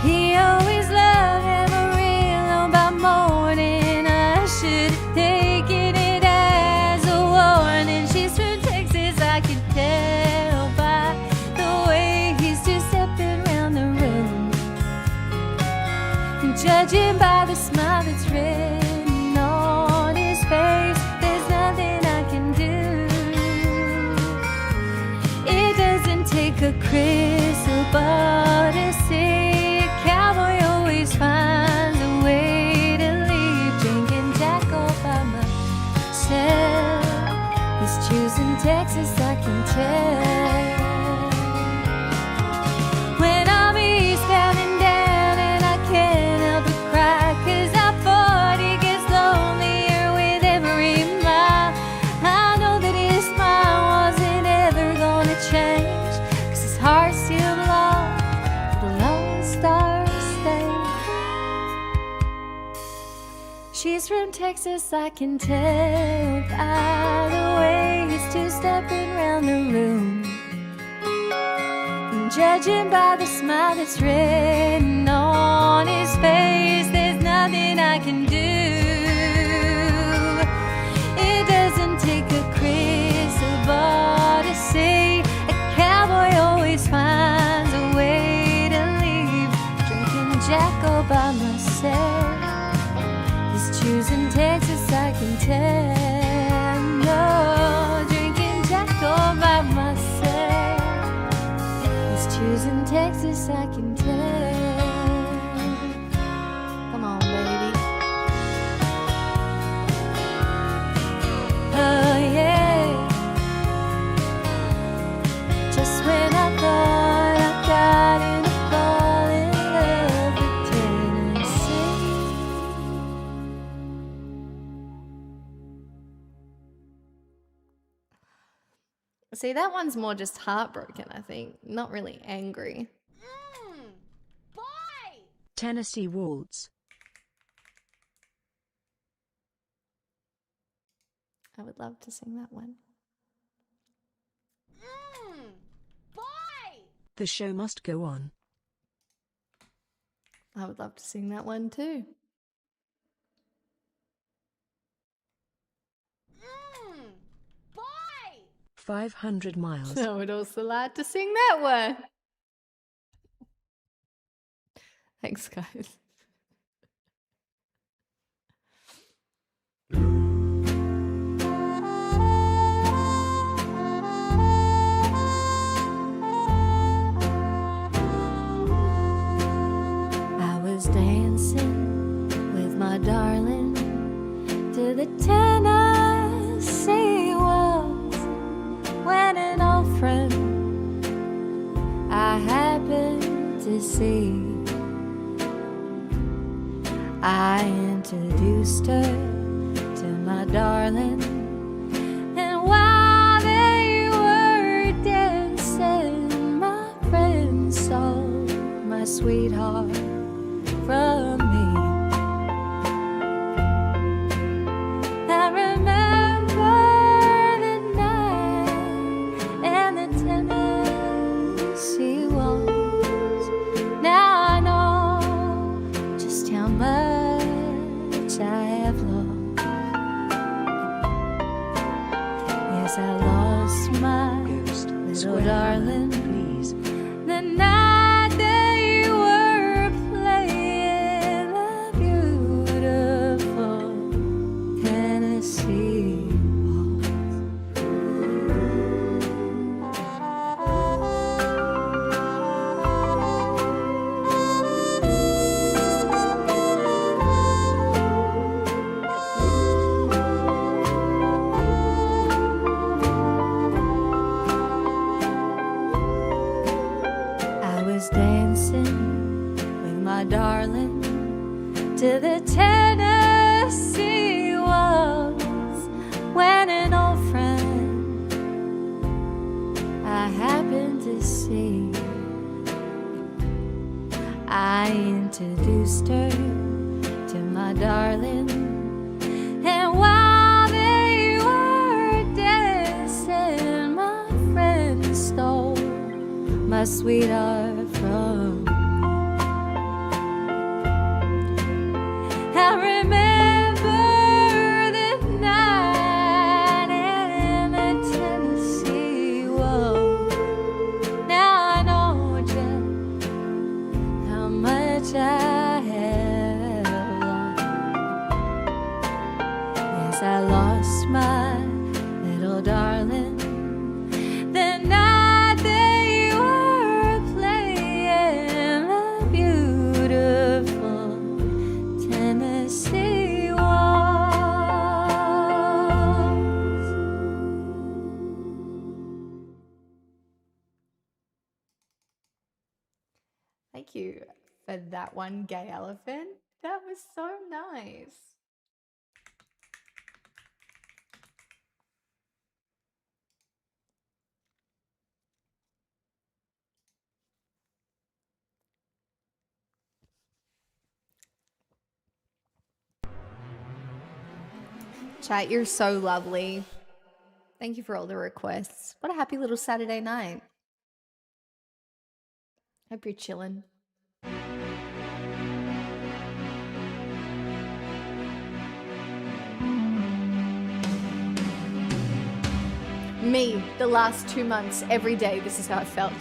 He always loved Amarillo by morning. I should have taken it as a warning. She's from Texas, I can tell by the way he's just stepping around the room. Judging by the smile that's written on his face, there's nothing I can do. It doesn't take a crystal ball to see a cowboy always finds a way to leave. Drinking Jack all by myself, he's choosing Texas, I can tell. When I'm eastbound and down and I can't help but cry, 'cause I thought he gets lonelier with every mile. I know that his smile wasn't ever gonna change, 'cause his heart still belongs to the Lone Star State. She's from Texas, I can tell by the way he's two-stepping around the room. Judging by the smile that's written on his face, there's nothing I can do. It doesn't take a crystal ball to see a cowboy always finds a way to leave. Drinking Jack all by myself, he's choosing Texas, I can tell. No, drinking Jack all by myself, choosing Texas, I can tell. Come on, baby. Oh, yeah. Just when I thought I got him to fall in love with Tennessee. See, that one's more just heartbroken, I think. Not really angry. Tennessee Waltz. I would love to sing that one. The show must go on. I would love to sing that one too. 500 miles. I would also like to sing that one. Thanks, guys. darling, to the Tennessee walls, when an old friend I happened to see. I introduced her to my darling, and while they were dancing, my friend stole my sweetheart from me. I remember the night and the Tennessee walls. Now I know just how much I have lost. Yes, I lost my Ghost, little swear, darling please. the night they were playing the beautiful Tennessee I was dancing with my darling to the Tennessee walls, when an old friend I happened to see. I introduced her to my darling, and while they were dancing, my friend stole my sweetheart from me. I remember the night in the Tennessee walls. Now I know just how much I have lost. Yes, I lost my little darling the night they were playing the beautiful Tennessee walls. Thank you for that one, Gay Elephant. That was so nice. Chat, you're so lovely. Thank you for all the requests. What a happy little Saturday night. Hope you're chilling. Me, the last 2 months, every day, this is how I felt.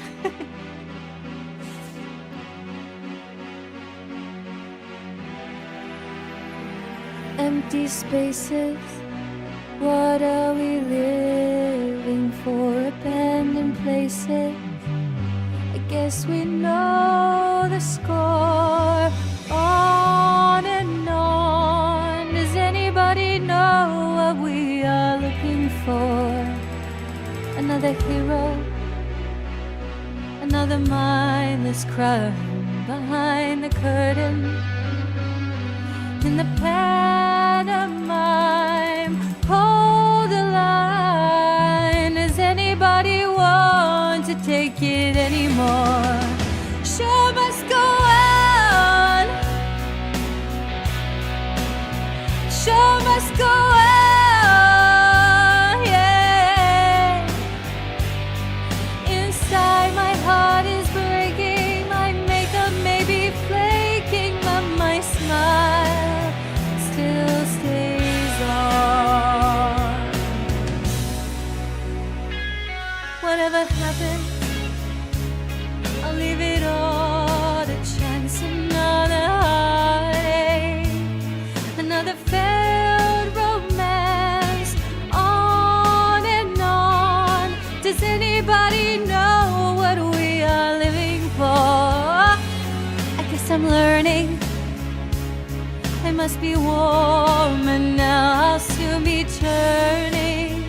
Empty spaces, what are we living for? Abandoned places, I guess we know the score. On and on, does anybody know what we are looking for? Another hero, another mindless crime behind the curtain. In the pantomime, hold the line. Does anybody want to take it anymore? Show must go on. Show must go on, yeah. Inside my heart is breaking, my makeup may be flaking, but my smile still stays on. Whatever happens, I'll leave it all to chance. Another heartache, another failed romance. On and on. Does anybody know what we are living for? I guess I'm learning, and must be warm, and now I'll soon be turning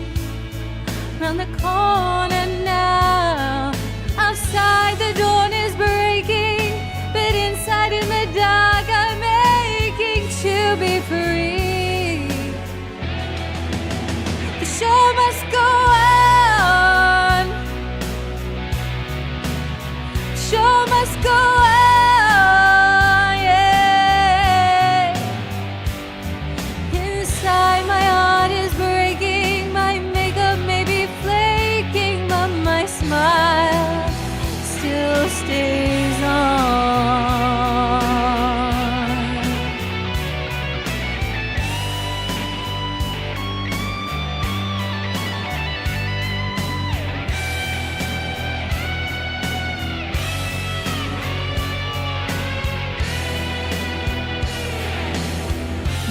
round the corner now. Outside the dawn is breaking, but inside in the dark I'm aching to be free. The show must go on. The show must go on, yeah. Inside my heart is breaking, my makeup may be flaking, but my smile still stays on.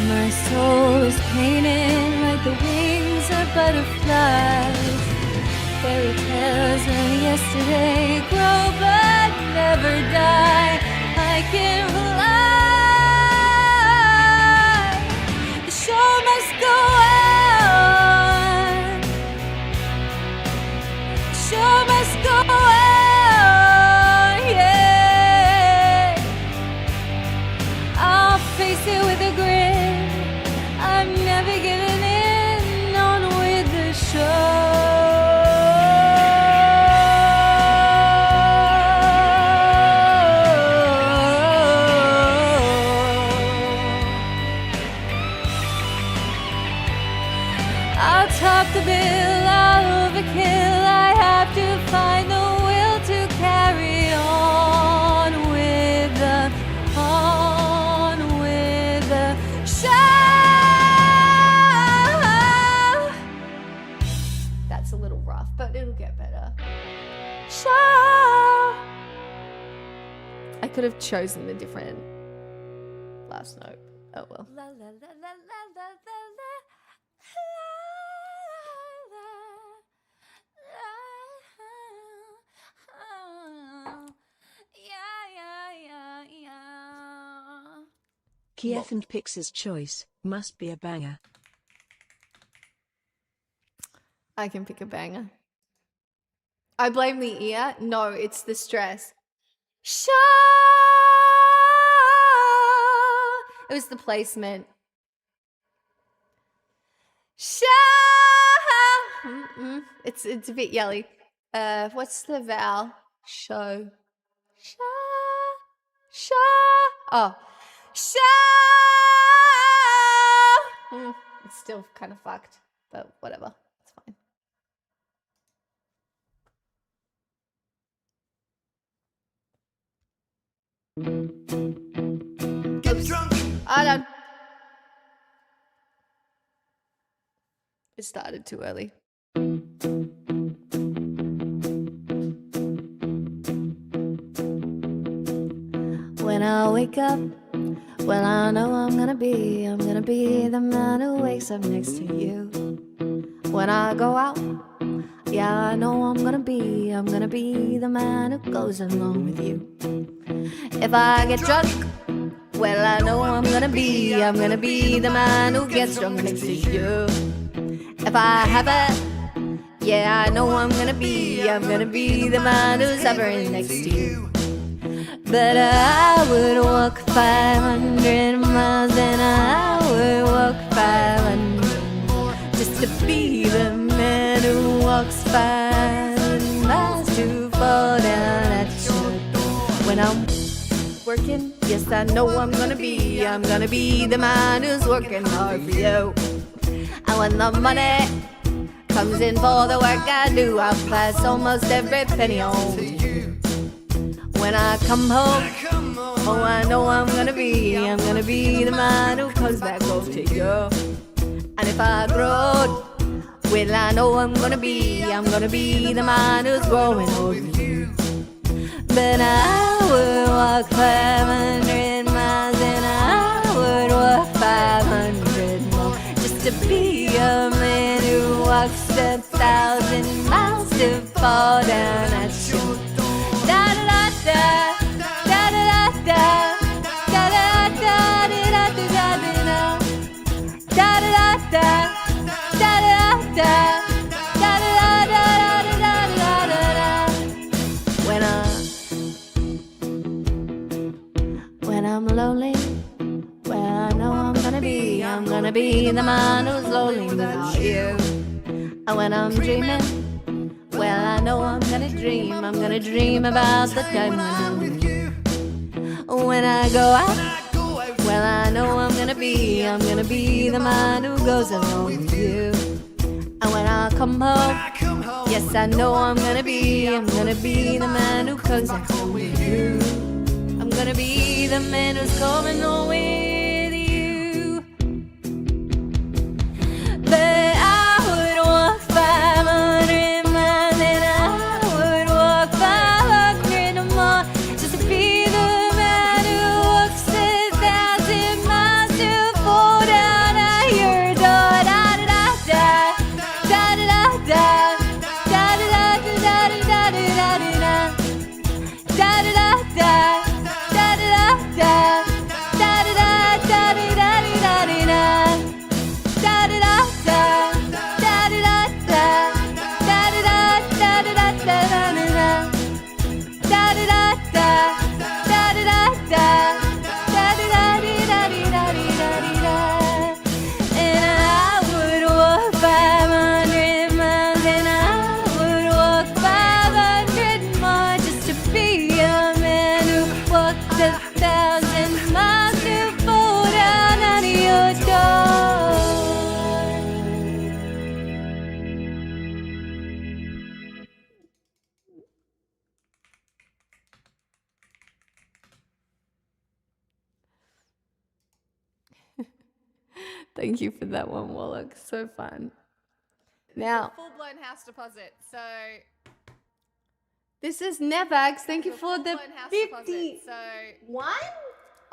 My soul is painted like the wings of butterflies. Fairy tales of yesterday grow but never die. I can fly. The show must go on. The show must go on, yeah. I'll face it with a grin. I'm never giving in, on with the show. I'll top the bill, I'll overkill. I have to find the will to carry on with the show. That's a little rough, but it'll get better. Show. I could have chosen a different last note. Oh well. La, la, la, la, la, la, la, Kiev and Pix's choice must be a banger. I can pick a banger. I blame the ear. No, it's the stress. Show. It was the placement. Show. It's a bit yelly. What's the vowel? Show. Show. Oh. Show. It's still kind of fucked, but whatever. It's fine. Oops. I don't. It started too early. When I wake up, well, I know I'm gonna be the man who wakes up next to you. When I go out, yeah, I know I'm gonna be the man who goes along with you. If I get drunk, well, I know I'm gonna be the man who gets drunk next to you. If I have it, yeah, I know I'm gonna be the man who's ever next to you. But I would walk 500 miles and I would walk 500 more just to be the man who walks 500 miles to fall down at your door. When I'm working, yes, I know I'm gonna be the man who's working hard for you. And when the money comes in for the work I do, I'll pass almost every penny on to you. When I come home, oh, I know I'm gonna be the man who comes back home to you. And if I grow, well, I know I'm gonna be the man who's growing old with you. But I would walk 500 miles and I would walk 500 more just to be a man who walks 1,000 miles to fall down at your door. Da da da da da da da da da da da da da da da. lonely, well, I know I'm gonna be the man who's lonely without you. And when I'm dreaming, well, I know I'm gonna dream about the time when I'm with you. When I go out, well, I know I'm gonna be the man who goes along with you. And when I come home, yes, I know I'm gonna be the man who comes home with you. I'm gonna be the man who's coming home with you. But I would walk 500 miles and I would walk 500 more just to be the man who walks 1,000 miles to fall down at your door. Da da da da, da da da da, da da da da da da da da da da da da. Thank you for that one, Warlock. So fun. Now, full-blown house deposit. So this is Nevax. Thank you for the 51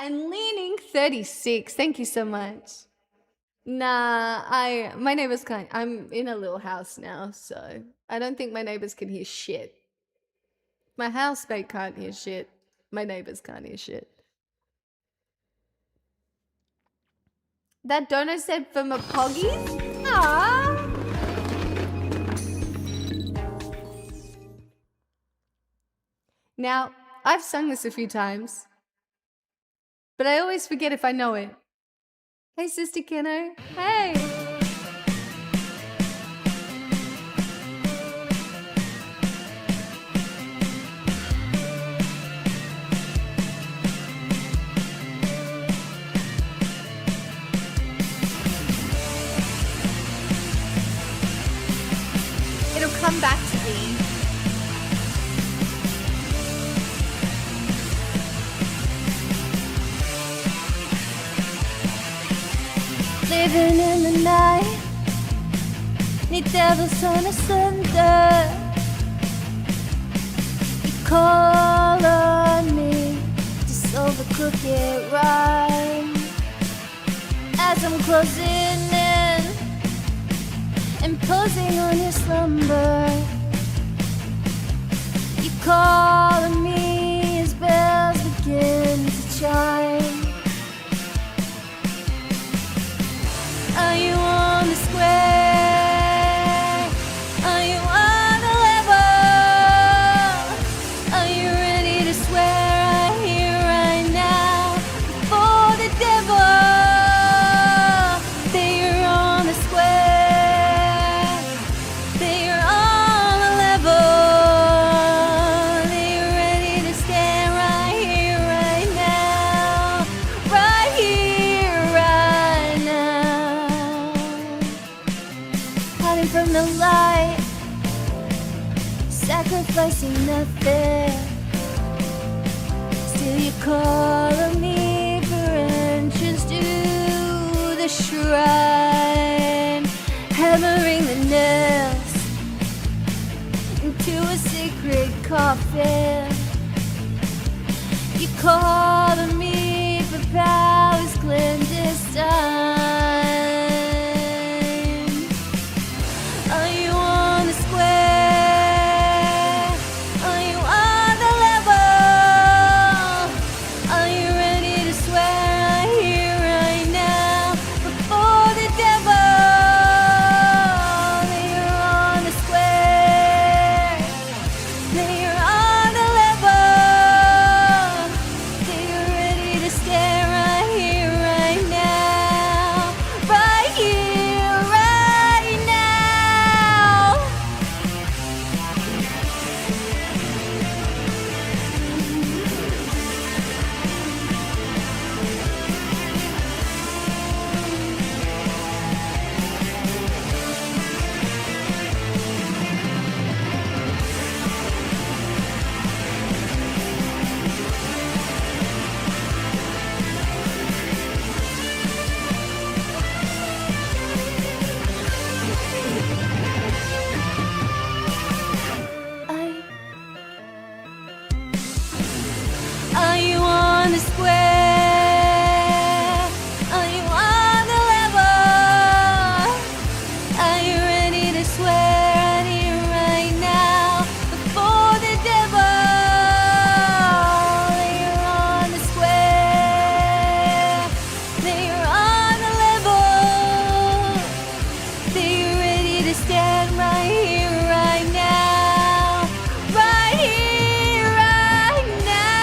and leaning 36. Thank you so much. Nah, my neighbors can't. I'm in a little house now, so I don't think my neighbors can hear shit. My housemate can't hear shit. My neighbors can't hear shit. That donor said for my poggies? Aww. Now, I've sung this a few times, but I always forget if I know it. Hey, Sister Keno. Hey. It'll come back to me. Living in the night, need devils on asunder. You call on me to solve a crooked rhyme. As I'm closing in, imposing on your slumber. You call on me as bells begin to chime. Are you on the square? Are you on the level? Are you ready to swear right here, right now, before the devil? That you're on the square, that you're on the level, that you're ready to stand right here, right now, right here, right now. Hiding from the light, sacrificing nothing. Still you call on me for entrance to the shrine, hammering the nails into a sacred coffin. You call on me for powers clandestine. Are you on the square? Are you on the level? Are you ready to swear right here, right now, before the devil? That you're on the square, that you're on the level, that square? Are you on the level? Are you ready to swear right here, right now, before the devil? That you're on the square, that you're on the level, that you're ready to stand right here, right now, right here, right now,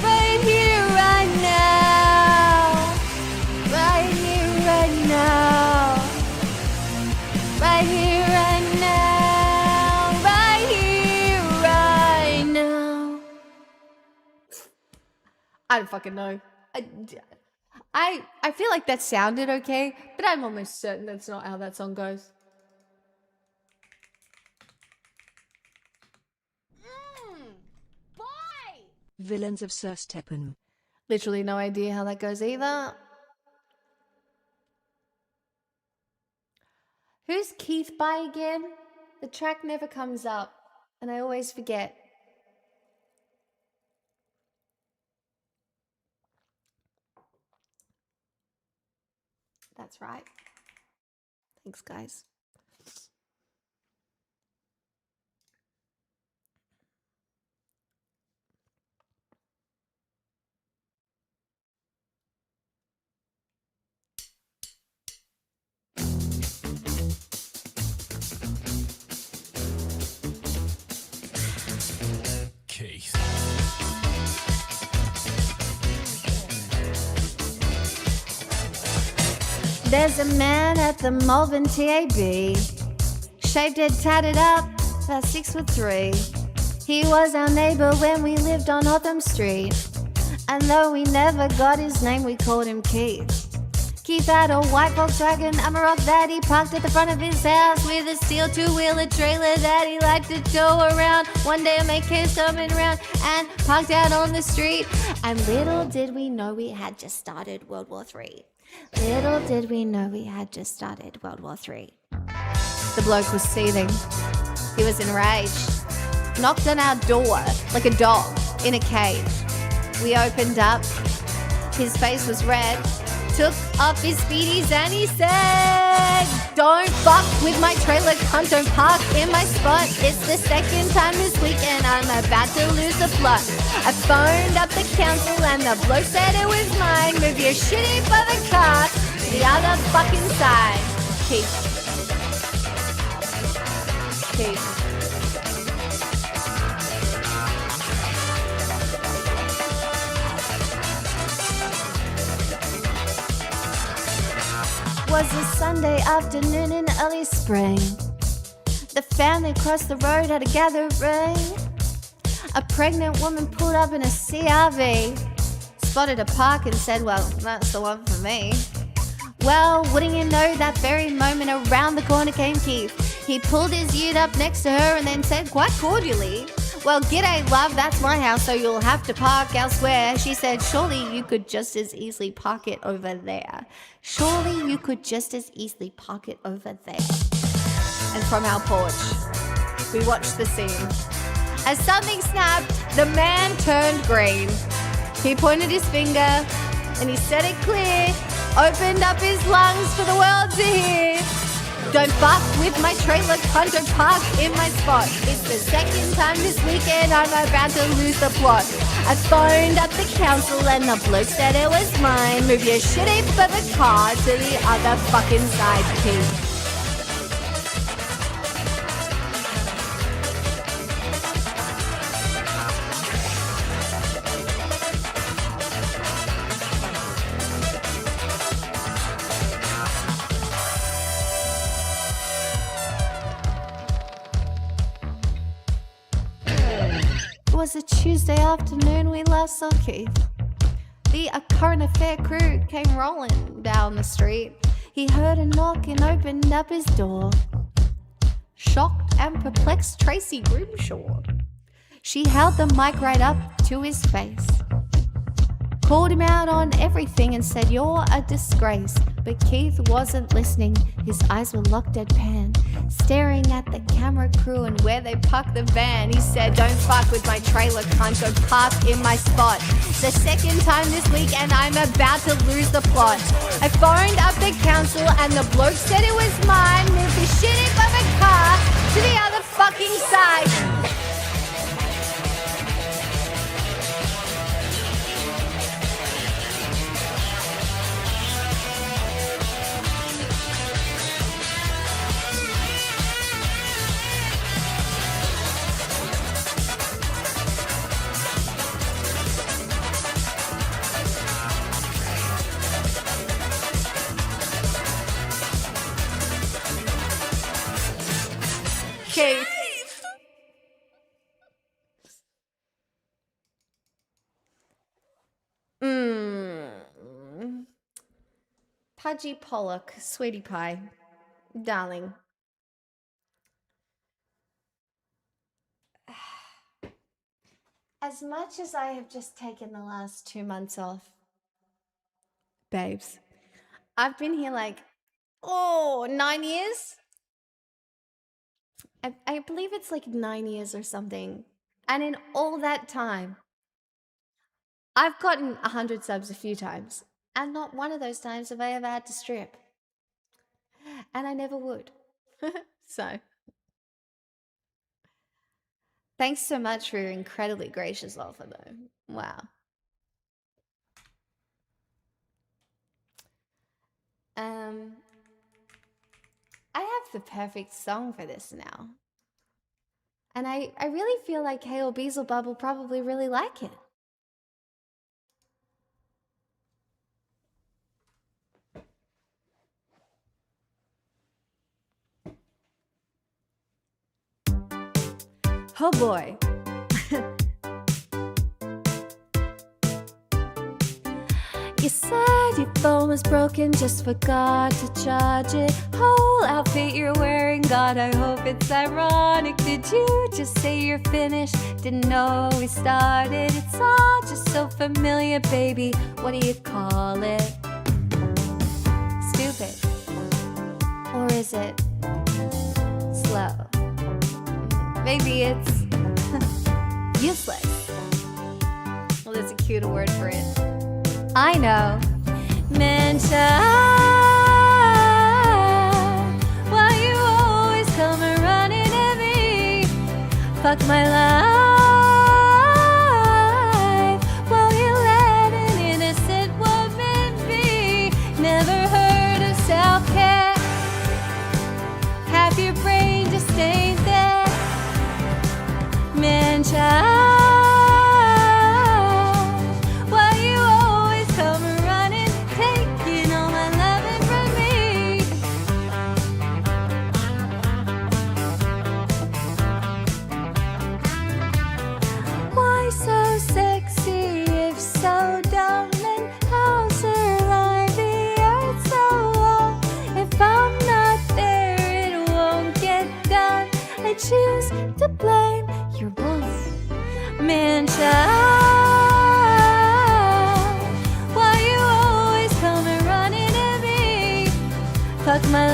right here, right now, right here, right now, right here, right now, right here, right now. I don't fucking know. I feel like that sounded okay, but I'm almost certain that's not how that song goes. Villains of Sir Steppen. Literally no idea how that goes either. Who's Keith by again? The track never comes up, and I always forget. That's right. Thanks, guys. Keith. There's a man at the Malvern TAB, shaved head, tatted up, about 6'3". He was our neighbour when we lived on Hotham Street, and though we never got his name, we called him Keith. Keith had a white Volkswagen Amarok that he parked at the front of his house with a steel two-wheeler trailer that he liked to tow around. One day a mate came coming around and parked out on the street, and little did we know we had just started World War III. Little did we know we had just started World War III. The bloke was seething. He was enraged. Knocked on our door like a dog in a cage. We opened up. His face was red. Took off his speedies and he said, "Don't fuck with my trailer, cunt, don't park in my spot. It's the second time this week and I'm about to lose the plot. I phoned up the council and the bloke said it was mine. Move your shitty for the car to the other fucking side." Keith. Keith. Was a Sunday afternoon in early spring. The family across the road had a gathering. A pregnant woman pulled up in a CRV, spotted a park and said, "Well, that's the one for me." Well, wouldn't you know, that very moment around the corner came Keith. He pulled his ute up next to her and then said quite cordially, "Well, g'day, love, that's my house, so you'll have to park elsewhere." She said, "Surely you could just as easily park it over there. Surely you could just as easily park it over there." And from our porch, we watched the scene. As something snapped, the man turned green. He pointed his finger and he said it clear, opened up his lungs for the world to hear. "Don't fuck with my trailer, cunt, don't park in my spot. It's the second time this weekend I'm about to lose the plot. I phoned up the council and the bloke said it was mine. Move your shitty for the car to the other fucking side, Keith." It was a Tuesday afternoon we last saw Keith. The current affair crew came rolling down the street. He heard a knock and opened up his door. Shocked and perplexed Tracy Grimshaw. She held the mic right up to his face, called him out on everything and said, "You're a disgrace." But Keith wasn't listening. His eyes were locked deadpan. staring at the camera crew and where they park the van. He said, don't fuck with my trailer, can't go park in my spot. The second time this week and I'm about to lose the plot. I phoned up the council and the bloke said it was mine. Moved the shit in by my car to the other fucking side. Okay. Pudgy Pollock, sweetie pie, darling. As much as I have just taken the last 2 months off, babes, I've been here like, 9 years? I believe it's like 9 years or something. And in all that time, I've gotten 100 subs a few times. And not one of those times have I ever had to strip. And I never would. So, thanks so much for your incredibly gracious offer, though. Wow. I have the perfect song for this now. And I really feel like Hale Beelzebub will probably really like it. Oh boy. You said your phone was broken, just forgot to charge it. Whole outfit you're wearing, God, I hope it's ironic. Did you just say you're finished? Didn't know we started. It's all just so familiar, baby. What do you call it? Stupid. Or is it slow? Maybe it's useless. Well, there's a cuter word for it. I know. Mention why you always come running at me. Fuck my life while you let an innocent woman be. Never heard of self-care. Half your brain just ain't there. Mention choose to blame your boss. Man, child, why you always coming running at me? Fuck my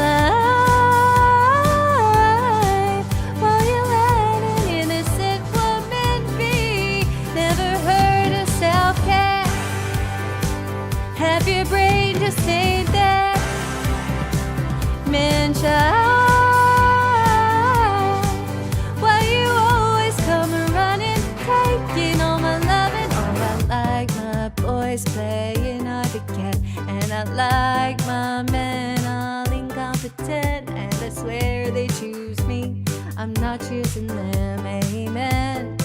life while you let an innocent woman be. Never heard of self-care. Half your brain just ain't there. Man, child, playing hard to get, and I like my men all incompetent, and I swear they choose me, I'm not choosing them. Amen.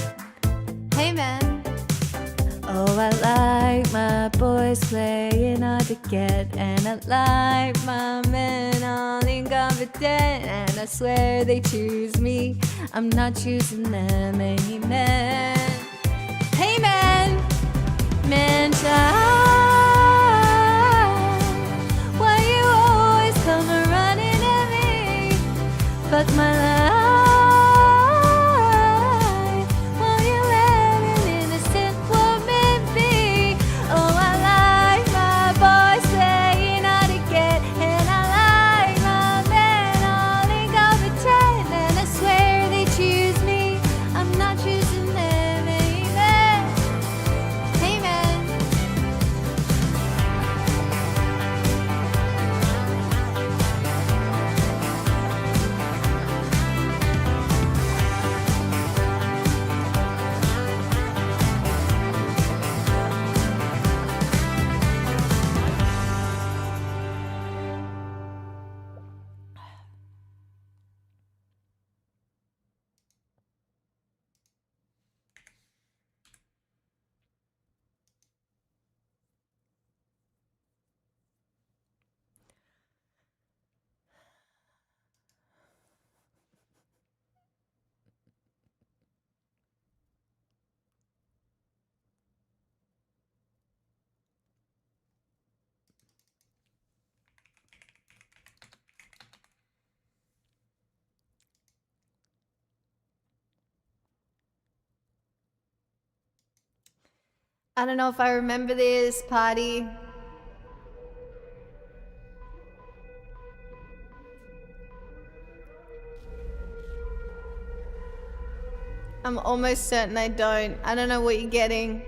Amen. Oh, I like my boys playing hard to get, and I like my men all incompetent, and I swear they choose me, I'm not choosing them. Amen. Amen. Man, child, why you always come running at me? Fuck my life while you let an innocent woman be. Oh, I like my boys playing hard to get, and I like my men all incompetent, I don't know if I remember this party. I'm almost certain I don't. I don't know what you're getting.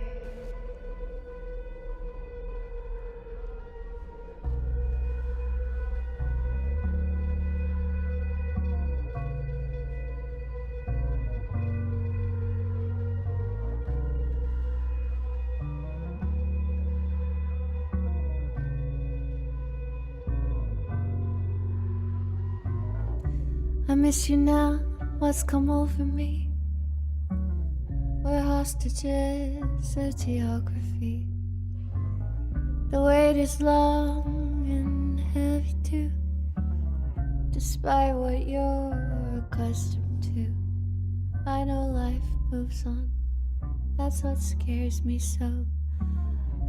I miss you now, what's come over me? We're hostages of geography. The wait is long and heavy too, despite what you're accustomed to. I know life moves on, that's what scares me so.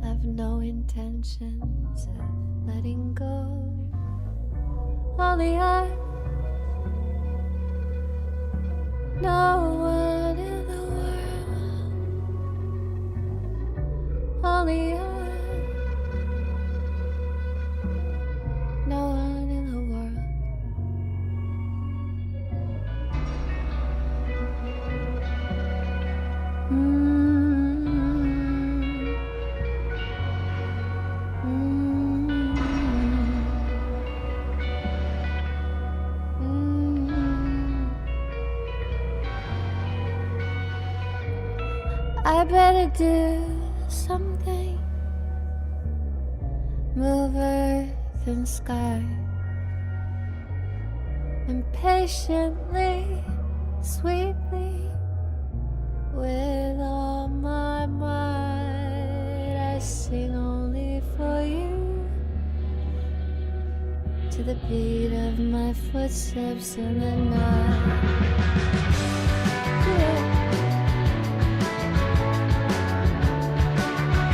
I've no intentions of letting go. Only no one in the world, only no one in the world. I better do something, move earth and sky, impatiently, sweetly, with all my might. I sing only for you, to the beat of my footsteps in the night. Yeah.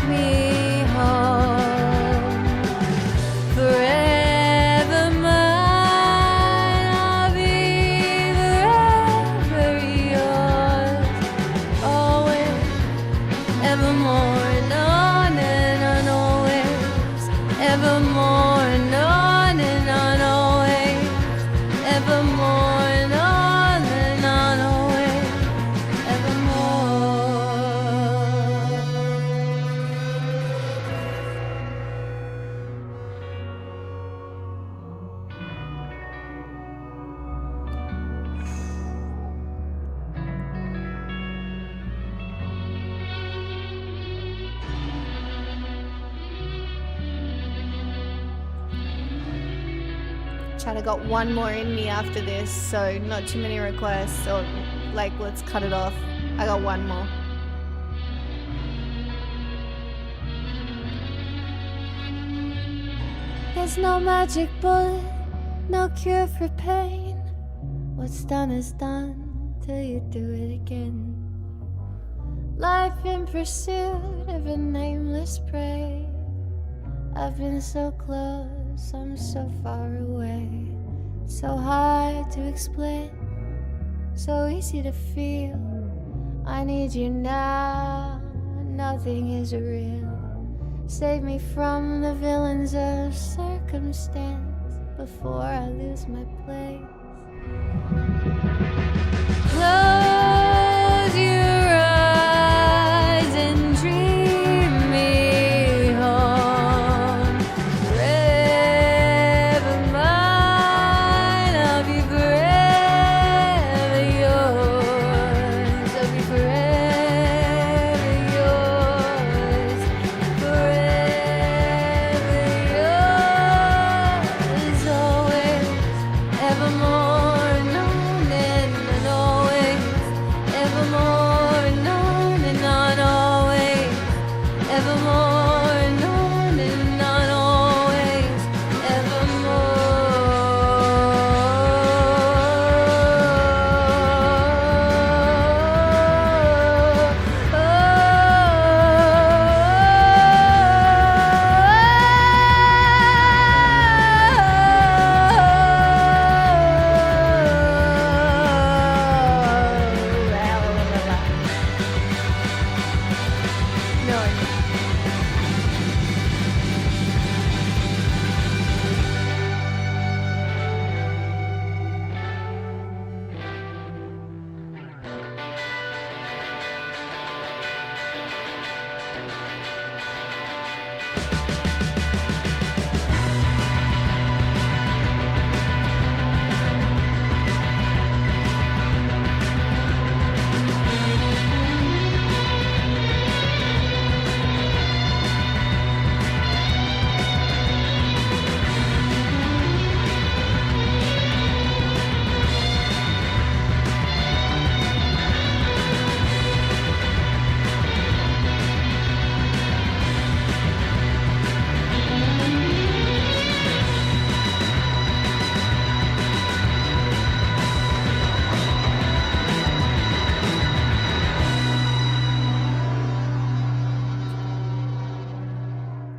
Me home, forever mine. I'll be forever yours, always, evermore, and on and always, evermore, and on always, evermore, and on always, evermore. Chat, I got one more in me after this, so not too many requests, or like, let's cut it off. I got one more. There's no magic bullet, no cure for pain. What's done is done till you do it again. Life in pursuit of a nameless prey. I've been so close, I'm so far away. So hard to explain, so easy to feel. I need you now, nothing is real. Save me from the villains of circumstance before I lose my place. Close your eyes and dream me home. Forever mine, I'll be forever yours. I'll be forever yours. Forever yours, always, evermore, known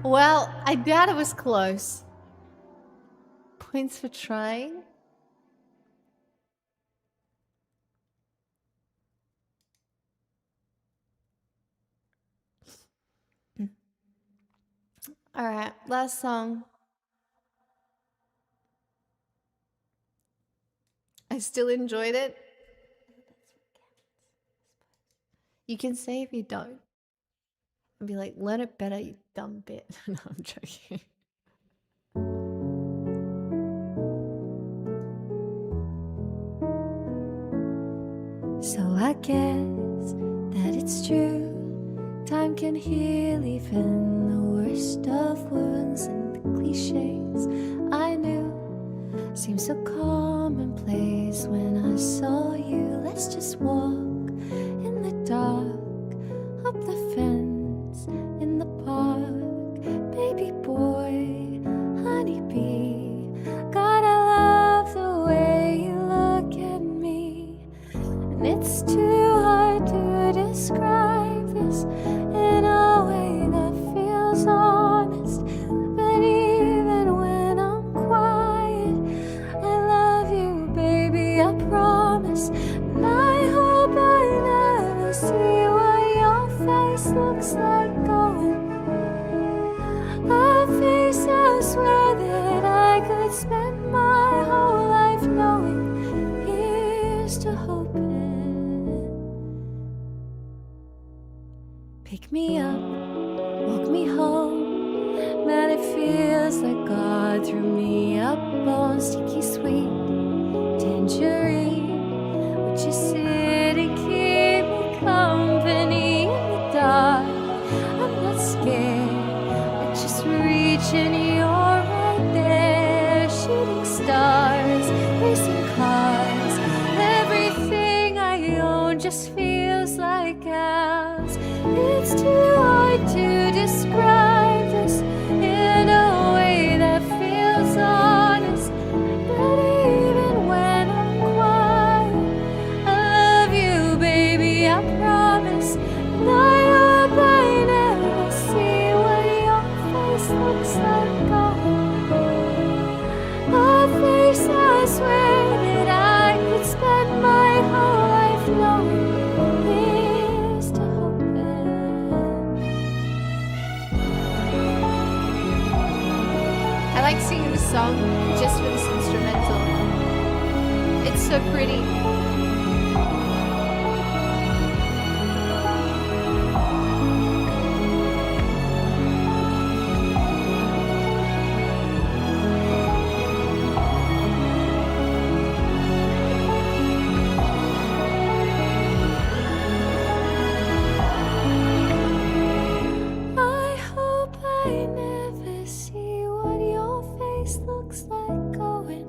Well, I doubt it was close. Points for trying. All right, last song. I still enjoyed it. You can say if you don't. And be like, learn it better, you dumb bit. No, I'm joking. So I guess that it's true. Time can heal even the worst of wounds, and the cliches I knew seem so commonplace when I saw you. Let's just walk in the dark, up the fence in the park. Baby boy, honeybee, God, I love the way you look at me. And it's too hard to describe this in a way that feels honest. But even when I'm quiet, I love you, baby, I promise. And I hope I never see what your face looks like going. A face I swear that I could spend my whole life knowing. Here's to hoping. Pick me up, walk me home. Man, it feels like God threw me up on sticky sweet tangerine. Would you sit and keep me company in the dark? I'm not scared, I just reach and you're right there. Shooting stars, racing cars, everything I own just feels like ours. It's too hard to describe this in a way that feels honest. But even when I'm quiet, I love you, baby, I promise. And I hope I never see what your face looks like going. A face I swear that I could spend my whole life knowing. Here's to hoping. I like singing this song just for this instrumental. It's so pretty. I hope I never see what your face looks like going.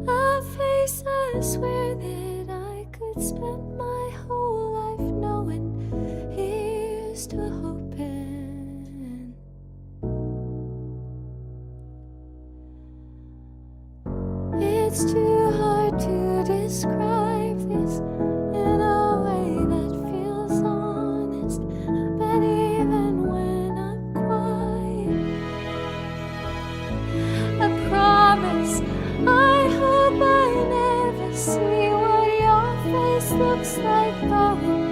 A face I swear that I could spend my whole life knowing. Here's to hoping. It's too hard to describe this in a way that feels honest. But even when I'm quiet, I promise. I hope I never see what your face looks like going.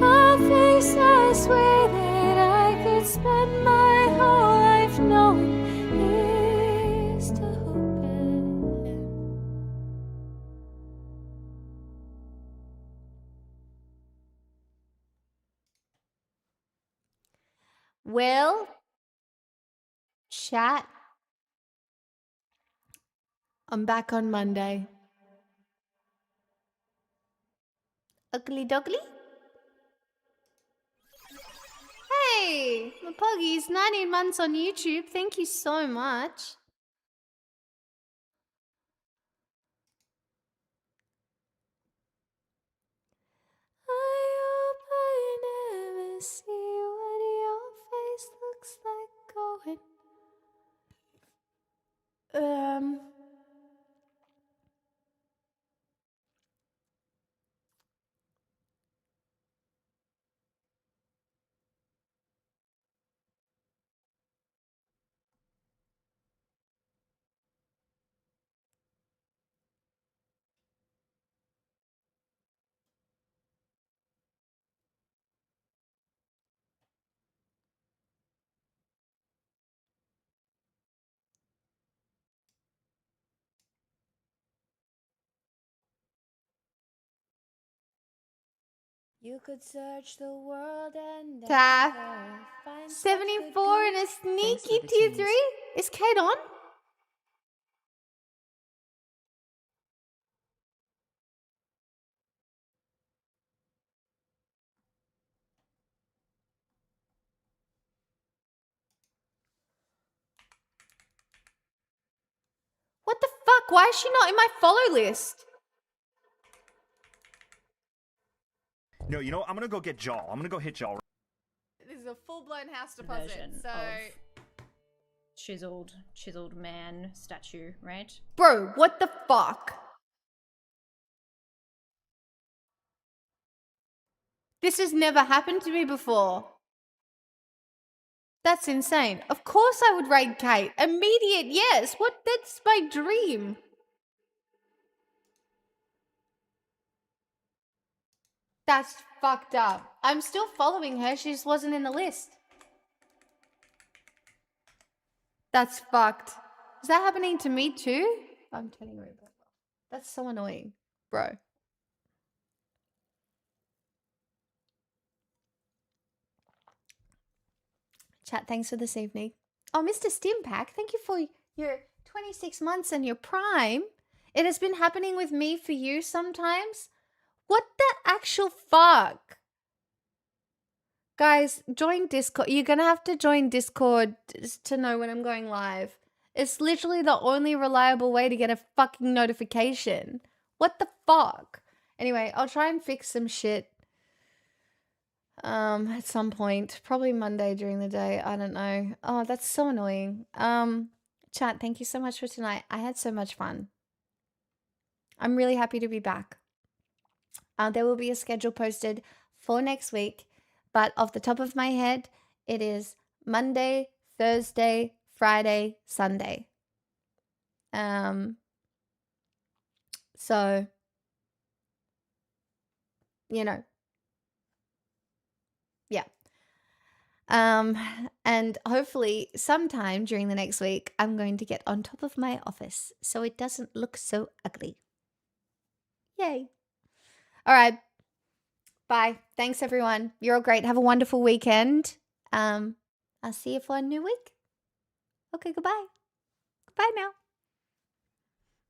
A face I swear that I could spend my whole life knowing. Here's to hoping. Well, chat. I'm back on Monday. Ugly Duggly? Hey, my puggies, 19 months on YouTube. Thank you so much. I hope I never see what your face looks like going. You could search the world and Taff. never find such 74 good and a Thanks sneaky for the tier tease. 3. Is Kate on? What the fuck? Why is she not in my follow list? No, you know what? I'm gonna go get Jaw. I'm gonna go hit Jaw. This is a full-blown house deposit. version So, of chiseled man statue, right? bro, what the fuck? This has never happened to me before. That's insane. Of course I would raid Kate. Immediate, yes. What? That's my dream. That's fucked up. I'm still following her. She just wasn't in the list. That's fucked. Is that happening to me too? I'm turning red. That's so annoying, bro. Chat, thanks for this evening. Oh, Mr. Stimpack, thank you for your 26 months and your prime. It has been happening with me for you sometimes. What the actual fuck? Guys, join Discord. You're gonna have to join Discord to know when I'm going live. It's literally the only reliable way to get a fucking notification. What the fuck? Anyway, I'll try and fix some shit. At some point. Probably Monday during the day. I don't know. Oh, that's so annoying. Chat, thank you so much for tonight. I had so much fun. I'm really happy to be back. There will be a schedule posted for next week, but off the top of my head, it is Monday, Thursday, Friday, Sunday. So, you know, yeah. And hopefully sometime during the next week, I'm going to get on top of my office so it doesn't look so ugly. Yay. All right. Bye. Thanks, everyone. You're all great. Have a wonderful weekend. I'll see you for a new week. Okay, goodbye. Goodbye now.